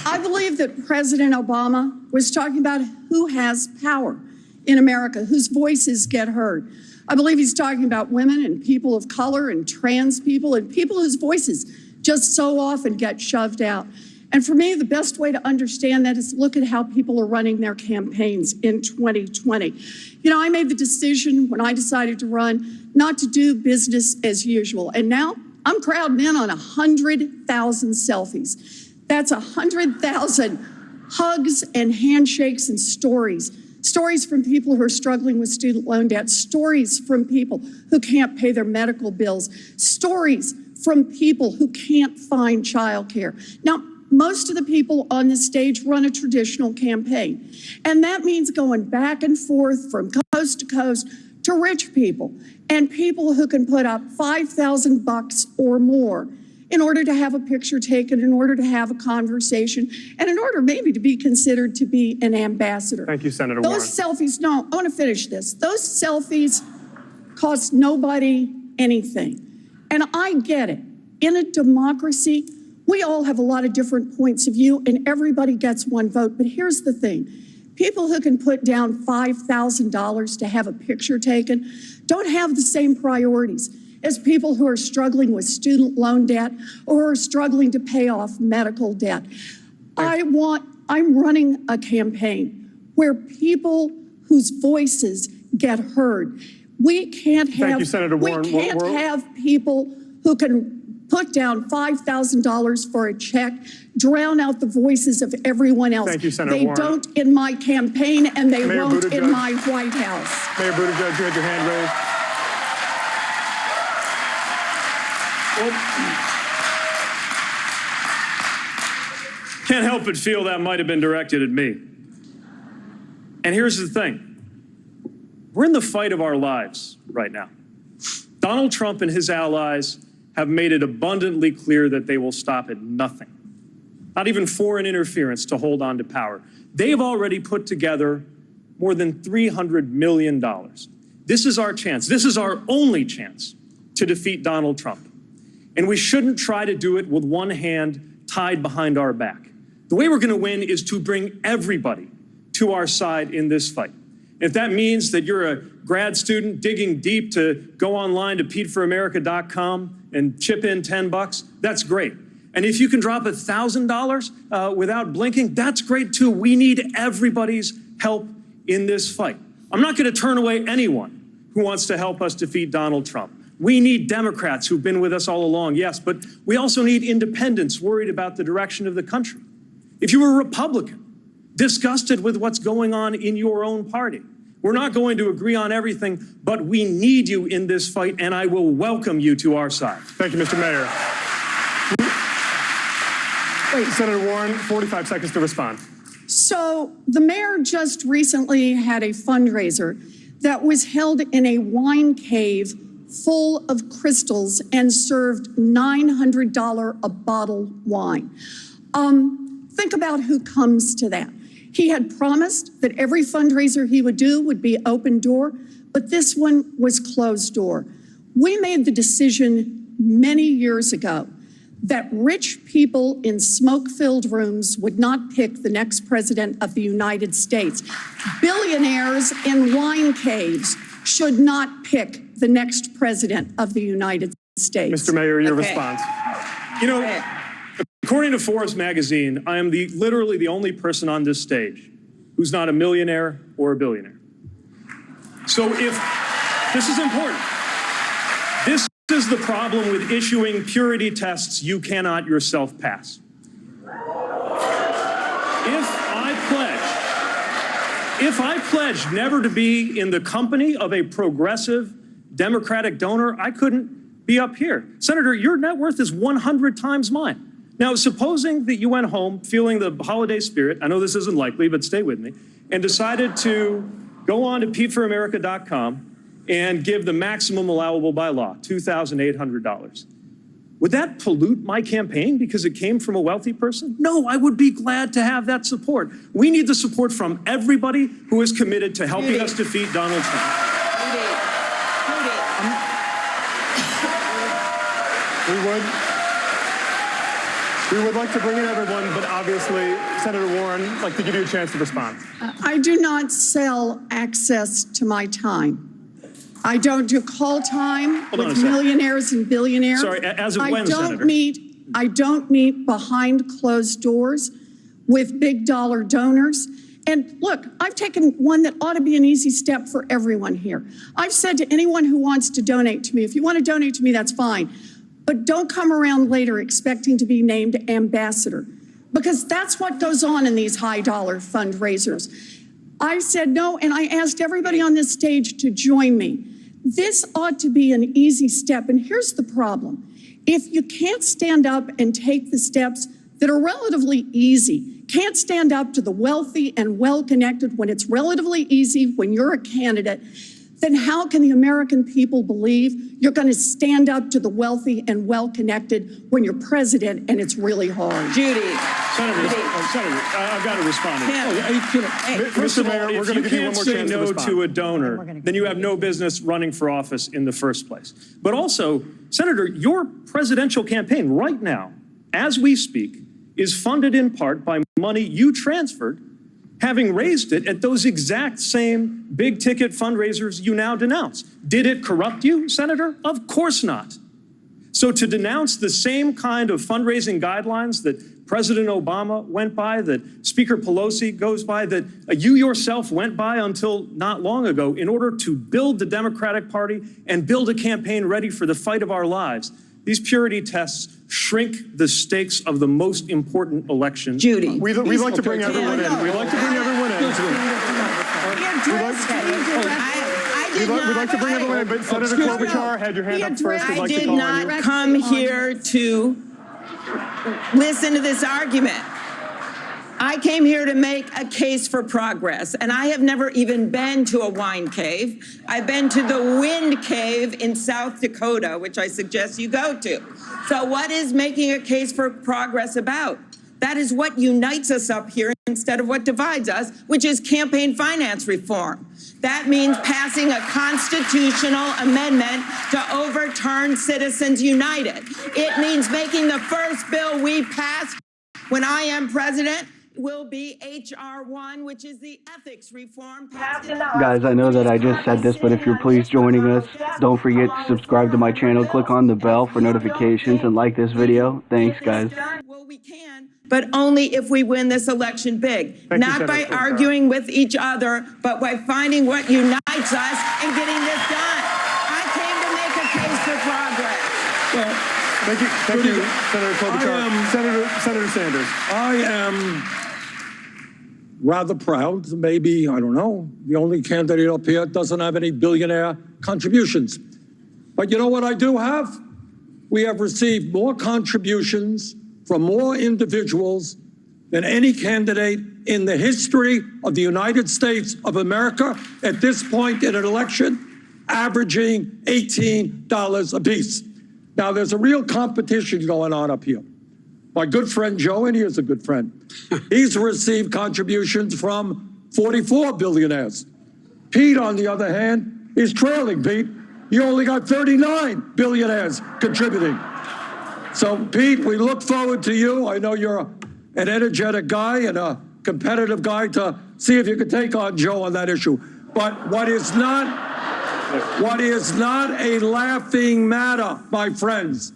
I believe that President Obama was talking about who has power in America, whose voices get heard. I believe he's talking about women and people of color and trans people and people whose voices just so often get shoved out. And for me, the best way to understand that is look at how people are running their campaigns in 2020. You know, I made the decision when I decided to run not to do business as usual. And now I'm crowding in on 100,000 selfies. That's 100,000 hugs and handshakes and stories. Stories from people who are struggling with student loan debt. Stories from people who can't pay their medical bills. Stories from people who can't find childcare. Now, most of the people on this stage run a traditional campaign. And that means going back and forth from coast to coast to rich people and people who can put up $5,000 or more in order to have a picture taken, in order to have a conversation, and in order maybe to be considered to be an ambassador. Thank you, Senator Warren. Those selfies, no, I want to finish this. Those selfies cost nobody anything. And I get it. In a democracy, we all have a lot of different points of view, and everybody gets one vote. But here's the thing. People who can put down $5,000 to have a picture taken don't have the same priorities as people who are struggling with student loan debt or are struggling to pay off medical debt. I'm running a campaign where people whose voices get heard. We can't have, Thank you, Senator Warren. We can't have people who can put down $5,000 for a check, drown out the voices of everyone else. Thank you, Senator They Warren. don't in my campaign, and they Mayor won't Buttigieg. in my White House. Mayor Buttigieg, you had your hand raised. Can't help but feel that might have been directed at me. And here's the thing. We're in the fight of our lives right now. Donald Trump and his allies have made it abundantly clear that they will stop at nothing, not even foreign interference, to hold on to power. They've already put together more than $300 million. This is our chance. This is our only chance to defeat Donald Trump. And we shouldn't try to do it with one hand tied behind our back. The way we're going to win is to bring everybody to our side in this fight. If that means that you're a grad student digging deep to go online to PeteForAmerica.com and chip in $10, that's great. And if you can drop $1,000 without blinking, that's great too. We need everybody's help in this fight. I'm not going to turn away anyone who wants to help us defeat Donald Trump. We need Democrats who've been with us all along, yes, but we also need independents worried about the direction of the country. If you were a Republican, disgusted with what's going on in your own party, We're not going to agree on everything, but we need you in this fight, and I will welcome you to our side. Thank you, Mr. Mayor. Senator Warren, 45 seconds to respond. So the mayor just recently had a fundraiser that was held in a wine cave full of crystals and served $900 a bottle wine. Think about who comes to that. He had promised that every fundraiser he would do would be open door, but this one was closed door. We made the decision many years ago that rich people in smoke-filled rooms would not pick the next president of the United States. Billionaires in wine caves should not pick the next president of the United States. Mr. Mayor, your response. You know, according to Forbes magazine, I am literally the only person on this stage who's not a millionaire or a billionaire. So if this is important, this is the problem with issuing purity tests you cannot yourself pass. If I pledge never to be in the company of a progressive Democratic donor, I couldn't be up here. Senator, your net worth is 100 times mine. Now, supposing that you went home feeling the holiday spirit, I know this isn't likely, but stay with me, and decided to go on to PeteForAmerica.com and give the maximum allowable by law, $2,800. Would that pollute my campaign because it came from a wealthy person? No, I would be glad to have that support. We need the support from everybody who is committed to helping us defeat Donald Trump. We would like to bring in everyone, but obviously, Senator Warren, I'd like to give you a chance to respond. I do not sell access to my time. I don't do call time with millionaires and billionaires. Sorry, as of when, Senator? I don't meet behind closed doors with big dollar donors. And look, I've taken one that ought to be an easy step for everyone here. I've said to anyone who wants to donate to me, if you want to donate to me, that's fine. But don't come around later expecting to be named ambassador, because that's what goes on in these high dollar fundraisers. I said no, and I asked everybody on this stage to join me. This ought to be an easy step, and here's the problem. If you can't stand up and take the steps that are relatively easy, can't stand up to the wealthy and well-connected when it's relatively easy when you're a candidate, then how can the American people believe you're going to stand up to the wealthy and well-connected when you're president and it's really hard? Judy. Senator, I've got to respond. First of all, if you can't say no to a donor, then you have no business running for office in the first place. But also, Senator, your presidential campaign right now, as we speak, is funded in part by money you transferred, having raised it at those exact same big-ticket fundraisers you now denounce. Did it corrupt you, Senator? Of course not. So to denounce the same kind of fundraising guidelines that President Obama went by, that Speaker Pelosi goes by, that you yourself went by until not long ago in order to build the Democratic Party and build a campaign ready for the fight of our lives, these purity tests shrink the stakes of the most important election. Judy. We'd like to bring everyone in. We'd like to bring everyone in. We'd like to bring everyone in, but Senator Klobuchar had your hand up first. I did not come here to listen to this argument. I came here to make a case for progress, and I have never even been to a wine cave. I've been to the Wind Cave in South Dakota, which I suggest you go to. So what is making a case for progress about? That is what unites us up here instead of what divides us, which is campaign finance reform. That means passing a constitutional amendment to overturn Citizens United. It means making the first bill we pass when I am president will be H.R. 1, which is the ethics reform. Guys, I know that I just said this, but if you're pleased joining us, don't forget to subscribe to my channel, click on the bell for notifications, and like this video. Thanks, guys. Well, we can, but only if we win this election big. Not by arguing with each other, but by finding what unites us and getting this done. I came to make a case for progress. Well, thank you, Senator Klobuchar. Senator Sanders. I am rather proud, maybe, I don't know, the only candidate up here doesn't have any billionaire contributions. But you know what I do have? We have received more contributions from more individuals than any candidate in the history of the United States of America at this point in an election, averaging $18 apiece. Now, there's a real competition going on up here. My good friend Joe, and he is a good friend, he's received contributions from 44 billionaires. Pete, on the other hand, is trailing, Pete. You only got 39 billionaires contributing. So, Pete, we look forward to you. I know you're an energetic guy and a competitive guy to see if you can take on Joe on that issue. But what is not a laughing matter, my friends,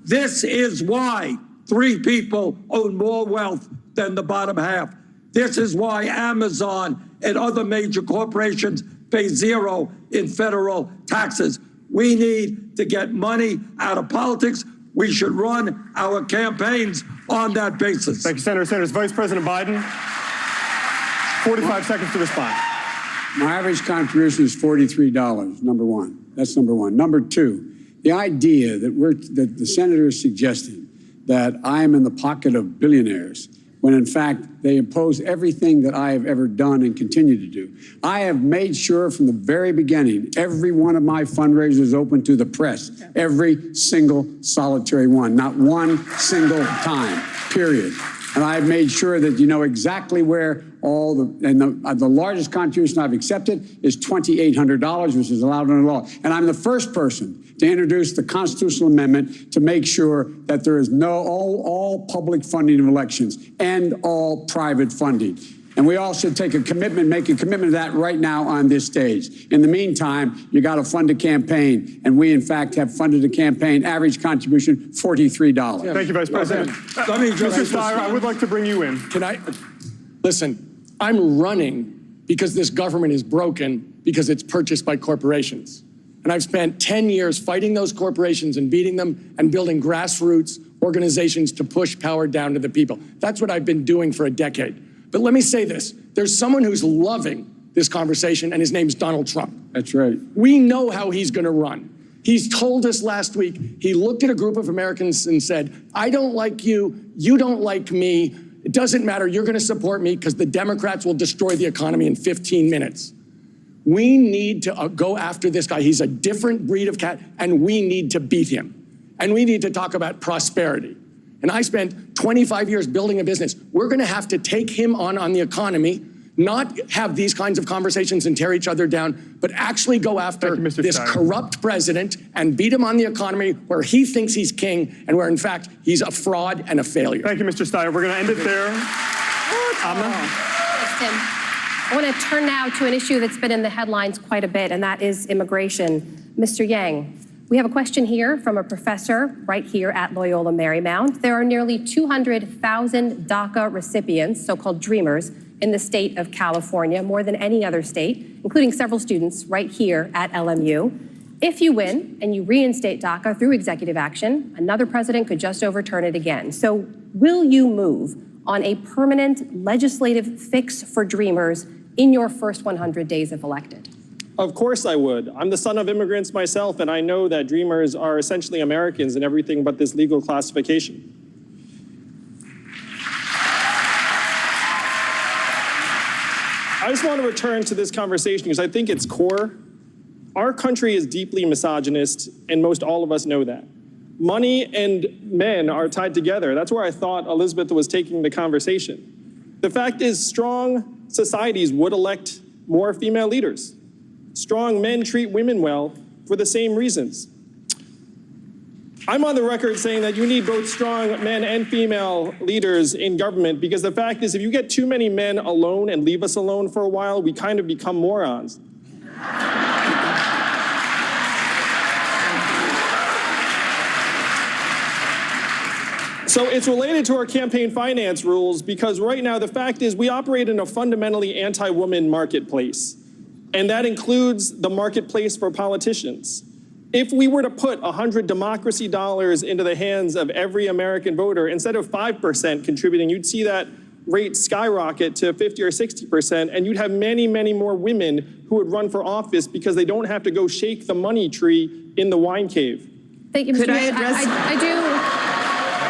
this is why 3 people own more wealth than the bottom half. This is why Amazon and other major corporations pay 0 in federal taxes. We need to get money out of politics. We should run our campaigns on that basis. Thank you, Senator Sanders. Vice President Biden, 45 seconds to respond. My average contribution is $43, number one. That's number one. Number two, the idea that the senator is suggesting that I am in the pocket of billionaires, when in fact they oppose everything that I have ever done and continue to do. I have made sure from the very beginning, every one of my fundraisers is open to the press, every single solitary one, not one single time, period. And I've made sure that you know exactly where the largest contribution I've accepted is $2,800, which is allowed under law. And I'm the first person to introduce the constitutional amendment to make sure that there is all public funding of elections and all private funding. And we all should take a commitment, make a commitment to that right now on this stage. In the meantime, you got to fund a campaign. And we, in fact, have funded a campaign, average contribution, $43. Thank you, Vice President. Mr. Steyer, I would like to bring you in. Can I? Listen, I'm running because this government is broken because it's purchased by corporations. And I've spent 10 years fighting those corporations and beating them and building grassroots organizations to push power down to the people. That's what I've been doing for a decade. But let me say this. There's someone who's loving this conversation, and his name's Donald Trump. That's right. We know how he's going to run. He's told us last week, he looked at a group of Americans and said, I don't like you, you don't like me, it doesn't matter, you're going to support me because the Democrats will destroy the economy in 15 minutes. We need to go after this guy. He's a different breed of cat, and we need to beat him. And we need to talk about prosperity. And I spent 25 years building a business. We're going to have to take him on the economy, not have these kinds of conversations and tear each other down, but actually go after this corrupt president and beat him on the economy where he thinks he's king and where, in fact, he's a fraud and a failure. Thank you, Mr. Steyer. We're going to end it there. Amna? Yes, Tim. I want to turn now to an issue that's been in the headlines quite a bit, and that is immigration. Mr. Yang, we have a question here from a professor right here at Loyola Marymount. There are nearly 200,000 DACA recipients, so-called dreamers, in the state of California, more than any other state, including several students right here at LMU. If you win and you reinstate DACA through executive action, another president could just overturn it again. So will you move on a permanent legislative fix for dreamers in your first 100 days if elected? Of course I would. I'm the son of immigrants myself, and I know that dreamers are essentially Americans in everything but this legal classification. I just want to return to this conversation because I think it's core. Our country is deeply misogynist, and most all of us know that. Money and men are tied together. That's where I thought Elizabeth was taking the conversation. The fact is, strong societies would elect more female leaders. Strong men treat women well for the same reasons. I'm on the record saying that you need both strong men and female leaders in government because the fact is, if you get too many men alone and leave us alone for a while, we kind of become morons. So it's related to our campaign finance rules because right now the fact is we operate in a fundamentally anti-woman marketplace. And that includes the marketplace for politicians. If we were to put 100 democracy dollars into the hands of every American voter, instead of 5% contributing, you'd see that rate skyrocket to 50 or 60%, and you'd have many, many more women who would run for office because they don't have to go shake the money tree in the wine cave. Thank you, Mr. Could I Yang. address-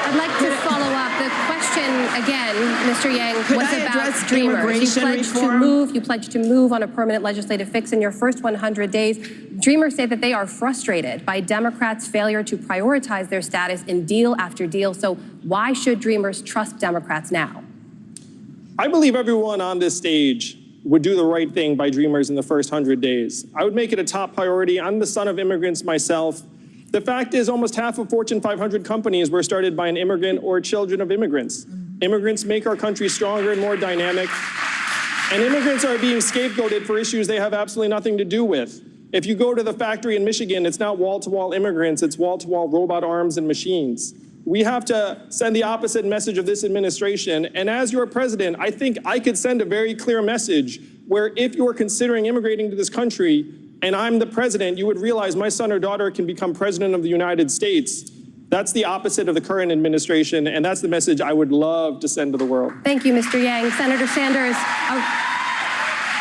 I'd like to follow up. The question again, Mr. Yang, Could was I about address Dreamers. immigration You pledged to move on a permanent legislative fix in your first 100 days. Dreamers say that they are frustrated by Democrats' failure to prioritize their status in deal after deal. So why should Dreamers trust Democrats now? I believe everyone on this stage would do the right thing by Dreamers in the first 100 days. I would make it a top priority. I'm the son of immigrants myself. The fact is, almost half of Fortune 500 companies were started by an immigrant or children of immigrants. Immigrants make our country stronger and more dynamic. And immigrants are being scapegoated for issues they have absolutely nothing to do with. If you go to the factory in Michigan, it's not wall-to-wall immigrants, it's wall-to-wall robot arms and machines. We have to send the opposite message of this administration. And as your president, I think I could send a very clear message where if you're considering immigrating to this country, and I'm the president, you would realize my son or daughter can become president of the United States. That's the opposite of the current administration, and that's the message I would love to send to the world. Thank you, Mr. Yang. Senator Sanders,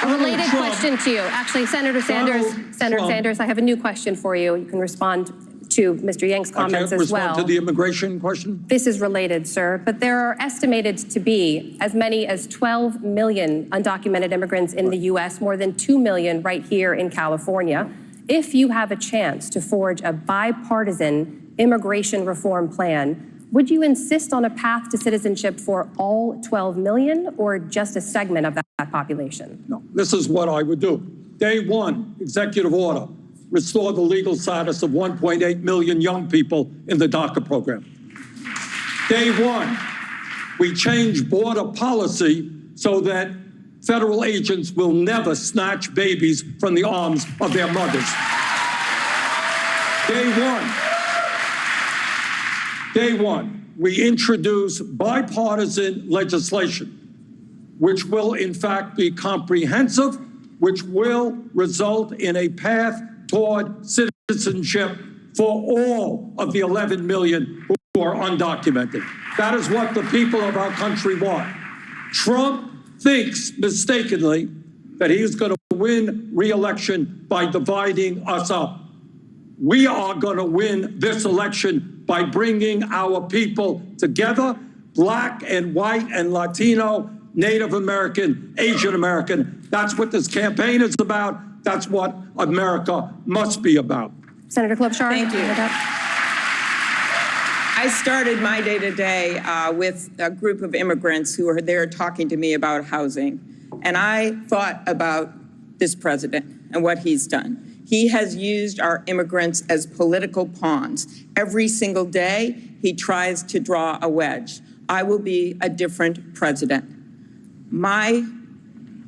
a related question to you. Actually, Senator Sanders, I have a new question for you. You can respond to Mr. Yang's comments as well. I can't respond to the immigration question? This is related, sir, but there are estimated to be as many as 12 million undocumented immigrants in the U.S., more than 2 million right here in California. If you have a chance to forge a bipartisan immigration reform plan, would you insist on a path to citizenship for all 12 million or just a segment of that population? No, this is what I would do. Day one, executive order. Restore the legal status of 1.8 million young people in the DACA program. Day one, we change border policy so that federal agents will never snatch babies from the arms of their mothers. Day one, we introduce bipartisan legislation, which will in fact be comprehensive, which will result in a path toward citizenship for all of the 11 million who are undocumented. That is what the people of our country want. Trump thinks mistakenly that he is going to win re-election by dividing us up. We are going to win this election by bringing our people together, Black and white and Latino, Native American, Asian American. That's what this campaign is about. That's what America must be about. Senator Klobuchar. Thank you. I started my day-to-day with a group of immigrants who were there talking to me about housing. And I thought about this president and what he's done. He has used our immigrants as political pawns. Every single day, he tries to draw a wedge. I will be a different president. My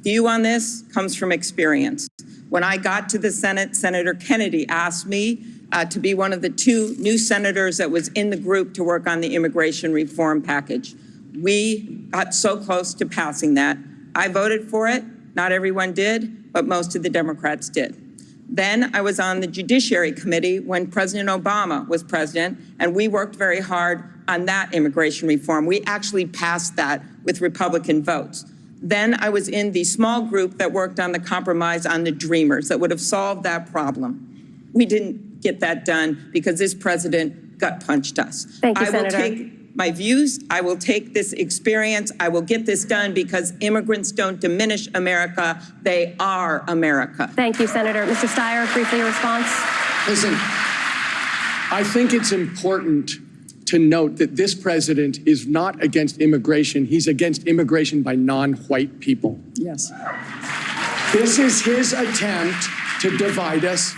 view on this comes from experience. When I got to the Senate, Senator Kennedy asked me to be one of the 2 new senators that was in the group to work on the immigration reform package. We got so close to passing that. I voted for it. Not everyone did, but most of the Democrats did. Then I was on the Judiciary Committee when President Obama was president, and we worked very hard on that immigration reform. We actually passed that with Republican votes. Then I was in the small group that worked on the compromise on the Dreamers that would have solved that problem. We didn't get that done because this president gut-punched us. Thank you, Senator. I will take my views. I will take this experience. I will get this done because immigrants don't diminish America. They are America. Thank you, Senator. Mr. Steyer, briefly a response. Listen, I think it's important to note that this president is not against immigration. He's against immigration by non-white people. Yes. This is his attempt to divide us,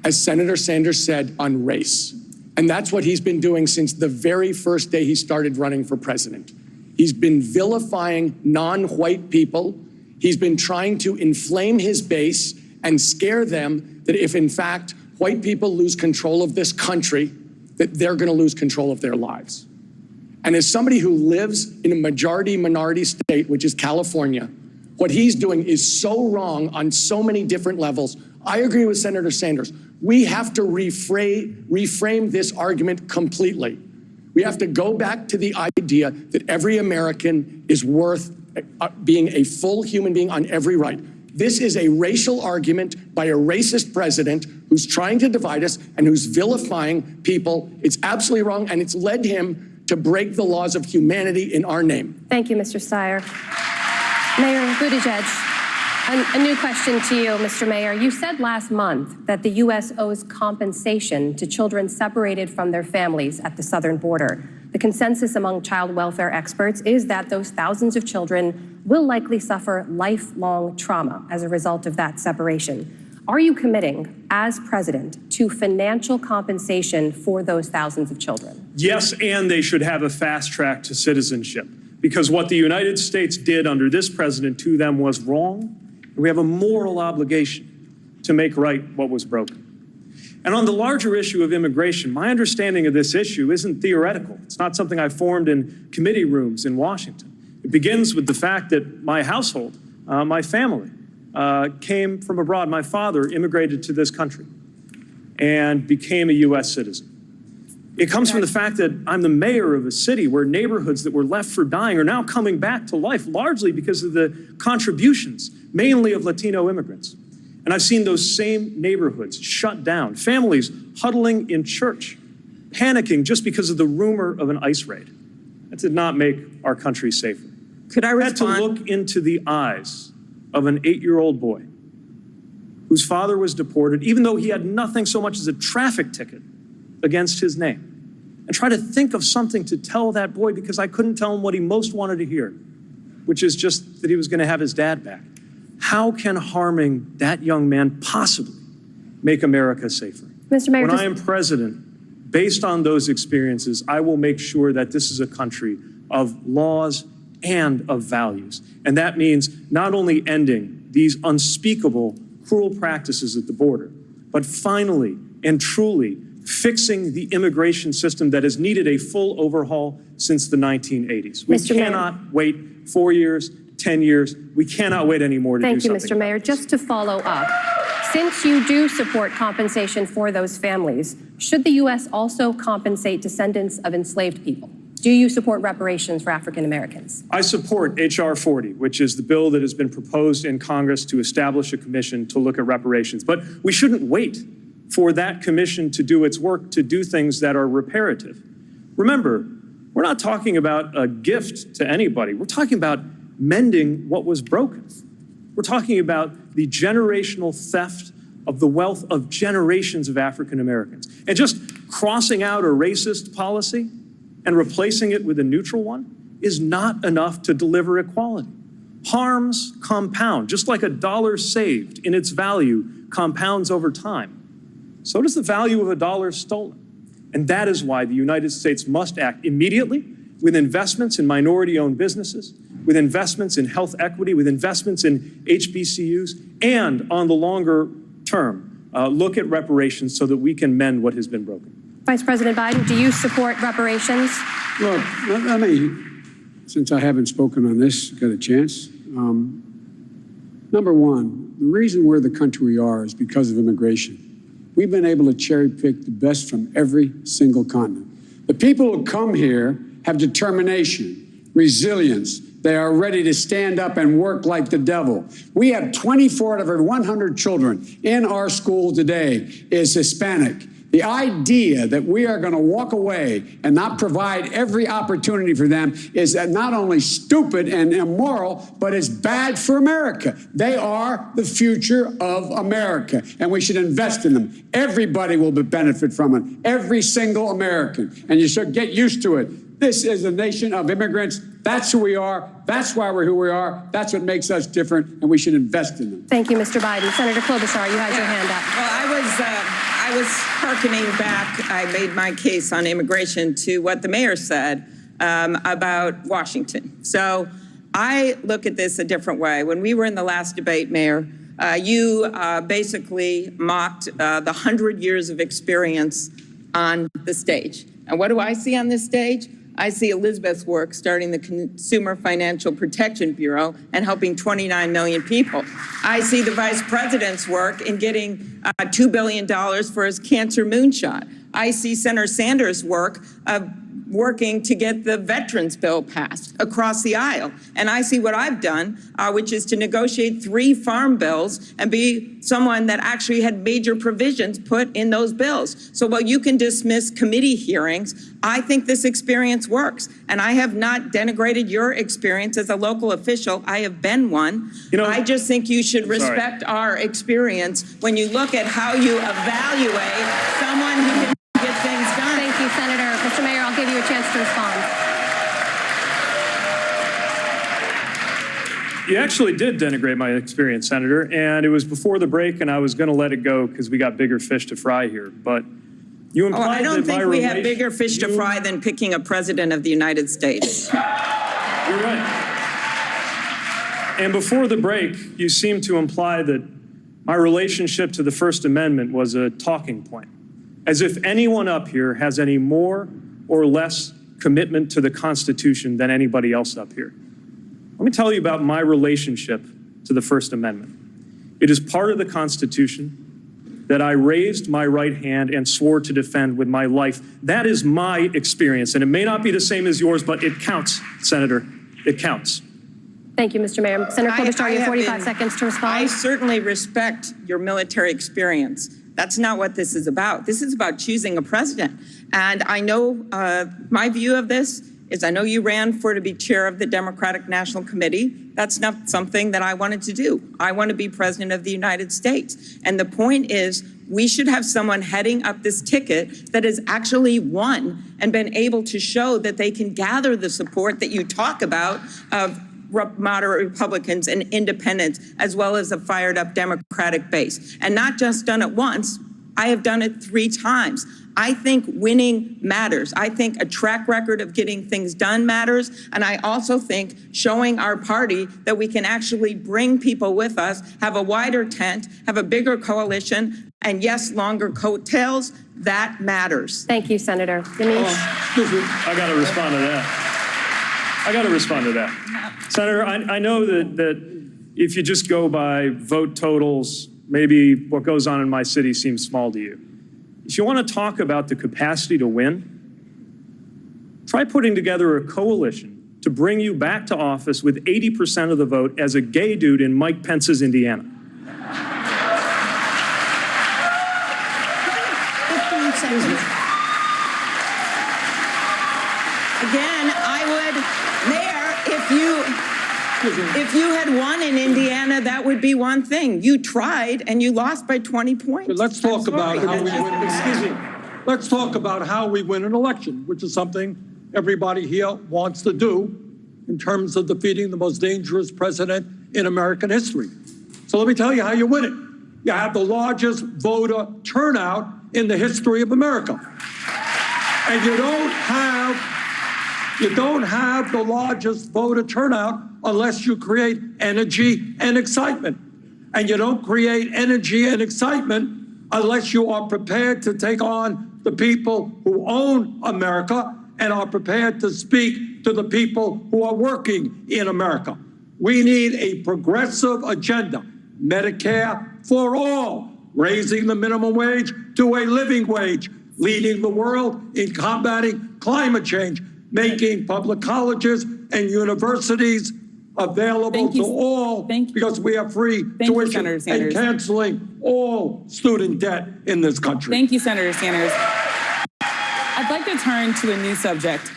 as Senator Sanders said, on race. And that's what he's been doing since the very first day he started running for president. He's been vilifying non-white people. He's been trying to inflame his base and scare them that if, in fact, white people lose control of this country, that they're going to lose control of their lives. And as somebody who lives in a majority-minority state, which is California, what he's doing is so wrong on so many different levels. I agree with Senator Sanders. We have to reframe this argument completely. We have to go back to the idea that every American is worth being a full human being on every right. This is a racial argument by a racist president who's trying to divide us and who's vilifying people. It's absolutely wrong, and it's led him to break the laws of humanity in our name. Thank you, Mr. Steyer. Mayor Buttigieg, a new question to you, Mr. Mayor. You said last month that the U.S. owes compensation to children separated from their families at the southern border. The consensus among child welfare experts is that those thousands of children will likely suffer lifelong trauma as a result of that separation. Are you committing, as president, to financial compensation for those thousands of children? Yes, and they should have a fast track to citizenship, because what the United States did under this president to them was wrong. We have a moral obligation to make right what was broken. And on the larger issue of immigration, my understanding of this issue isn't theoretical. It's not something I formed in committee rooms in Washington. It begins with the fact that my household, my family, came from abroad. My father immigrated to this country and became a U.S. citizen. It comes from the fact that I'm the mayor of a city where neighborhoods that were left for dying are now coming back to life, largely because of the contributions, mainly of Latino immigrants. And I've seen those same neighborhoods shut down, families huddling in church, panicking just because of the rumor of an ICE raid. That did not make our country safer. Could I respond? I had to look into the eyes of an 8-year-old boy whose father was deported, even though he had nothing so much as a traffic ticket against his name, and try to think of something to tell that boy, because I couldn't tell him what he most wanted to hear, which is just that he was going to have his dad back. How can harming that young man possibly make America safer? Mr. Mayor, when I am president, based on those experiences, I will make sure that this is a country of laws and of values. And that means not only ending these unspeakable, cruel practices at the border, but finally and truly fixing the immigration system that has needed a full overhaul since the 1980s. We cannot wait 4 years, 10 years. We cannot wait anymore to do something. Thank you, Mr. Mayor. Just to follow up, since you do support compensation for those families, should the U.S. also compensate descendants of enslaved people? Do you support reparations for African Americans? I support H.R. 40, which is the bill that has been proposed in Congress to establish a commission to look at reparations. But we shouldn't wait for that commission to do its work to do things that are reparative. Remember, we're not talking about a gift to anybody. We're talking about mending what was broken. We're talking about the generational theft of the wealth of generations of African Americans. And just crossing out a racist policy and replacing it with a neutral one is not enough to deliver equality. Harms compound, just like a dollar saved in its value compounds over time. So does the value of a dollar stolen. And that is why the United States must act immediately with investments in minority-owned businesses, with investments in health equity, with investments in HBCUs, and on the longer term, look at reparations so that we can mend what has been broken. Vice President Biden, do you support reparations? Look, let me, since I haven't spoken on this, got a chance. Number one, the reason we're the country we are is because of immigration. We've been able to cherry pick the best from every single continent. The people who come here have determination, resilience. They are ready to stand up and work like the devil. We have 24 out of every 100 children in our school today is Hispanic. The idea that we are going to walk away and not provide every opportunity for them is not only stupid and immoral, but it's bad for America. They are the future of America, and we should invest in them. Everybody will benefit from it, every single American, and you should get used to it. This is a nation of immigrants. That's who we are. That's why we're who we are. That's what makes us different, and we should invest in them. Thank you, Mr. Biden. Senator Klobuchar, you had your hand up. Well, I was hearkening back. I made my case on immigration to what the mayor said about Washington. So I look at this a different way. When we were in the last debate, Mayor, you basically mocked the 100 years of experience on the stage. And what do I see on this stage? I see Elizabeth's work starting the Consumer Financial Protection Bureau and helping 29 million people. I see the vice president's work in getting $2 billion for his cancer moonshot. I see Senator Sanders' work of working to get the veterans bill passed across the aisle. And I see what I've done, which is to negotiate 3 farm bills and be someone that actually had major provisions put in those bills. So while you can dismiss committee hearings, I think this experience works. And I have not denigrated your experience as a local official. I have been one. I just think you should respect our experience when you look at how you evaluate someone who can get things done. Thank you, Senator. Mr. Mayor, I'll give you a chance to respond. You actually did denigrate my experience, Senator, and it was before the break, and I was going to let it go because we got bigger fish to fry here. But you implied I don't that think we have bigger fish to fry than picking a president of the United States. You're right. And before the break, you seemed to imply that my relationship to the First Amendment was a talking point, as if anyone up here has any more or less commitment to the Constitution than anybody else up here. Let me tell you about my relationship to the First Amendment. It is part of the Constitution that I raised my right hand and swore to defend with my life. That is my experience, and it may not be the same as yours, but it counts, Senator. It counts. Thank you, Mr. Mayor. Senator Klobuchar, you have 45 seconds to respond. I certainly respect your military experience. That's not what this is about. This is about choosing a president. And I know my view of this is I know you ran to be chair of the Democratic National Committee. That's not something that I wanted to do. I want to be president of the United States. And the point is, we should have someone heading up this ticket that has actually won and been able to show that they can gather the support that you talk about of moderate Republicans and independents, as well as a fired up Democratic base. And not just done it once, I have done it 3 times. I think winning matters. I think a track record of getting things done matters. And I also think showing our party that we can actually bring people with us, have a wider tent, have a bigger coalition, and yes, longer coattails, that matters. Thank you, Senator. Denise? I got to respond to that. Senator, I know that if you just go by vote totals, maybe what goes on in my city seems small to you. If you want to talk about the capacity to win, try putting together a coalition to bring you back to office with 80% of the vote as a gay dude in Mike Pence's Indiana. 15 seconds. Again, I would, Mayor, if you had won in Indiana, that would be one thing. You tried and you lost by 20 points. But let's talk about how we win. Excuse me. Let's talk about how we win an election, which is something everybody here wants to do in terms of defeating the most dangerous president in American history. So let me tell you how you win it. You have the largest voter turnout in the history of America. And you don't have the largest voter turnout unless you create energy and excitement. And you don't create energy and excitement unless you are prepared to take on the people who own America and are prepared to speak to the people who are working in America. We need a progressive agenda, Medicare for all, raising the minimum wage to a living wage, leading the world in combating climate change, making public colleges and universities available to all because we have free tuition, and canceling all student debt in this country. Thank you, Senator Sanders. I'd like to turn to a new subject,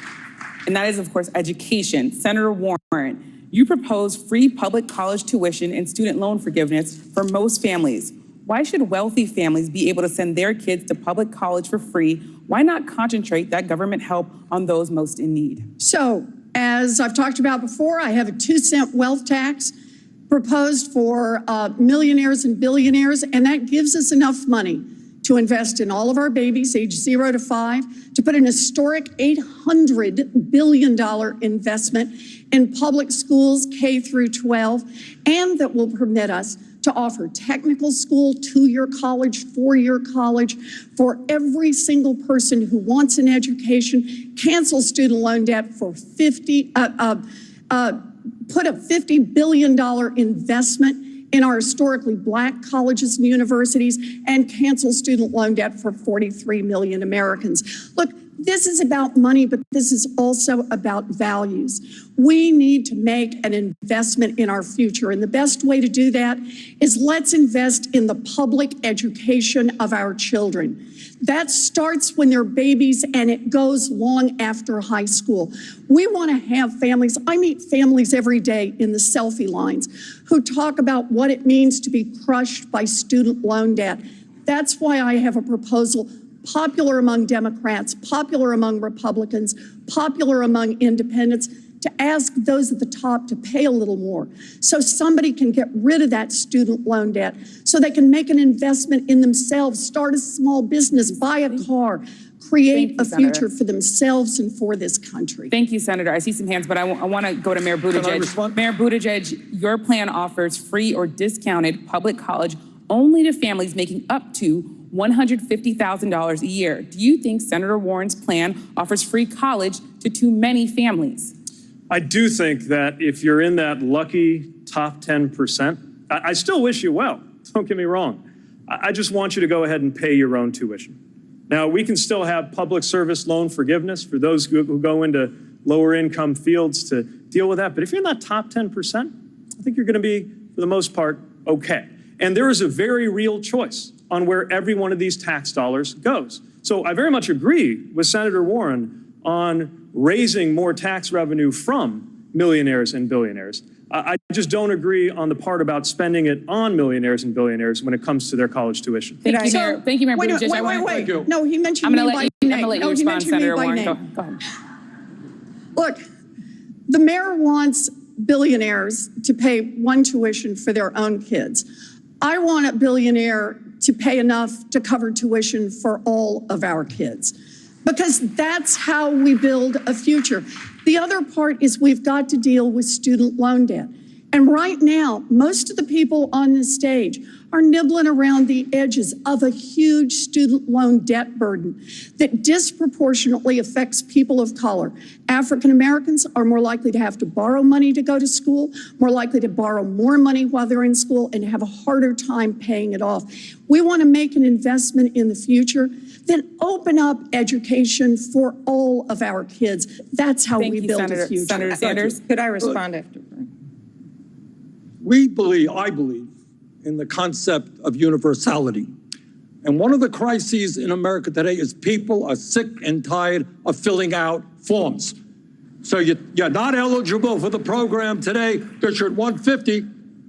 and that is, of course, education. Senator Warren, you propose free public college tuition and student loan forgiveness for most families. Why should wealthy families be able to send their kids to public college for free? Why not concentrate that government help on those most in need? So, as I've talked about before, I have a 2-cent wealth tax proposed for millionaires and billionaires, and that gives us enough money to invest in all of our babies age 0 to 5, to put an historic $800 billion investment in public schools K through 12, and that will permit us to offer technical school, 2-year college, 4-year college for every single person who wants an education, cancel student loan debt for put a $50 billion investment in our historically Black colleges and universities, and cancel student loan debt for 43 million Americans. Look, This is about money, but this is also about values. We need to make an investment in our future. And the best way to do that is let's invest in the public education of our children. That starts when they're babies and it goes long after high school. We want to have families. I meet families every day in the selfie lines who talk about what it means to be crushed by student loan debt. That's why I have a proposal popular among Democrats, popular among Republicans, popular among independents, to ask those at the top to pay a little more so somebody can get rid of that student loan debt, so they can make an investment in themselves, start a small business, buy a car, create a future for themselves and for this country. Thank you, Senator. I see some hands, but I want to go to Mayor Buttigieg. Mayor Buttigieg, your plan offers free or discounted public college only to families making up to $150,000 a year. Do you think Senator Warren's plan offers free college to too many families? I do think that if you're in that lucky top 10%, I still wish you well. Don't get me wrong. I just want you to go ahead and pay your own tuition. Now, we can still have public service loan forgiveness for those who go into lower income fields to deal with that. But if you're in that top 10%, I think you're going to be, for the most part, okay. And there is a very real choice on where every one of these tax dollars goes. So I very much agree with Senator Warren on raising more tax revenue from millionaires and billionaires. I just don't agree on the part about spending it on millionaires and billionaires when it comes to their college tuition. Thank you, Mayor Buttigieg. Wait. No, he mentioned me by name. I'm going to let you respond, Senator Warren. Go ahead. Look, the mayor wants billionaires to pay one tuition for their own kids. I want a billionaire to pay enough to cover tuition for all of our kids, because that's how we build a future. The other part is we've got to deal with student loan debt. And right now, most of the people on this stage are nibbling around the edges of a huge student loan debt burden that disproportionately affects people of color. African Americans are more likely to have to borrow money to go to school, more likely to borrow more money while they're in school, and have a harder time paying it off. We want to make an investment in the future, then open up education for all of our kids. That's how we build a future. Senator Sanders. Could I respond after? I believe in the concept of universality. And one of the crises in America today is people are sick and tired of filling out forms. So you're not eligible for the program today because you're at 150,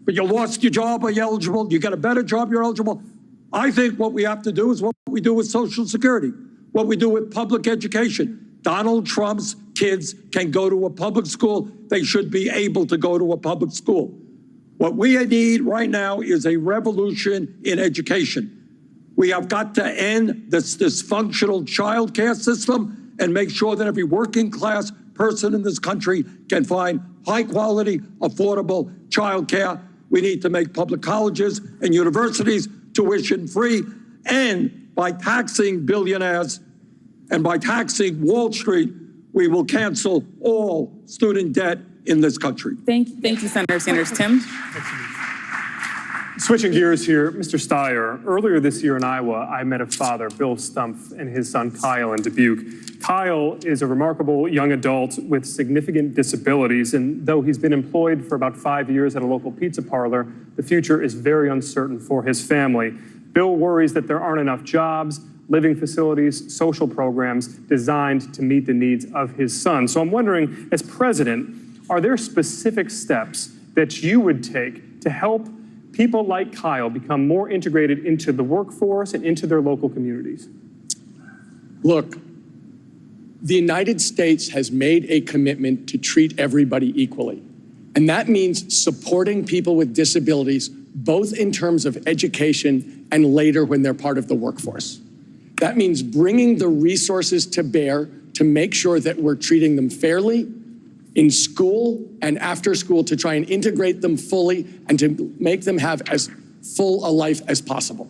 but you lost your job, are you eligible? You got a better job, you're eligible. I think what we have to do is what we do with Social Security, what we do with public education. Donald Trump's kids can go to a public school. They should be able to go to a public school. What we need right now is a revolution in education. We have got to end this dysfunctional child care system and make sure that every working class person in this country can find high quality, affordable child care. We need to make public colleges and universities tuition free. And by taxing billionaires and by taxing Wall Street, we will cancel all student debt in this country. Thank you, Senator Sanders. Tim? Switching gears here, Mr. Steyer, earlier this year in Iowa, I met a father, Bill Stumpf, and his son Kyle in Dubuque. Kyle is a remarkable young adult with significant disabilities, and though he's been employed for about 5 years at a local pizza parlor, the future is very uncertain for his family. Bill worries that there aren't enough jobs, living facilities, social programs designed to meet the needs of his son. So I'm wondering, as president, are there specific steps that you would take to help people like Kyle become more integrated into the workforce and into their local communities? Look, the United States has made a commitment to treat everybody equally. And that means supporting people with disabilities, both in terms of education and later when they're part of the workforce. That means bringing the resources to bear to make sure that we're treating them fairly in school and after school, to try and integrate them fully and to make them have as full a life as possible.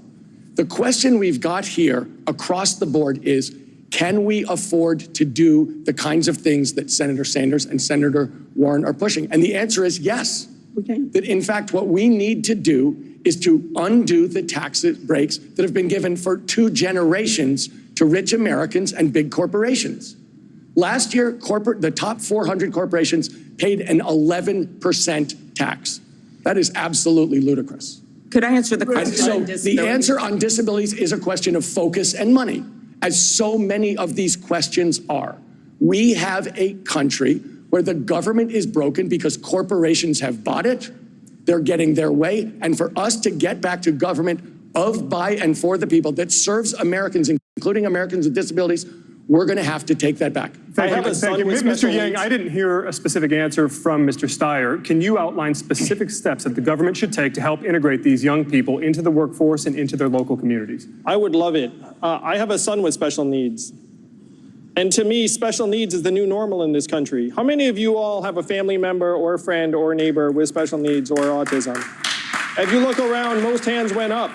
The question we've got here across the board is, can we afford to do the kinds of things that Senator Sanders and Senator Warren are pushing? And the answer is yes. Okay. That in fact, what we need to do is to undo the tax breaks that have been given for 2 generations to rich Americans and big corporations. Last year, the top 400 corporations paid an 11% tax. That is absolutely ludicrous. Could I answer the question So on disability? the answer on disabilities is a question of focus and money, as so many of these questions are. We have a country where the government is broken because corporations have bought it. They're getting their way. And for us to get back to government of, by, and for the people that serves Americans, including Americans with disabilities, we're going to have to take that back. Thank you. Mr. Yang, I didn't hear a specific answer from Mr. Steyer. Can you outline specific steps that the government should take to help integrate these young people into the workforce and into their local communities? I would love it. I have a son with special needs. And to me, special needs is the new normal in this country. How many of you all have a family member or a friend or a neighbor with special needs or autism? If you look around, most hands went up.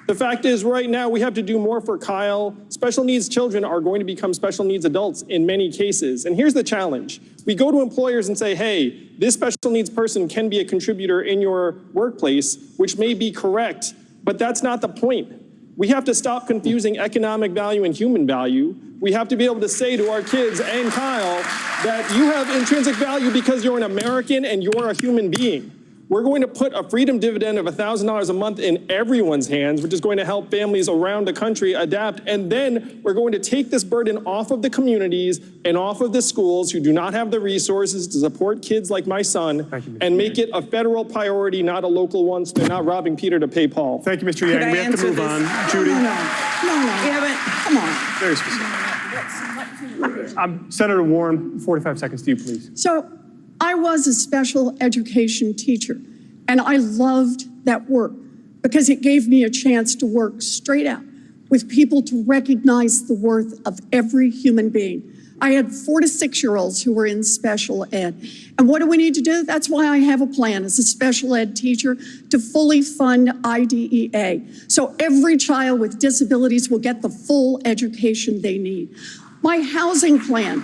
The fact is, right now, we have to do more for Kyle. Special needs children are going to become special needs adults in many cases. And here's the challenge. We go to employers and say, hey, this special needs person can be a contributor in your workplace, which may be correct, but that's not the point. We have to stop confusing economic value and human value. We have to be able to say to our kids and Kyle that you have intrinsic value because you're an American and you're a human being. We're going to put a freedom dividend of $1,000 a month in everyone's hands, which is going to help families around the country adapt. And then we're going to take this burden off of the communities and off of the schools who do not have the resources to support kids like my son and make it a federal priority, not a local one, so they're not robbing Peter to pay Paul. Thank you, Mr. Yang. We have to move on. Judy? No. Come on. Very specific. Senator Warren, 45 seconds to you, please. So I was a special education teacher, and I loved that work because it gave me a chance to work straight out with people to recognize the worth of every human being. I had 4 to 6-year-olds who were in special ed. And what do we need to do? That's why I have a plan as a special ed teacher to fully fund IDEA. So every child with disabilities will get the full education they need. My housing plan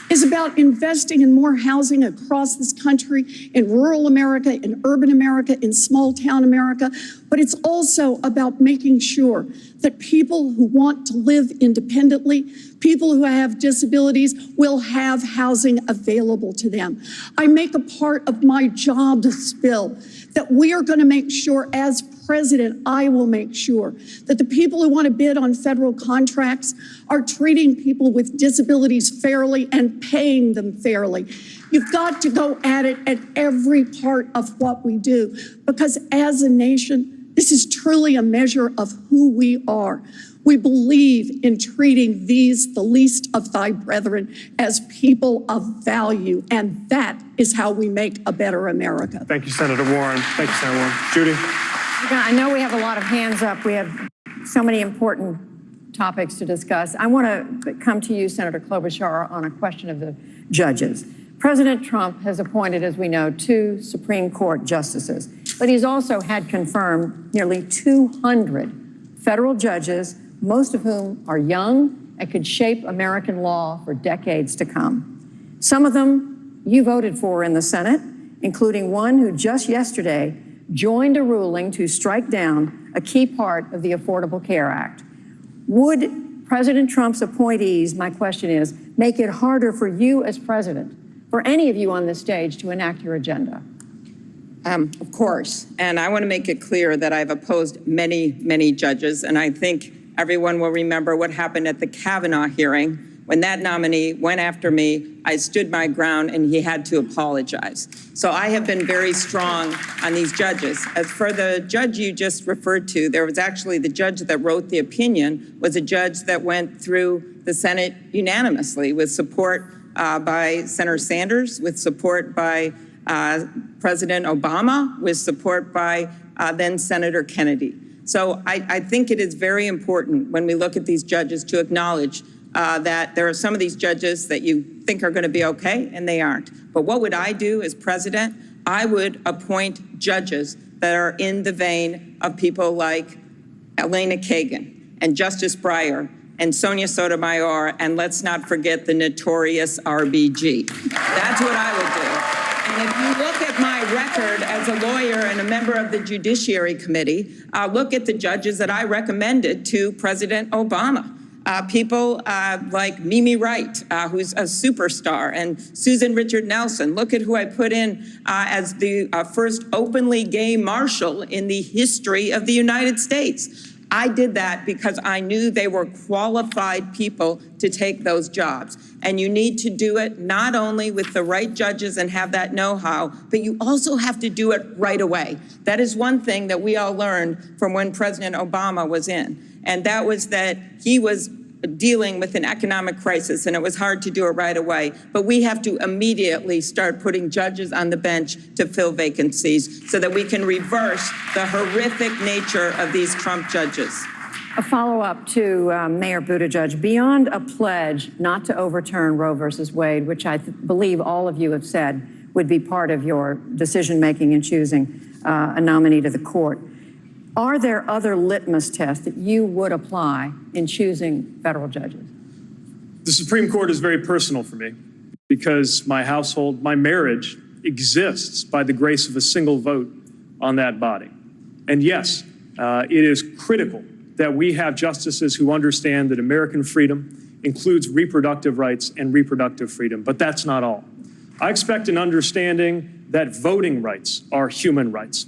is about investing in more housing across this country, in rural America, in urban America, in small town America. But it's also about making sure that people who want to live independently, people who have disabilities, will have housing available to them. I make a part of my job this bill that we are going to make sure, as president, I will make sure that the people who want to bid on federal contracts are treating people with disabilities fairly and paying them fairly. You've got to go at it at every part of what we do, because as a nation, this is truly a measure of who we are. We believe in treating these, the least of thy brethren, as people of value, and that is how we make a better America. Thank you, Senator Warren. Thank you, Senator Warren. Judy? I know we have a lot of hands up. We have so many important topics to discuss. I want to come to you, Senator Klobuchar, on a question of the judges. President Trump has appointed, as we know, 2 Supreme Court justices, but he's also had confirmed nearly 200 federal judges, most of whom are young and could shape American law for decades to come. Some of them you voted for in the Senate, including one who just yesterday joined a ruling to strike down a key part of the Affordable Care Act. Would President Trump's appointees, my question is, make it harder for you as president, for any of you on this stage, to enact your agenda? Of course. And I want to make it clear that I've opposed many, many judges. And I think everyone will remember what happened at the Kavanaugh hearing. When that nominee went after me, I stood my ground and he had to apologize. So I have been very strong on these judges. As for the judge you just referred to, there was actually the judge that wrote the opinion was a judge that went through the Senate unanimously with support by Senator Sanders, with support by President Obama, with support by then Senator Kennedy. So I think it is very important when we look at these judges to acknowledge that there are some of these judges that you think are going to be okay, and they aren't. But what would I do as president? I would appoint judges that are in the vein of people like Elena Kagan and Justice Breyer and Sonia Sotomayor, and let's not forget the notorious RBG. That's what I would do. And if you look at my record as a lawyer and a member of the Judiciary Committee, look at the judges that I recommended to President Obama. People like Mimi Wright, who's a superstar, and Susan Richard Nelson. Look at who I put in as the first openly gay marshal in the history of the United States. I did that because I knew they were qualified people to take those jobs. And you need to do it not only with the right judges and have that know-how, but you also have to do it right away. That is one thing that we all learned from when President Obama was in. And that was that he was dealing with an economic crisis, and it was hard to do it right away. But we have to immediately start putting judges on the bench to fill vacancies so that we can reverse the horrific nature of these Trump judges. A follow-up to Mayor Buttigieg. Beyond a pledge not to overturn Roe versus Wade, which I believe all of you have said would be part of your decision-making in choosing a nominee to the court, are there other litmus tests that you would apply in choosing federal judges? The Supreme Court is very personal for me because my household, my marriage exists by the grace of a single vote on that body. And yes, it is critical that we have justices who understand that American freedom includes reproductive rights and reproductive freedom, but that's not all. I expect an understanding that voting rights are human rights.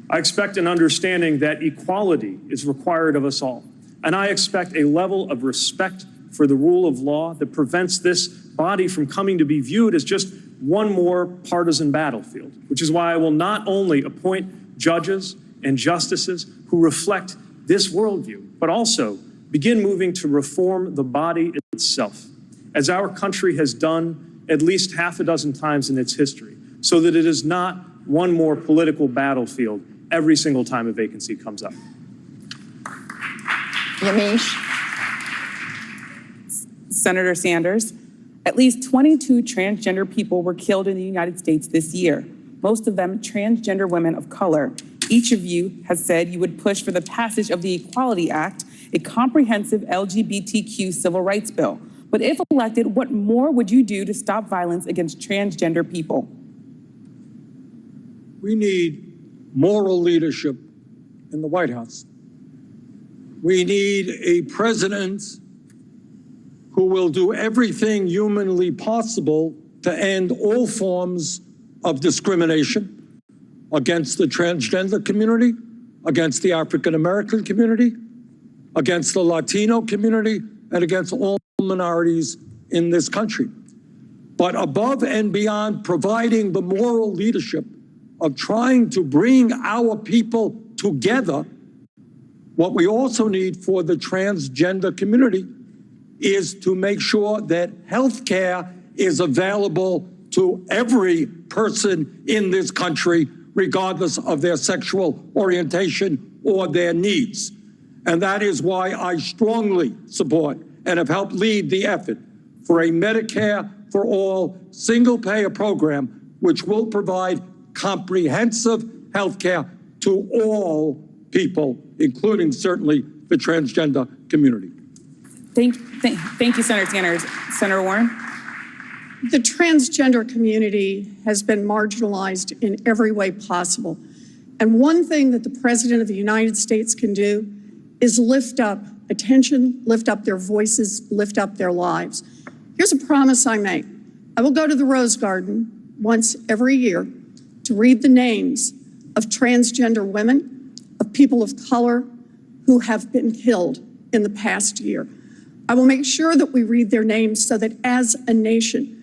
I expect an understanding that equality is required of us all. And I expect a level of respect for the rule of law that prevents this body from coming to be viewed as just one more partisan battlefield, which is why I will not only appoint judges and justices who reflect this worldview, but also begin moving to reform the body itself, as our country has done at least half a dozen times in its history, so that it is not one more political battlefield every single time a vacancy comes up. Yamiche. Senator Sanders, at least 22 transgender people were killed in the United States this year, most of them transgender women of color. Each of you has said you would push for the passage of the Equality Act, a comprehensive LGBTQ civil rights bill. But if elected, what more would you do to stop violence against transgender people? We need moral leadership in the White House. We need a president who will do everything humanly possible to end all forms of discrimination against the transgender community, against the African American community, against the Latino community, and against all minorities in this country. But above and beyond providing the moral leadership of trying to bring our people together, what we also need for the transgender community is to make sure that health care is available to every person in this country, regardless of their sexual orientation or their needs. And that is why I strongly support and have helped lead the effort for a Medicare for All single-payer program, which will provide comprehensive health care to all people, including certainly the transgender community. Thank you, Senator Sanders. Senator Warren? The transgender community has been marginalized in every way possible. And one thing that the President of the United States can do is lift up attention, lift up their voices, lift up their lives. Here's a promise I make. I will go to the Rose Garden once every year to read the names of transgender women, of people of color who have been killed in the past year. I will make sure that we read their names so that as a nation,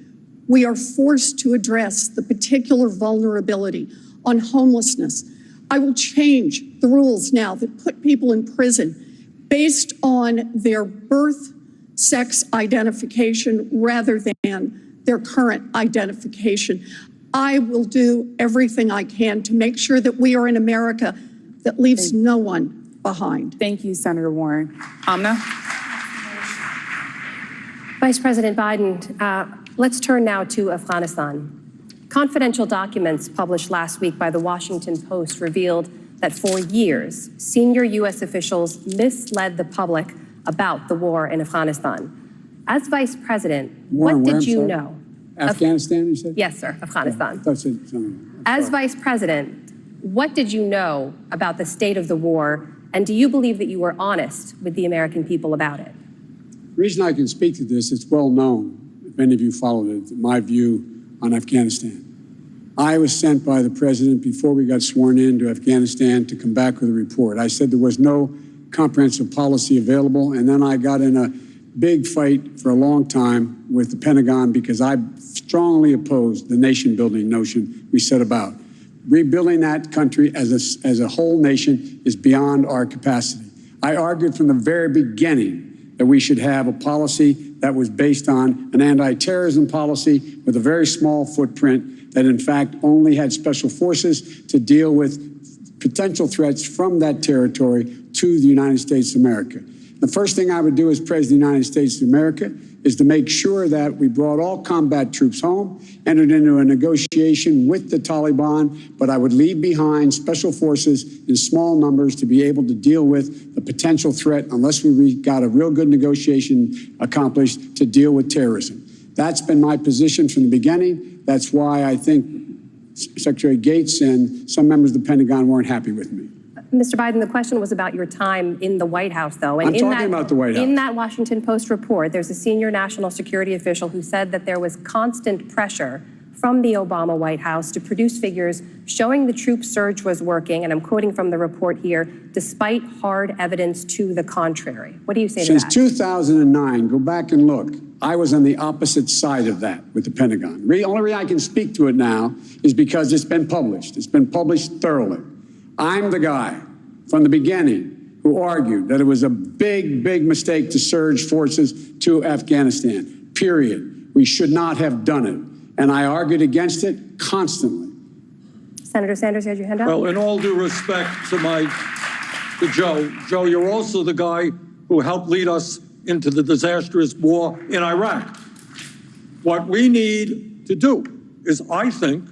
we are forced to address the particular vulnerability on homelessness. I will change the rules now that put people in prison based on their birth sex identification rather than their current identification. I will do everything I can to make sure that we are in America that leaves no one behind. Thank you, Senator Warren. Amna? Vice President Biden, let's turn now to Afghanistan. Confidential documents published last week by the Washington Post revealed that for years, senior U.S. officials misled the public about the war in Afghanistan. As Vice President, what did you know? Afghanistan, you said? Yes, sir, Afghanistan. That's it. As Vice President, what did you know about the state of the war, and do you believe that you were honest with the American people about it? The reason I can speak to this, it's well known, if any of you followed it, my view on Afghanistan. I was sent by the president before we got sworn in to Afghanistan to come back with a report. I said there was no comprehensive policy available, and then I got in a big fight for a long time with the Pentagon because I strongly opposed the nation-building notion we set about. Rebuilding that country as a whole nation is beyond our capacity. I argued from the very beginning that we should have a policy that was based on an anti-terrorism policy with a very small footprint that in fact only had special forces to deal with potential threats from that territory to the United States of America. The first thing I would do as President of the United States of America is to make sure that we brought all combat troops home, entered into a negotiation with the Taliban, but I would leave behind special forces in small numbers to be able to deal with the potential threat unless we got a real good negotiation accomplished to deal with terrorism. That's been my position from the beginning. That's why I think Secretary Gates and some members of the Pentagon weren't happy with me. Mr. Biden, the question was about your time in the White House, though. And I'm talking about the White House. In that Washington Post report, there's a senior national security official who said that there was constant pressure from the Obama White House to produce figures showing the troop surge was working, and I'm quoting from the report here, despite hard evidence to the contrary. What do you say to that? Since 2009, go back and look, I was on the opposite side of that with the Pentagon. The only reason I can speak to it now is because it's been published. It's been published thoroughly. I'm the guy from the beginning who argued that it was a big, big mistake to surge forces to Afghanistan, period. We should not have done it. And I argued against it constantly. Senator Sanders, you had your hand up? Well, in all due respect to Joe, you're also the guy who helped lead us into the disastrous war in Iraq. What we need to do is, I think,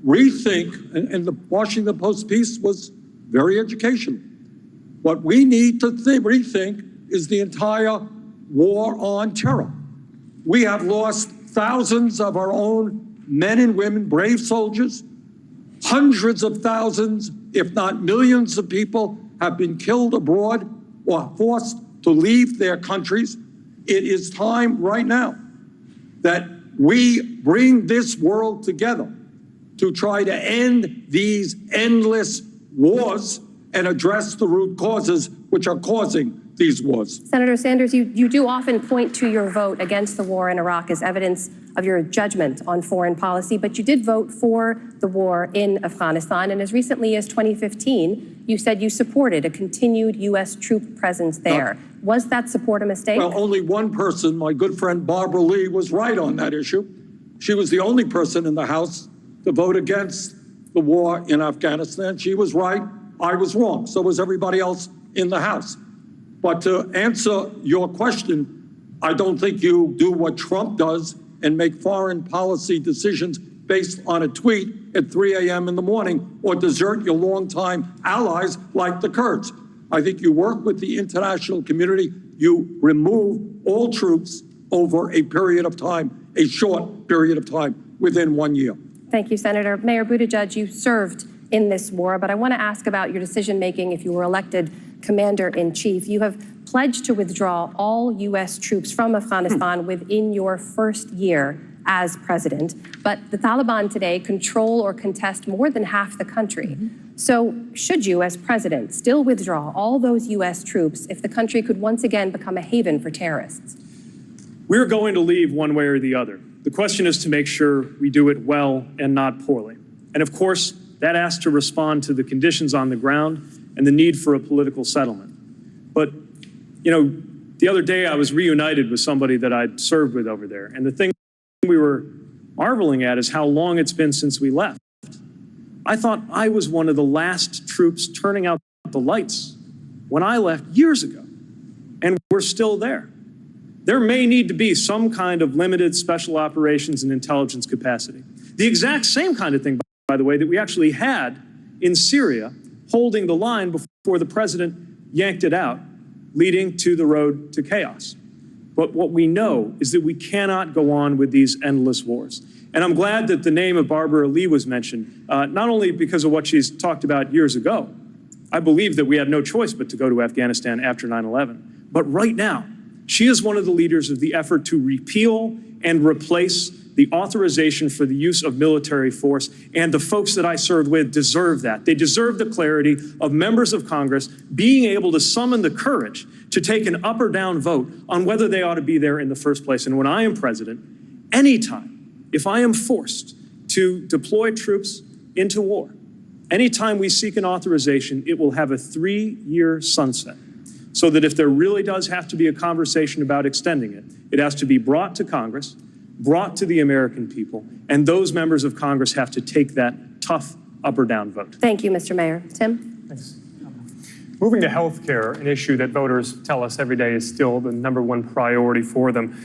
rethink, and the Washington Post piece was very educational. What we need to rethink is the entire war on terror. We have lost thousands of our own men and women, brave soldiers. Hundreds of thousands, if not millions of people have been killed abroad or forced to leave their countries. It is time right now that we bring this world together to try to end these endless wars and address the root causes which are causing these wars. Senator Sanders, you do often point to your vote against the war in Iraq as evidence of your judgment on foreign policy, but you did vote for the war in Afghanistan, and as recently as 2015, you said you supported a continued U.S. troop presence there. Was that support a mistake? Well, only one person, my good friend Barbara Lee, was right on that issue. She was the only person in the House to vote against the war in Afghanistan. She was right, I was wrong. So was everybody else in the House. But to answer your question, I don't think you do what Trump does and make foreign policy decisions based on a tweet at 3 a.m. in the morning or desert your longtime allies like the Kurds. I think you work with the international community. You remove all troops over a period of time, a short period of time, within 1 year. Thank you, Senator. Mayor Buttigieg, you served in this war, but I want to ask about your decision-making if you were elected commander-in-chief. You have pledged to withdraw all U.S. troops from Afghanistan within your first year as president, but the Taliban today control or contest more than half the country. So should you, as president, still withdraw all those U.S. troops if the country could once again become a haven for terrorists? We're going to leave one way or the other. The question is to make sure we do it well and not poorly. And of course, that has to respond to the conditions on the ground and the need for a political settlement. But, you know, the other day I was reunited with somebody that I'd served with over there. And the thing we were marveling at is how long it's been since we left. I thought I was one of the last troops turning out the lights when I left years ago. And we're still there. There may need to be some kind of limited special operations and intelligence capacity. The exact same kind of thing, by the way, that we actually had in Syria, holding the line before the president yanked it out, leading to the road to chaos. But what we know is that we cannot go on with these endless wars. And I'm glad that the name of Barbara Lee was mentioned, not only because of what she's talked about years ago. I believe that we had no choice but to go to Afghanistan after 9/11. But right now, She is one of the leaders of the effort to repeal and replace the authorization for the use of military force, and the folks that I served with deserve that. They deserve the clarity of members of Congress being able to summon the courage to take an up or down vote on whether they ought to be there in the first place. And when I am president, anytime, if I am forced to deploy troops into war, anytime we seek an authorization, it will have a 3-year sunset. So that if there really does have to be a conversation about extending it, it has to be brought to Congress, brought to the American people, and those members of Congress have to take that tough up or down vote. Thank you, Mr. Mayor. Tim? Thanks. Moving to health care, an issue that voters tell us every day is still the #1 priority for them.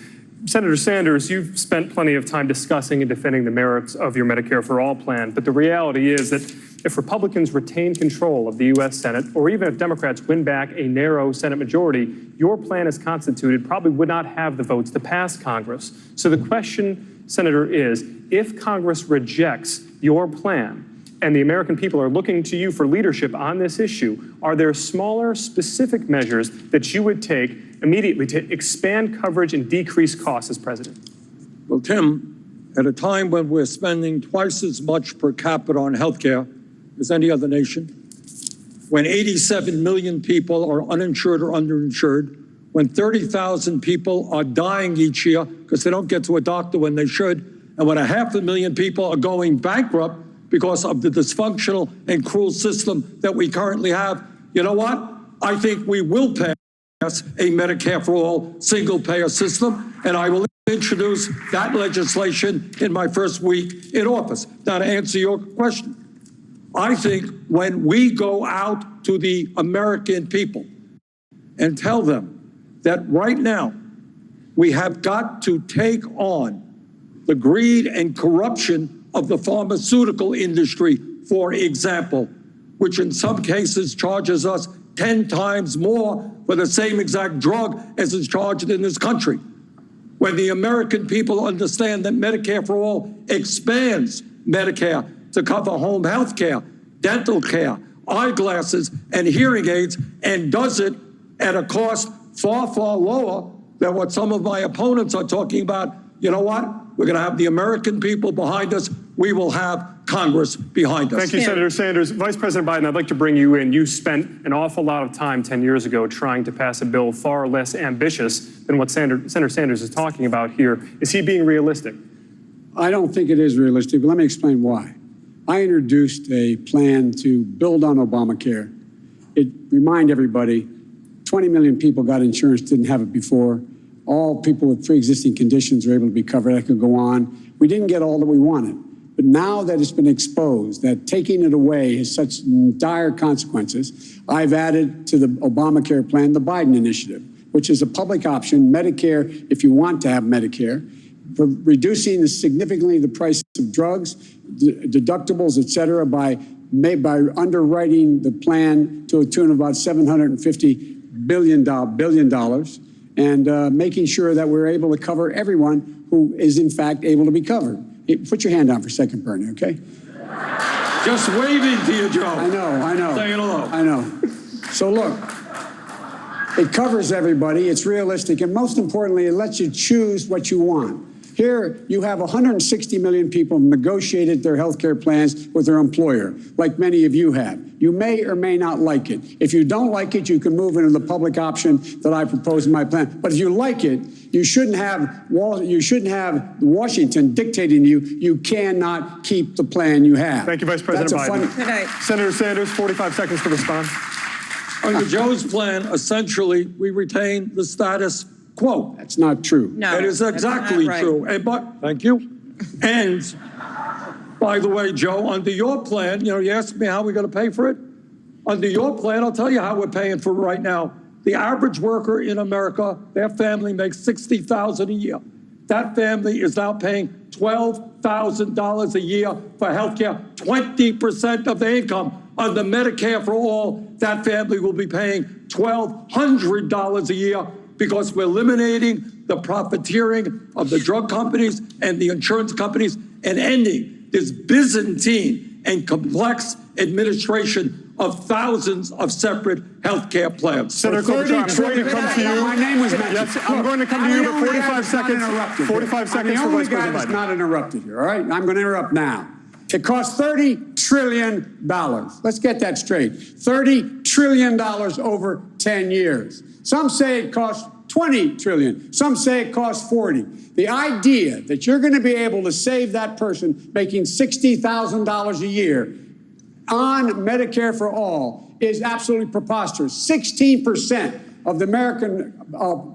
Senator Sanders, you've spent plenty of time discussing and defending the merits of your Medicare for All plan, but the reality is that if Republicans retain control of the U.S. Senate, or even if Democrats win back a narrow Senate majority, your plan as constituted probably would not have the votes to pass Congress. So the question, Senator, is if Congress rejects your plan and the American people are looking to you for leadership on this issue, are there smaller, specific measures that you would take immediately to expand coverage and decrease costs as president? Well, Tim, at a time when we're spending twice as much per capita on health care as any other nation, when 87 million people are uninsured or underinsured, when 30,000 people are dying each year because they don't get to a doctor when they should, and when 500,000 people are going bankrupt because of the dysfunctional and cruel system that we currently have, you know what? I think we will pass a Medicare for all single-payer system, and I will introduce that legislation in my first week in office. Now, to answer your question, I think when we go out to the American people and tell them that right now we have got to take on the greed and corruption of the pharmaceutical industry, for example, which in some cases charges us 10 times more for the same exact drug as is charged in this country. When the American people understand that Medicare for All expands Medicare to cover home health care, dental care, eyeglasses, and hearing aids, and does it at a cost far, far lower than what some of my opponents are talking about, you know what? We're going to have the American people behind us. We will have Congress behind us. Thank you, Senator Sanders. Vice President Biden, I'd like to bring you in. You spent an awful lot of time 10 years ago trying to pass a bill far less ambitious than what Senator Sanders is talking about here. Is he being realistic? I don't think it is realistic, but let me explain why. I introduced a plan to build on Obamacare. Remind everybody, 20 million people got insurance, didn't have it before. All people with pre-existing conditions are able to be covered. I could go on. We didn't get all that we wanted. But now that it's been exposed, that taking it away has such dire consequences, I've added to the Obamacare plan the Biden initiative, which is a public option, Medicare, if you want to have Medicare, for reducing significantly the price of drugs, deductibles, et cetera, by underwriting the plan to a tune of about $750 billion, and making sure that we're able to cover everyone who is, in fact, able to be covered. Hey, put your hand down for a second, Bernie, okay? Just waving to you, Joe. I know. Saying hello. I know. So look, it covers everybody. It's realistic. And most importantly, it lets you choose what you want. Here, you have 160 million people who negotiated their health care plans with their employer, like many of you have. You may or may not like it. If you don't like it, you can move into the public option that I propose in my plan. But if you like it, you shouldn't have Washington dictating to you. You cannot keep the plan you have. Thank you, Vice President Biden. Senator Sanders, 45 seconds to respond. Under Joe's plan, essentially, we retain the status quo. That's not true. No, it is exactly right. true. Thank you. And by the way, Joe, under your plan, you asked me how we're going to pay for it. Under your plan, I'll tell you how we're paying for it right now. The average worker in America, their family makes $60,000 a year. That family is now paying $12,000 a year for health care, 20% of their income. Under Medicare for All, that family will be paying $1,200 a year, because we're eliminating the profiteering of the drug companies and the insurance companies and ending this Byzantine and complex administration of thousands of separate health care plans. Senator Klobuchar, I'm going to come to you. My name was mentioned. Yes, I'm going to come to you, but 45 seconds. 45 seconds for Vice President Biden. That's not interrupted here, all right? I'm going to interrupt now. It costs $30 trillion. Let's get that straight. $30 trillion over 10 years. Some say it costs $20 trillion. Some say it costs 40. The idea that you're going to be able to save that person making $60,000 a year on Medicare for all is absolutely preposterous. 16% of the American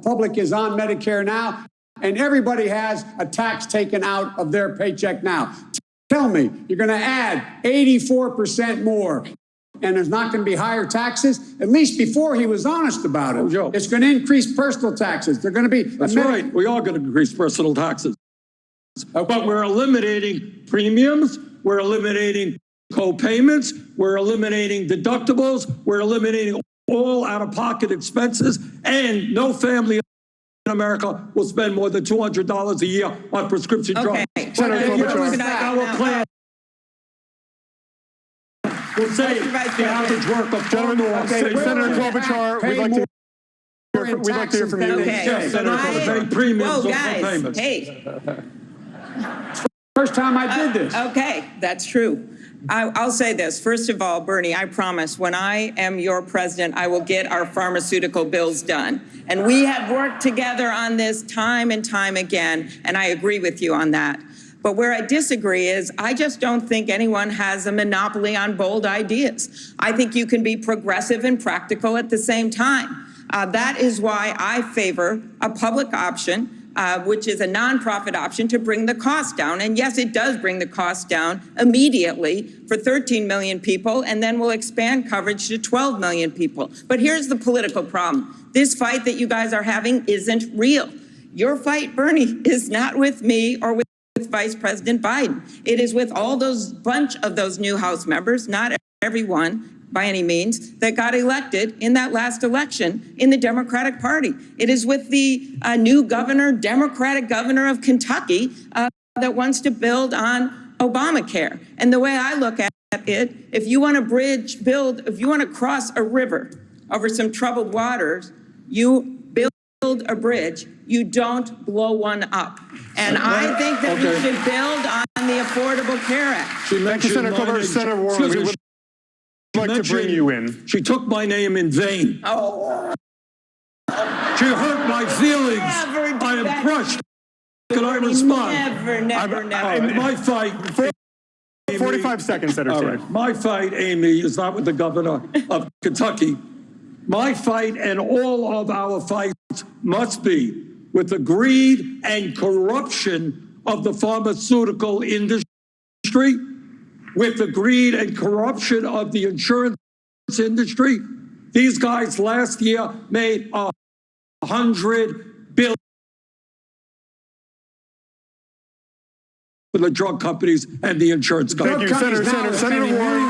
public is on Medicare now, and everybody has a tax taken out of their paycheck now. Tell me, you're going to add 84% more, and there's not going to be higher taxes? At least before he was honest about it. Joe. It's going to increase personal taxes. They're going to be... That's right. We are going to increase personal taxes. Okay. But we're eliminating premiums. We're eliminating co-payments. We're eliminating deductibles. We're eliminating all out-of-pocket expenses. And no family in America will spend more than $200 a year on prescription drugs. Senator Klobuchar. Our plan will save the average work of Senator Klobuchar, we'd like to hear from you. Okay. Premiums Whoa, or guys, co-payments. hey. First time I did this. Okay, that's true. I'll say this. First of all, Bernie, I promise when I am your president, I will get our pharmaceutical bills done. And we have worked together on this time and time again, and I agree with you on that. But where I disagree is I just don't think anyone has a monopoly on bold ideas. I think you can be progressive and practical at the same time. That is why I favor a public option, which is a nonprofit option to bring the cost down. And yes, it does bring the cost down immediately for 13 million people, and then we'll expand coverage to 12 million people. But here's the political problem. This fight that you guys are having isn't real. Your fight, Bernie, is not with me or with Vice President Biden. It is with all those bunch of those new House members, not everyone by any means, that got elected in that last election in the Democratic Party. It is with the new governor, Democratic governor of Kentucky, that wants to build on Obamacare. And the way I look at it, if you want to if you want to cross a river over some troubled waters, you build a bridge. You don't blow one up. And I think that we should build on the Affordable Care Act. Thank you, Senator Klobuchar. Senator Warren, we would like to bring you in. She took my name in vain. Oh. She hurt my feelings. I am crushed. Can I respond? Never. My fight... 45 seconds, Senator. Right. My fight, Amy, is not with the governor of Kentucky. My fight and all of our fights must be with the greed and corruption of the pharmaceutical industry, with the greed and corruption of the insurance industry. These guys last year made $100 billion for the drug companies and the insurance companies. Thank you, Senator Warren.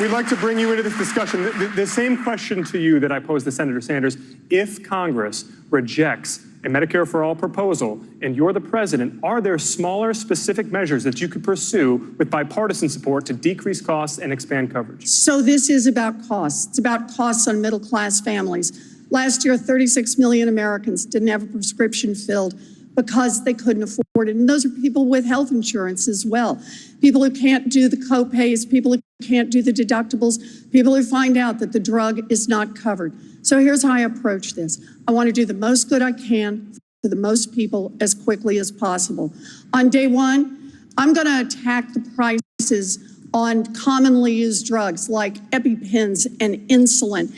We'd like to bring you into this discussion. The same question to you that I posed to Senator Sanders. If Congress rejects a Medicare for All proposal and you're the president, are there smaller specific measures that you could pursue with bipartisan support to decrease costs and expand coverage? So this is about costs. It's about costs on middle-class families. Last year, 36 million Americans didn't have a prescription filled because they couldn't afford it. And those are people with health insurance as well. People who can't do the co-pays, people who can't do the deductibles, people who find out that the drug is not covered. So here's how I approach this. I want to do the most good I can for the most people as quickly as possible. On day one, I'm going to attack the prices on commonly used drugs like EpiPens and insulin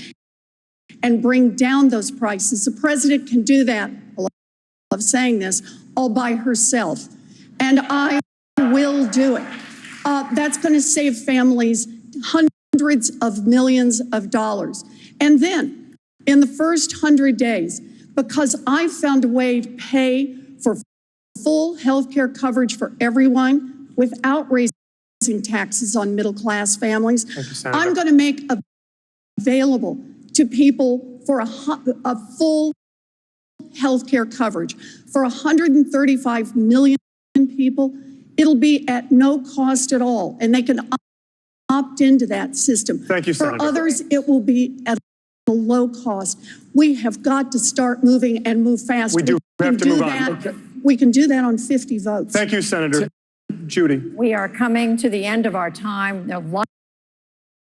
and bring down those prices. The president can do that, I love saying this, all by herself. And I will do it. That's going to save families hundreds of millions of dollars. And then in the first 100 days, because I found a way to pay for full health care coverage for everyone without raising taxes on middle-class families, I'm going to make available to people for a full health care coverage. For 135 million people, it'll be at no cost at all, and they can opt into that system. Thank you, Senator. For others, it will be at a low cost. We have got to start moving and move fast. We do have to move on. Okay. We can do that on 50 votes. Thank you, Senator. Judy. We are coming to the end of our time. A lot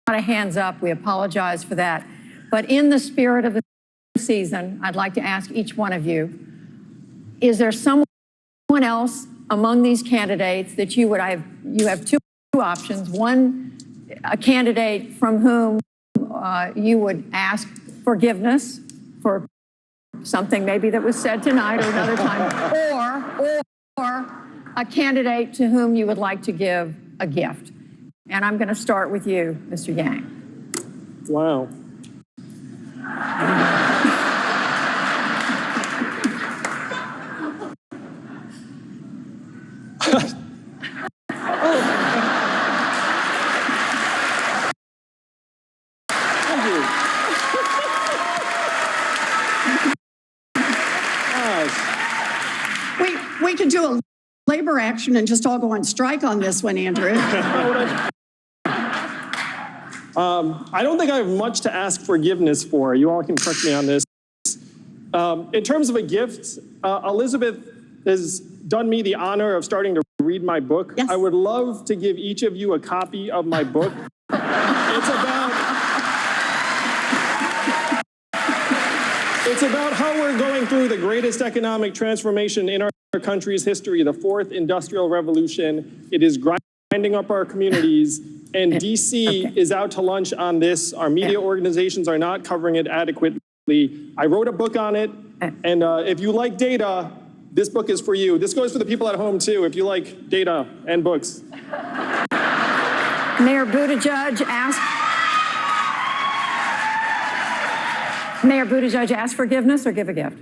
of hands up. We apologize for that. But in the spirit of the season, I'd like to ask each one of you, is there someone else among these candidates that you have two options. One, a candidate from whom you would ask forgiveness for something maybe that was said tonight or another time, or a candidate to whom you would like to give a gift. And I'm going to start with you, Mr. Yang. Wow. We could do a labor action and just all go on strike on this one, Andrew. I don't think I have much to ask forgiveness for. You all can correct me on this. In terms of a gift, Elizabeth has done me the honor of starting to read my book. Yes. I would love to give each of you a copy of my book. It's about how we're going through the greatest economic transformation in our country's history, the fourth industrial revolution. It is grinding up our communities, and DC is out to lunch on this. Our media organizations are not covering it adequately. I wrote a book on it, and if you like data, this book is for you. This goes for the people at home too, if you like data and books. Mayor Buttigieg ask forgiveness or give a gift?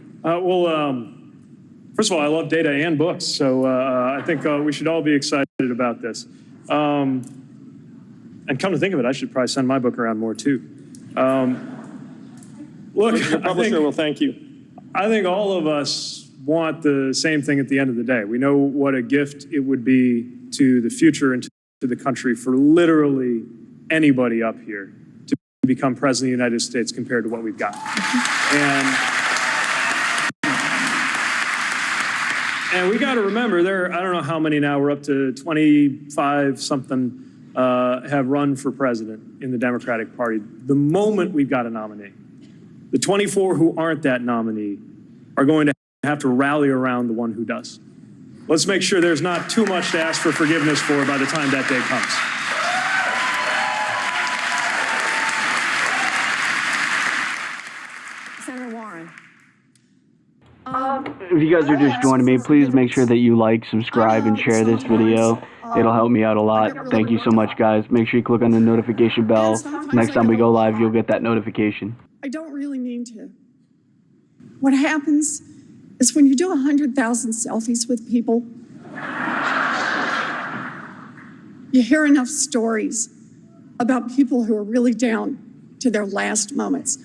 First of all, I love data and books, so I think we should all be excited about this. And come to think of it, I should probably send my book around more too. Look, your publisher will thank you. I think all of us want the same thing at the end of the day. We know what a gift it would be to the future and to the country for literally anybody up here to become president of the United States compared to what we've got. And we got to remember, I don't know how many now, we're up to 25 something have run for president in the Democratic Party. The moment we've got a nominee, the 24 who aren't that nominee are going to have to rally around the one who does. Let's make sure there's not too much to ask for forgiveness for by the time that day comes. Senator Warren. If you guys are just joining me, please make sure that you like, subscribe, and share this video. It'll help me out a lot. Thank you so much, guys. Make sure you click on the notification bell. Next time we go live, you'll get that notification. I don't really mean to. What happens is when you do 100,000 selfies with people, you hear enough stories about people who are really down to their last moments.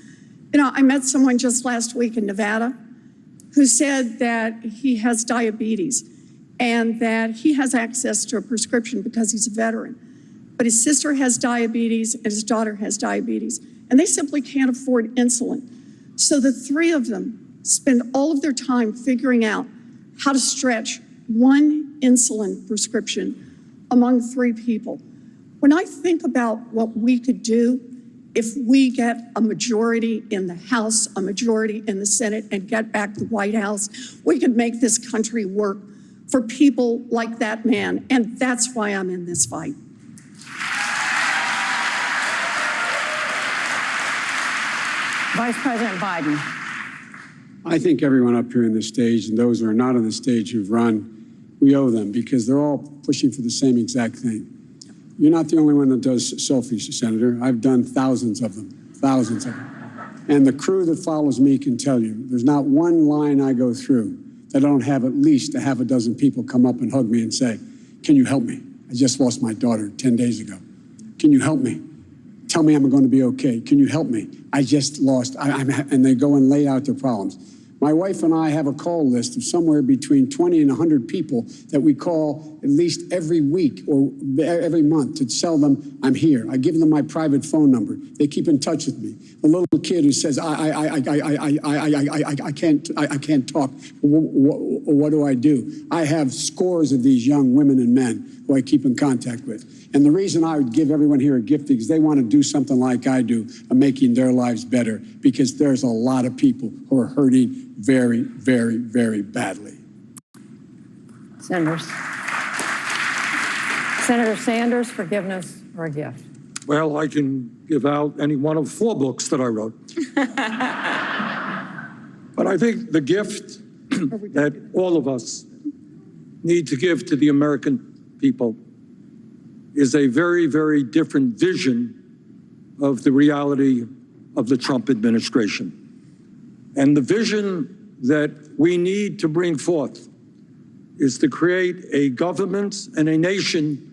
You know, I met someone just last week in Nevada who said that he has diabetes and that he has access to a prescription because he's a veteran. But his sister has diabetes and his daughter has diabetes, and they simply can't afford insulin. So the three of them spend all of their time figuring out how to stretch one insulin prescription among three people. When I think about what we could do if we get a majority in the House, a majority in the Senate, and get back the White House, we could make this country work for people like that man. And that's why I'm in this fight. Vice President Biden. I think everyone up here on the stage and those who are not on the stage who've run, we owe them because they're all pushing for the same exact thing. You're not the only one that does selfies, Senator. I've done thousands of them. And the crew that follows me can tell you, there's not one line I go through that I don't have at least a half a dozen people come up and hug me and say, can you help me? I just lost my daughter 10 days ago. Can you help me? Tell me I'm going to be okay. Can you help me? I just lost, and they go and lay out their problems. My wife and I have a call list of somewhere between 20 and 100 people that we call at least every week or every month to tell them I'm here. I give them my private phone number. They keep in touch with me. The little kid who says I can't talk. What do I do? I have scores of these young women and men who I keep in contact with. And the reason I would give everyone here a gift is they want to do something like I do of making their lives better, because there's a lot of people who are hurting very, very, very badly. Senator Sanders, forgiveness or a gift? Well, I can give out any one of 4 books that I wrote. But I think the gift that all of us need to give to the American people is a very, very different vision of the reality of the Trump administration. And the vision that we need to bring forth is to create a government and a nation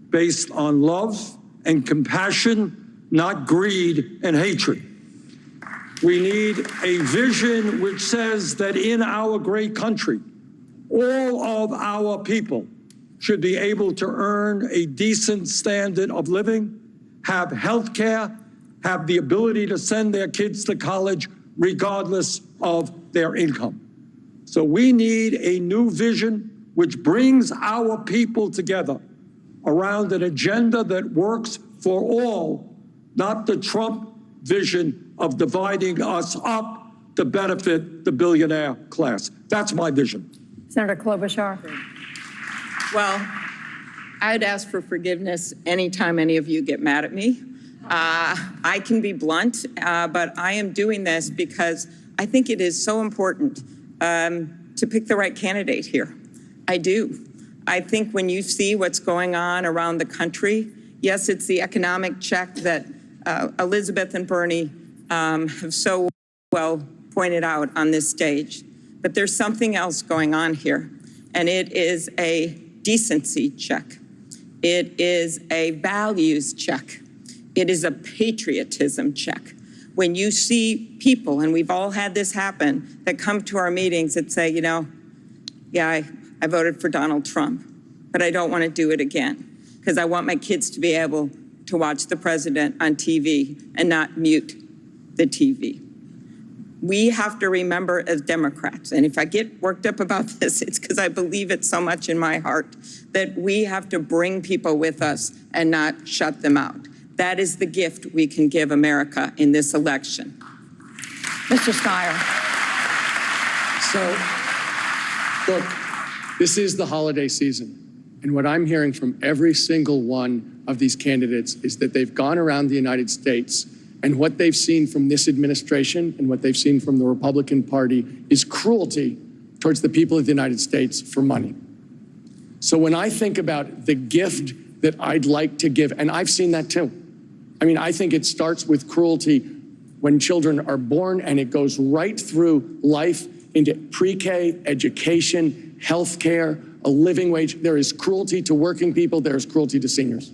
based on love and compassion, not greed and hatred. We need a vision which says that in our great country, all of our people should be able to earn a decent standard of living, have health care, have the ability to send their kids to college regardless of their income. So we need a new vision which brings our people together around an agenda that works for all, not the Trump vision of dividing us up to benefit the billionaire class. That's my vision. Senator Klobuchar. Well, I'd ask for forgiveness anytime any of you get mad at me. I can be blunt, but I am doing this because I think it is so important to pick the right candidate here. I do. I think when you see what's going on around the country, yes, it's the economic check that Elizabeth and Bernie have so well pointed out on this stage. But there's something else going on here, and it is a decency check. It is a values check. It is a patriotism check. When you see people, and we've all had this happen, that come to our meetings that say, you know, yeah, I voted for Donald Trump, but I don't want to do it again because I want my kids to be able to watch the president on TV and not mute the TV. We have to remember as Democrats, and if I get worked up about this, it's because I believe it so much in my heart, that we have to bring people with us and not shut them out. That is the gift we can give America in this election. Mr. Steyer. So, look, this is the holiday season. And what I'm hearing from every single one of these candidates is that they've gone around the United States, and what they've seen from this administration and what they've seen from the Republican Party is cruelty towards the people of the United States for money. So when I think about the gift that I'd like to give, and I've seen that too. I mean, I think it starts with cruelty when children are born, and it goes right through life into pre-K, education, healthcare, a living wage. There is cruelty to working people. There is cruelty to seniors.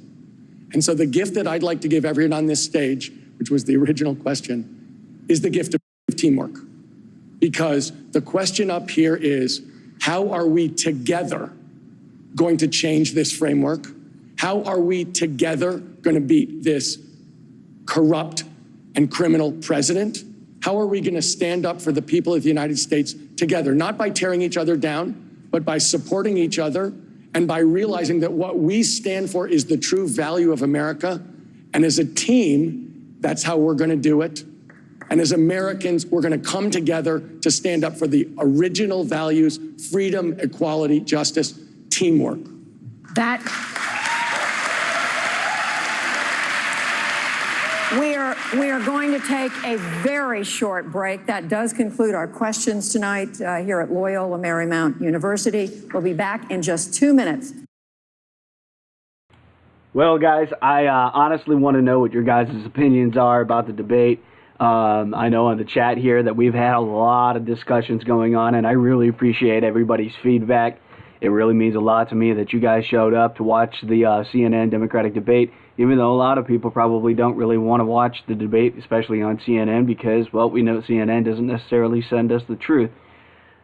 And so the gift that I'd like to give everyone on this stage, which was the original question, is the gift of teamwork. Because the question up here is, how are we together going to change this framework? How are we together going to beat this corrupt and criminal president? How are we going to stand up for the people of the United States together, not by tearing each other down, but by supporting each other and by realizing that what we stand for is the true value of America. And as a team, that's how we're going to do it. And as Americans, we're going to come together to stand up for the original values: freedom, equality, justice, teamwork. We are going to take a very short break. That does conclude our questions tonight here at Loyola Marymount University. We'll be back in just 2 minutes. Well, guys, I honestly want to know what your guys' opinions are about the debate. I know on the chat here that we've had a lot of discussions going on, and I really appreciate everybody's feedback. It really means a lot to me that you guys showed up to watch the CNN Democratic debate, even though a lot of people probably don't really want to watch the debate, especially on CNN, because, well, we know CNN doesn't necessarily send us the truth.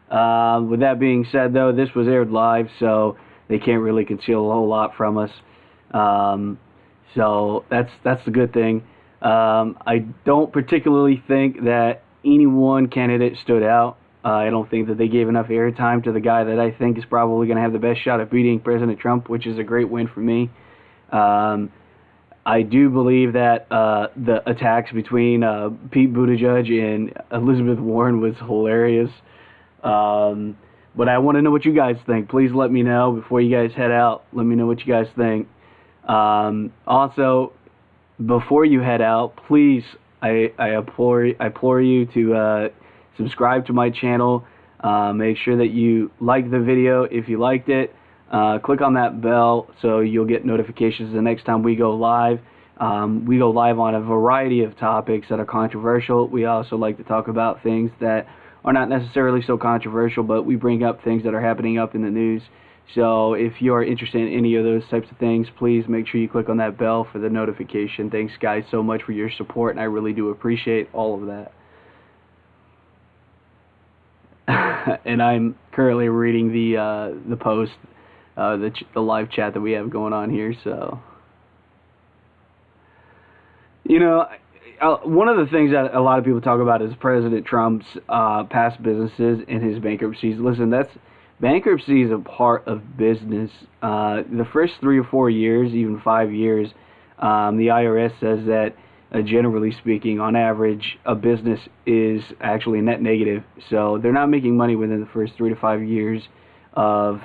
With that being said, though, this was aired live, so they can't really conceal a whole lot from us. So that's the good thing. I don't particularly think that any one candidate stood out. I don't think that they gave enough airtime to the guy that I think is probably going to have the best shot at beating President Trump, which is a great win for me. I do believe that the attacks between Pete Buttigieg and Elizabeth Warren was hilarious. But I want to know what you guys think. Please let me know before you guys head out. Let me know what you guys think. Also, before you head out, please, I implore you to subscribe to my channel. Make sure that you like the video if you liked it. Click on that bell so you'll get notifications the next time we go live. We go live on a variety of topics that are controversial. We also like to talk about things that are not necessarily so controversial, but we bring up things that are happening up in the news. So if you are interested in any of those types of things, please make sure you click on that bell for the notification. Thanks, guys, so much for your support, and I really do appreciate all of that. And I'm currently reading the post, the live chat that we have going on here. So, you know, one of the things that a lot of people talk about is President Trump's past businesses and his bankruptcies. Listen, bankruptcy is a part of business. The first 3 or 4 years, even 5 years, the IRS says that, generally speaking, on average, a business is actually net negative. So they're not making money within the first 3 to 5 years of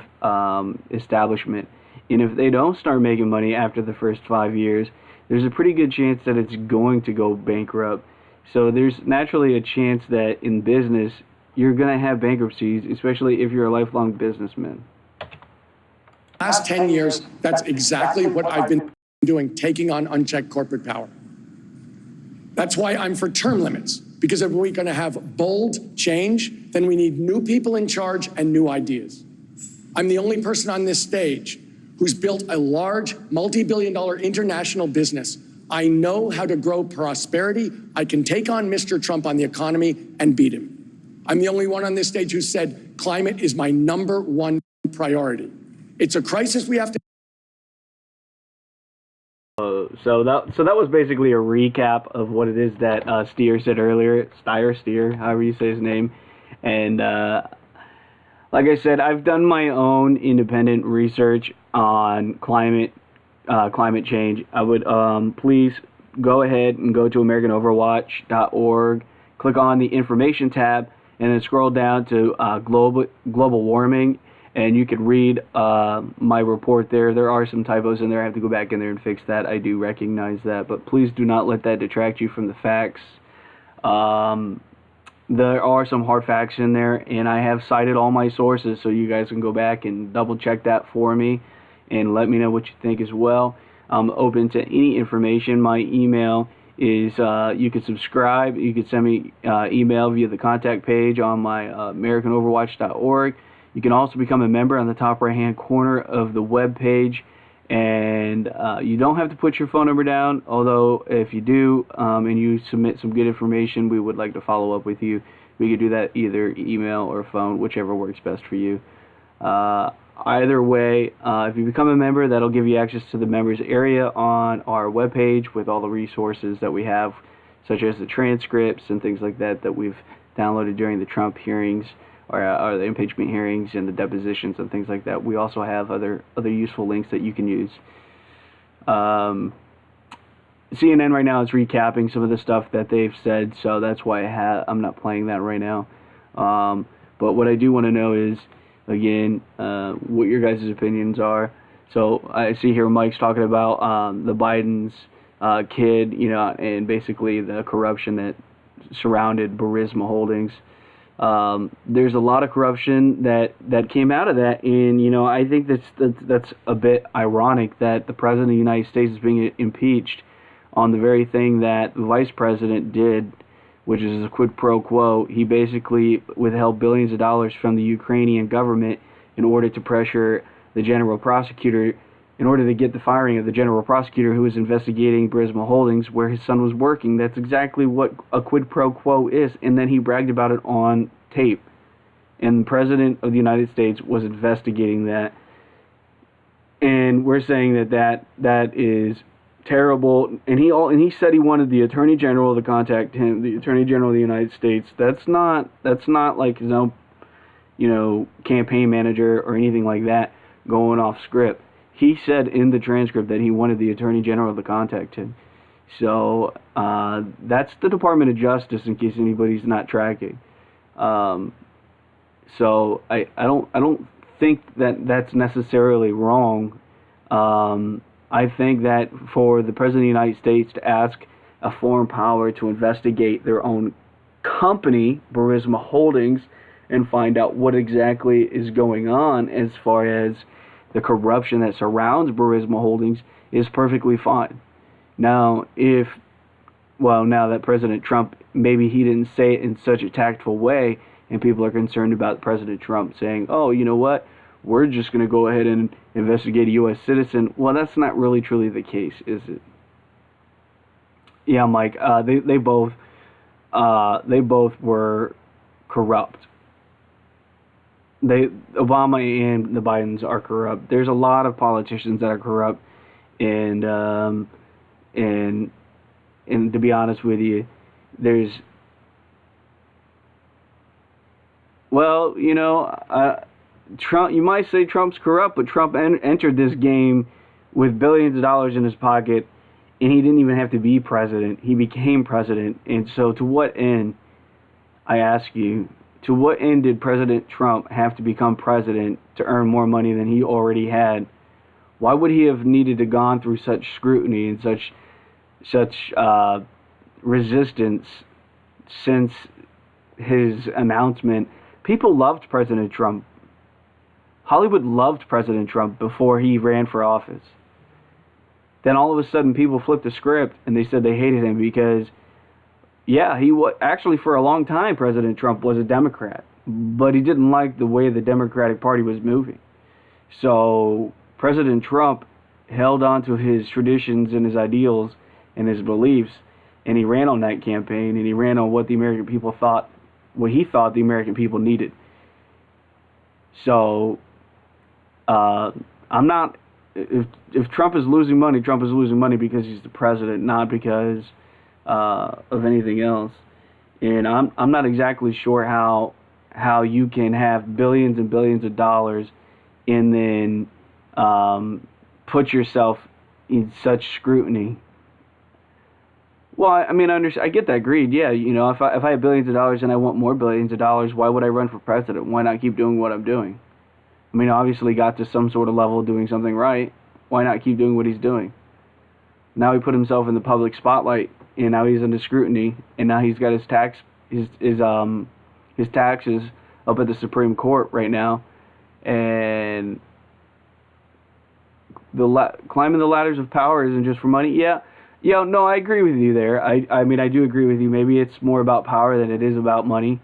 establishment. And if they don't start making money after the first 5 years, there's a pretty good chance that it's going to go bankrupt. So there's naturally a chance that in business, you're going to have bankruptcies, especially if you're a lifelong businessman. Last 10 years, that's exactly what I've been doing, taking on unchecked corporate power. That's why I'm for term limits, because if we're going to have bold change, then we need new people in charge and new ideas. I'm the only person on this stage who's built a large, multi-billion-dollar international business. I know how to grow prosperity. I can take on Mr. Trump on the economy and beat him. I'm the only one on this stage who said climate is my #1 priority. It's a crisis we have to. So that was basically a recap of what it is that Steer said earlier. Steer, however you say his name. And like I said, I've done my own independent research on climate change. I would please go ahead and go to AmericanOverwatch.org, click on the information tab, and then scroll down to global warming, and you could read my report there. There are some typos in there. I have to go back in there and fix that. I do recognize that, but please do not let that detract you from the facts. There are some hard facts in there, and I have cited all my sources, so you guys can go back and double check that for me and let me know what you think as well. I'm open to any information. My email is, you can subscribe. You can send me email via the contact page on my AmericanOverwatch.org. You can also become a member on the top right-hand corner of the web page. And you don't have to put your phone number down, although if you do and you submit some good information, we would like to follow up with you. We could do that either email or phone, whichever works best for you. Either way, if you become a member, that'll give you access to the members area on our webpage with all the resources that we have, such as the transcripts and things like that that we've downloaded during the Trump hearings, or the impeachment hearings and the depositions and things like that. We also have other useful links that you can use. CNN right now is recapping some of the stuff that they've said, so that's why I'm not playing that right now. But what I do want to know is, again, what your guys' opinions are. So I see here Mike's talking about the Biden's kid, and basically the corruption that surrounded Burisma Holdings. There's a lot of corruption that came out of that, and I think that's a bit ironic that the president of the United States is being impeached on the very thing that the vice president did, which is a quid pro quo. He basically withheld billions of dollars from the Ukrainian government in order to pressure the general prosecutor, in order to get the firing of the general prosecutor who was investigating Burisma Holdings, where his son was working. That's exactly what a quid pro quo is. And then he bragged about it on tape. And the President of the United States was investigating that. And we're saying that is terrible. And he said he wanted the Attorney General to contact him, the Attorney General of the United States. That's not like his own, campaign manager or anything like that going off script. He said in the transcript that he wanted the Attorney General to contact him. So that's the Department of Justice, in case anybody's not tracking. So I don't think that that's necessarily wrong. I think that for the President of the United States to ask a foreign power to investigate their own company, Burisma Holdings, and find out what exactly is going on as far as the corruption that surrounds Burisma Holdings is perfectly fine. Now, now that President Trump, maybe he didn't say it in such a tactful way, and people are concerned about President Trump saying, oh, you know what, we're just going to go ahead and investigate a U.S. citizen. Well, that's not really truly the case, is it? Yeah, Mike, they both were corrupt. Obama and the Bidens are corrupt. There's a lot of politicians that are corrupt, and to be honest with you, Trump. You might say Trump's corrupt, but Trump entered this game with billions of dollars in his pocket, and he didn't even have to be president. He became president, and so to what end? I ask you. To what end did President Trump have to become president to earn more money than he already had? Why would he have needed to gone through such scrutiny and such resistance since his announcement? People loved President Trump. Hollywood loved President Trump before he ran for office. Then all of a sudden people flipped the script and they said they hated him because he was actually, for a long time, President Trump was a Democrat, but he didn't like the way the Democratic Party was moving. So President Trump held on to his traditions and his ideals and his beliefs, and he ran on that campaign, and he ran on what the American people thought, what he thought the American people needed. So I'm not, if Trump is losing money, Trump is losing money because he's the president, not because of anything else. And I'm not exactly sure how you can have billions and billions of dollars and then put yourself in such scrutiny. Well, I mean, I get that greed. Yeah, if I have billions of dollars and I want more billions of dollars, why would I run for president? Why not keep doing what I'm doing? I mean, obviously got to some sort of level of doing something right. Why not keep doing what he's doing? Now he put himself in the public spotlight, and now he's under scrutiny, and now he's got his taxes up at the Supreme Court right now, and climbing the ladders of power isn't just for money. No, I agree with you there. I mean, I do agree with you. Maybe it's more about power than it is about money,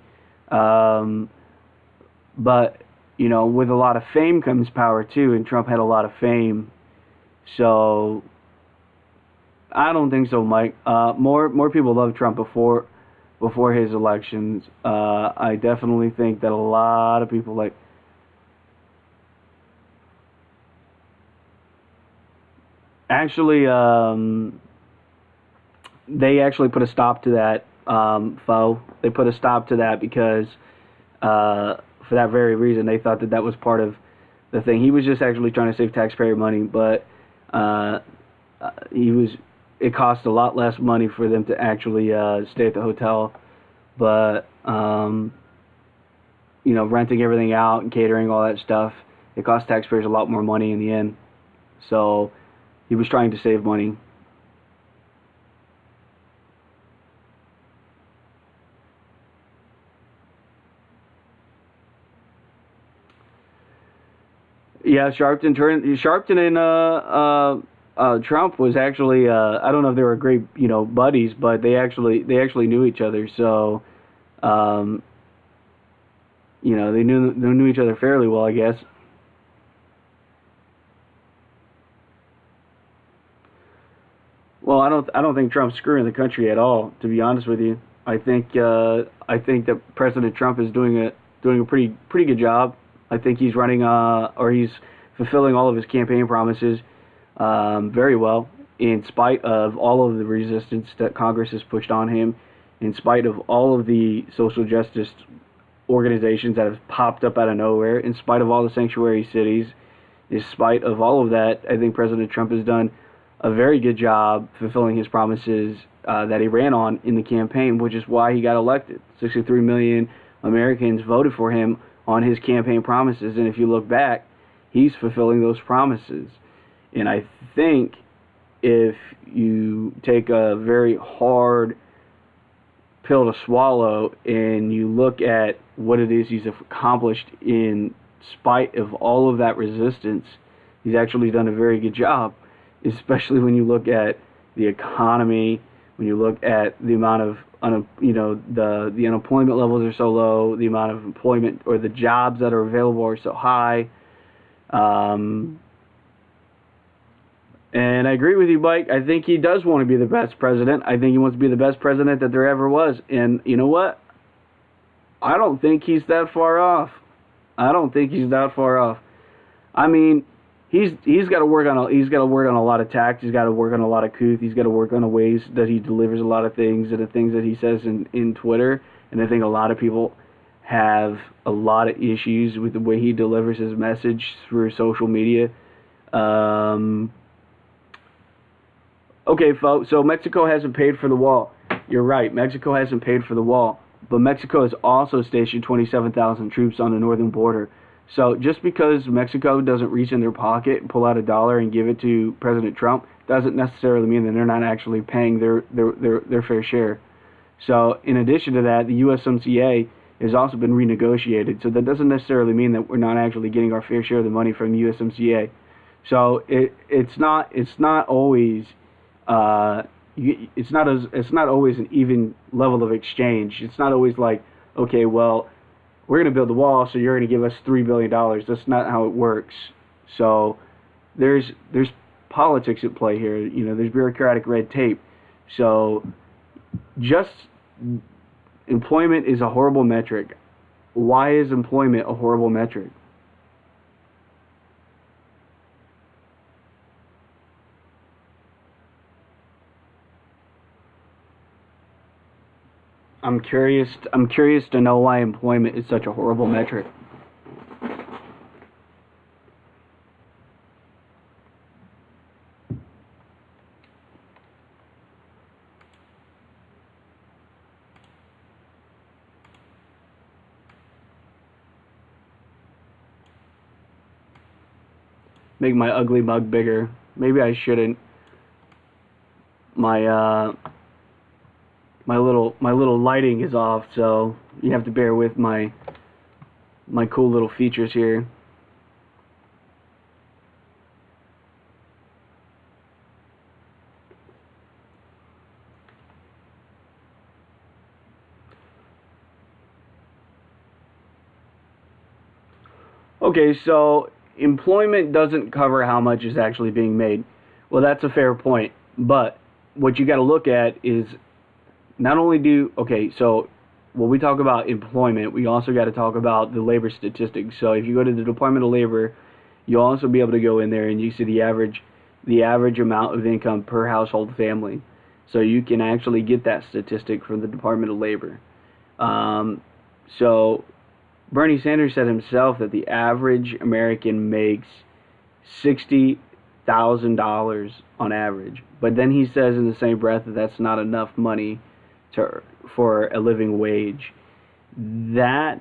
but with a lot of fame comes power too, and Trump had a lot of fame, so. I don't think so, Mike. More people loved Trump before his elections. I definitely think that a lot of people actually they actually put a stop to that. They put a stop to that because for that very reason, they thought that was part of the thing. He was just actually trying to save taxpayer money, but it cost a lot less money for them to actually stay at the hotel, but renting everything out and catering, all that stuff, it cost taxpayers a lot more money in the end. So he was trying to save money. Yeah, Sharpton and Trump was actually I don't know if they were great buddies, but they actually knew each other. So they knew each other fairly well, I guess. Well, I don't think Trump's screwing the country at all. To be honest with you, I think that President Trump is doing a pretty good job. I think he's running or he's fulfilling all of his campaign promises very well, in spite of all of the resistance that Congress has pushed on him, in spite of all of the social justice organizations that have popped up out of nowhere, in spite of all the sanctuary cities, in spite of all of that. I think President Trump has done a very good job fulfilling his promises that he ran on in the campaign, which is why he got elected. 63 million Americans voted for him on his campaign promises, and if you look back, he's fulfilling those promises. And I think if you take a very hard pill to swallow and you look at what it is he's accomplished in spite of all of that resistance, he's actually done a very good job, especially when you look at the economy, when you look at the amount of the unemployment levels are so low, the amount of employment or the jobs that are available are so high. And I agree with you, Mike. I think he does want to be the best president. I think he wants to be the best president that there ever was. And you know what? I don't think he's that far off. I mean, he's got to work on a lot of tact. He's got to work on a lot of couth. He's got to work on the ways that he delivers a lot of things and the things that he says in Twitter. And I think a lot of people have a lot of issues with the way he delivers his message through social media. Okay, folks, so Mexico hasn't paid for the wall. You're right, Mexico hasn't paid for the wall. But Mexico has also stationed 27,000 troops on the northern border. So just because Mexico doesn't reach in their pocket and pull out $1 and give it to President Trump doesn't necessarily mean that they're not actually paying their fair share. So in addition to that, the USMCA has also been renegotiated. So that doesn't necessarily mean that we're not actually getting our fair share of the money from the USMCA. So it's not always it's not always an even level of exchange. It's not always like, okay, well, we're going to build the wall, so you're going to give us $3 billion. That's not how it works. So there's politics at play here. There's bureaucratic red tape. So just employment is a horrible metric. Why is employment a horrible metric? I'm curious to know why employment is such a horrible metric. Make my ugly mug bigger. Maybe I shouldn't. My little lighting is off, so you have to bear with my cool little features here. Okay, so employment doesn't cover how much is actually being made. Well, that's a fair point, but what you got to look at is not only so when we talk about employment, we also got to talk about the labor statistics. So if you go to the Department of Labor, you'll also be able to go in there and you see the average amount of income per household family. So you can actually get that statistic from the Department of Labor. So Bernie Sanders said himself that the average American makes $60,000 on average. But then he says in the same breath that that's not enough money for a living wage. That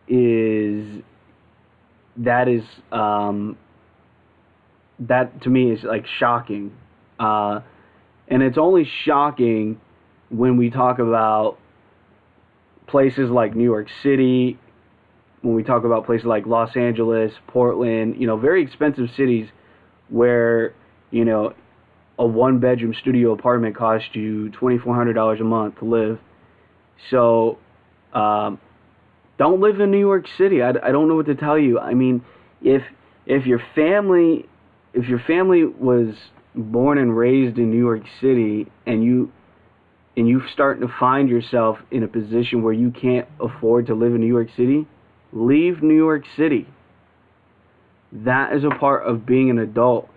to me is like shocking. And it's only shocking when we talk about places like New York City, when we talk about places like Los Angeles, Portland, very expensive cities where, a one-bedroom studio apartment costs you $2,400 a month to live. So, don't live in New York City. I don't know what to tell you. I mean, if your family was born and raised in New York City and you starting to find yourself in a position where you can't afford to live in New York City, leave New York City. That is a part of being an adult.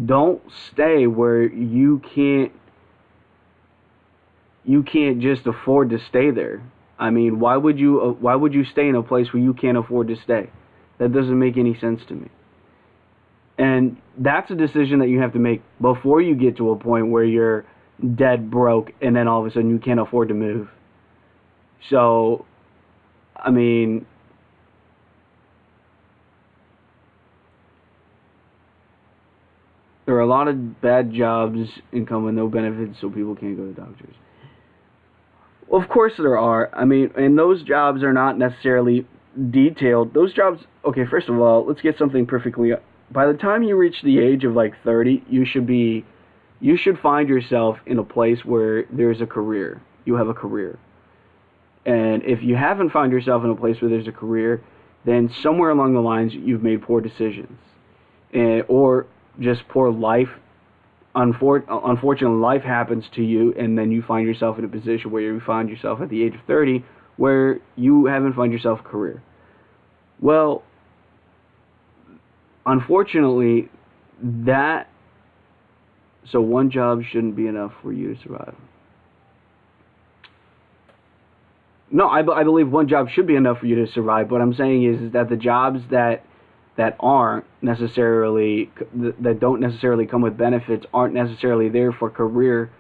Don't stay where you can't just afford to stay there. I mean, why would you stay in a place where you can't afford to stay? That doesn't make any sense to me. And that's a decision that you have to make before you get to a point where you're dead broke and then all of a sudden you can't afford to move. So, I mean, there are a lot of bad jobs and come with no benefits, so people can't go to doctors. Well, of course there are. I mean, and those jobs are not necessarily detailed. Those jobs, okay, first of all, let's get something perfectly. By the time you reach the age of like 30, you should find yourself in a place where there's a career. You have a career. And if you haven't found yourself in a place where there's a career, then somewhere along the lines you've made poor decisions. Or just poor life. Unfortunately, life happens to you, and then you find yourself in a position where you find yourself at the age of 30 where you haven't found yourself a career. Well, unfortunately, so one job shouldn't be enough for you to survive. No, I believe one job should be enough for you to survive. What I'm saying is that the jobs that aren't necessarily, that don't necessarily come with benefits, aren't necessarily there for career,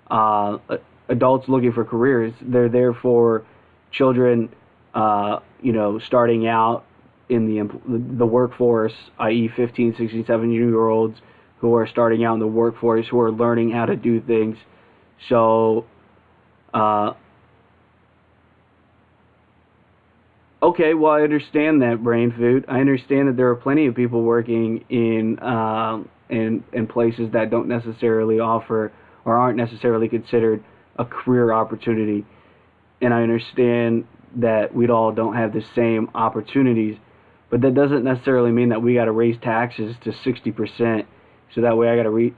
adults looking for careers. They're there for children, starting out in the workforce, i.e. 15, 16, 17-year-olds who are starting out in the workforce, who are learning how to do things. So, okay, well, I understand that, brain food. I understand that there are plenty of people working in places that don't necessarily offer or aren't necessarily considered a career opportunity. And I understand that we all don't have the same opportunities, but that doesn't necessarily mean that we got to raise taxes to 60%. So that way I got to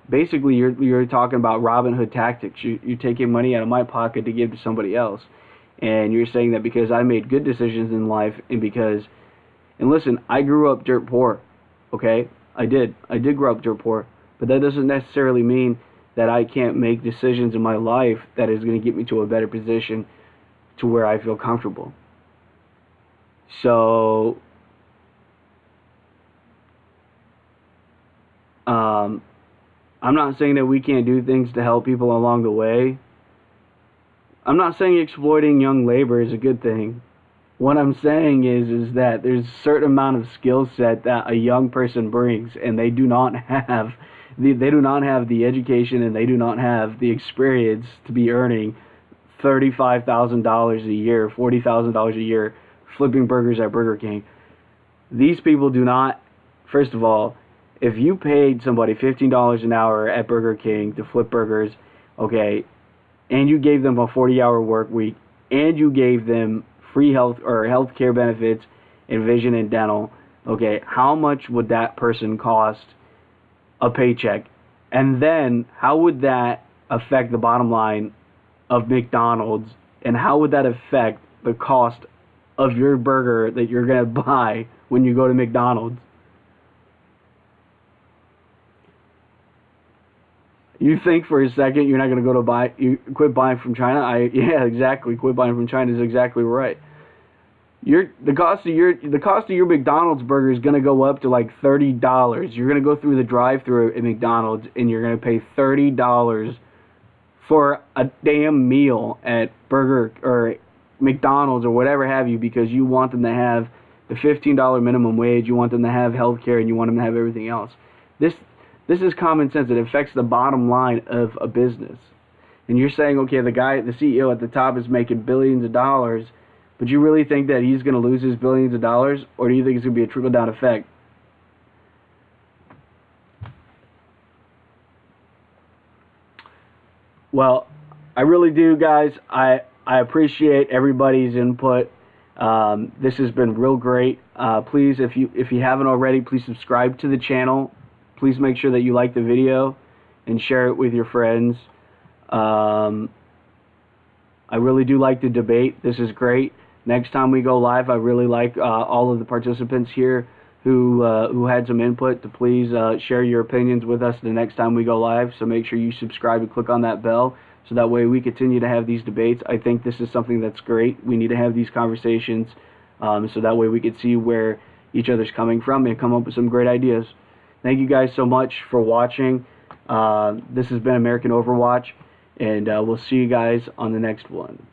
basically you're talking about Robin Hood tactics. You're taking money out of my pocket to give to somebody else. And you're saying that because I made good decisions in life and listen, I grew up dirt poor, okay? I did grow up dirt poor, but that doesn't necessarily mean that I can't make decisions in my life that is going to get me to a better position to where I feel comfortable. So, I'm not saying that we can't do things to help people along the way. I'm not saying exploiting young labor is a good thing. What I'm saying is that there's a certain amount of skill set that a young person brings, and they do not have the education and they do not have the experience to be earning $35,000 a year, $40,000 a year, flipping burgers at Burger King. These people do not. First of all, if you paid somebody $15 an hour at Burger King to flip burgers, okay, and you gave them a 40-hour work week, and you gave them free health care benefits and vision and dental, okay, how much would that person cost a paycheck? And then how would that affect the bottom line of McDonald's, and how would that affect the cost of your burger that you're going to buy when you go to McDonald's? You think for a second you're not going to quit buying from China? Yeah, exactly. Quit buying from China is exactly right. The cost of your McDonald's burger is going to go up to like $30. You're going to go through the drive-thru at McDonald's and you're going to pay $30 for a damn meal at Burger or McDonald's or whatever have you, because you want them to have the $15 minimum wage, you want them to have health care, and you want them to have everything else. This is common sense. It affects the bottom line of a business. And you're saying, okay, the CEO at the top is making billions of dollars, but you really think that he's going to lose his billions of dollars, or do you think it's going to be a trickle-down effect? Well, I really do, guys. I appreciate everybody's input. This has been real great. Please, if you haven't already, please subscribe to the channel. please make sure that you like the video and share it with your friends. I really do like the debate. This is great. Next time we go live, I really like all of the participants here who had some input to please share your opinions with us the next time we go live. So make sure you subscribe and click on that bell so that way we continue to have these debates. I think this is something that's great. We need to have these conversations so that way we can see where each other's coming from and come up with some great ideas. Thank you guys so much for watching. This has been American Overwatch, and we'll see you guys on the next one.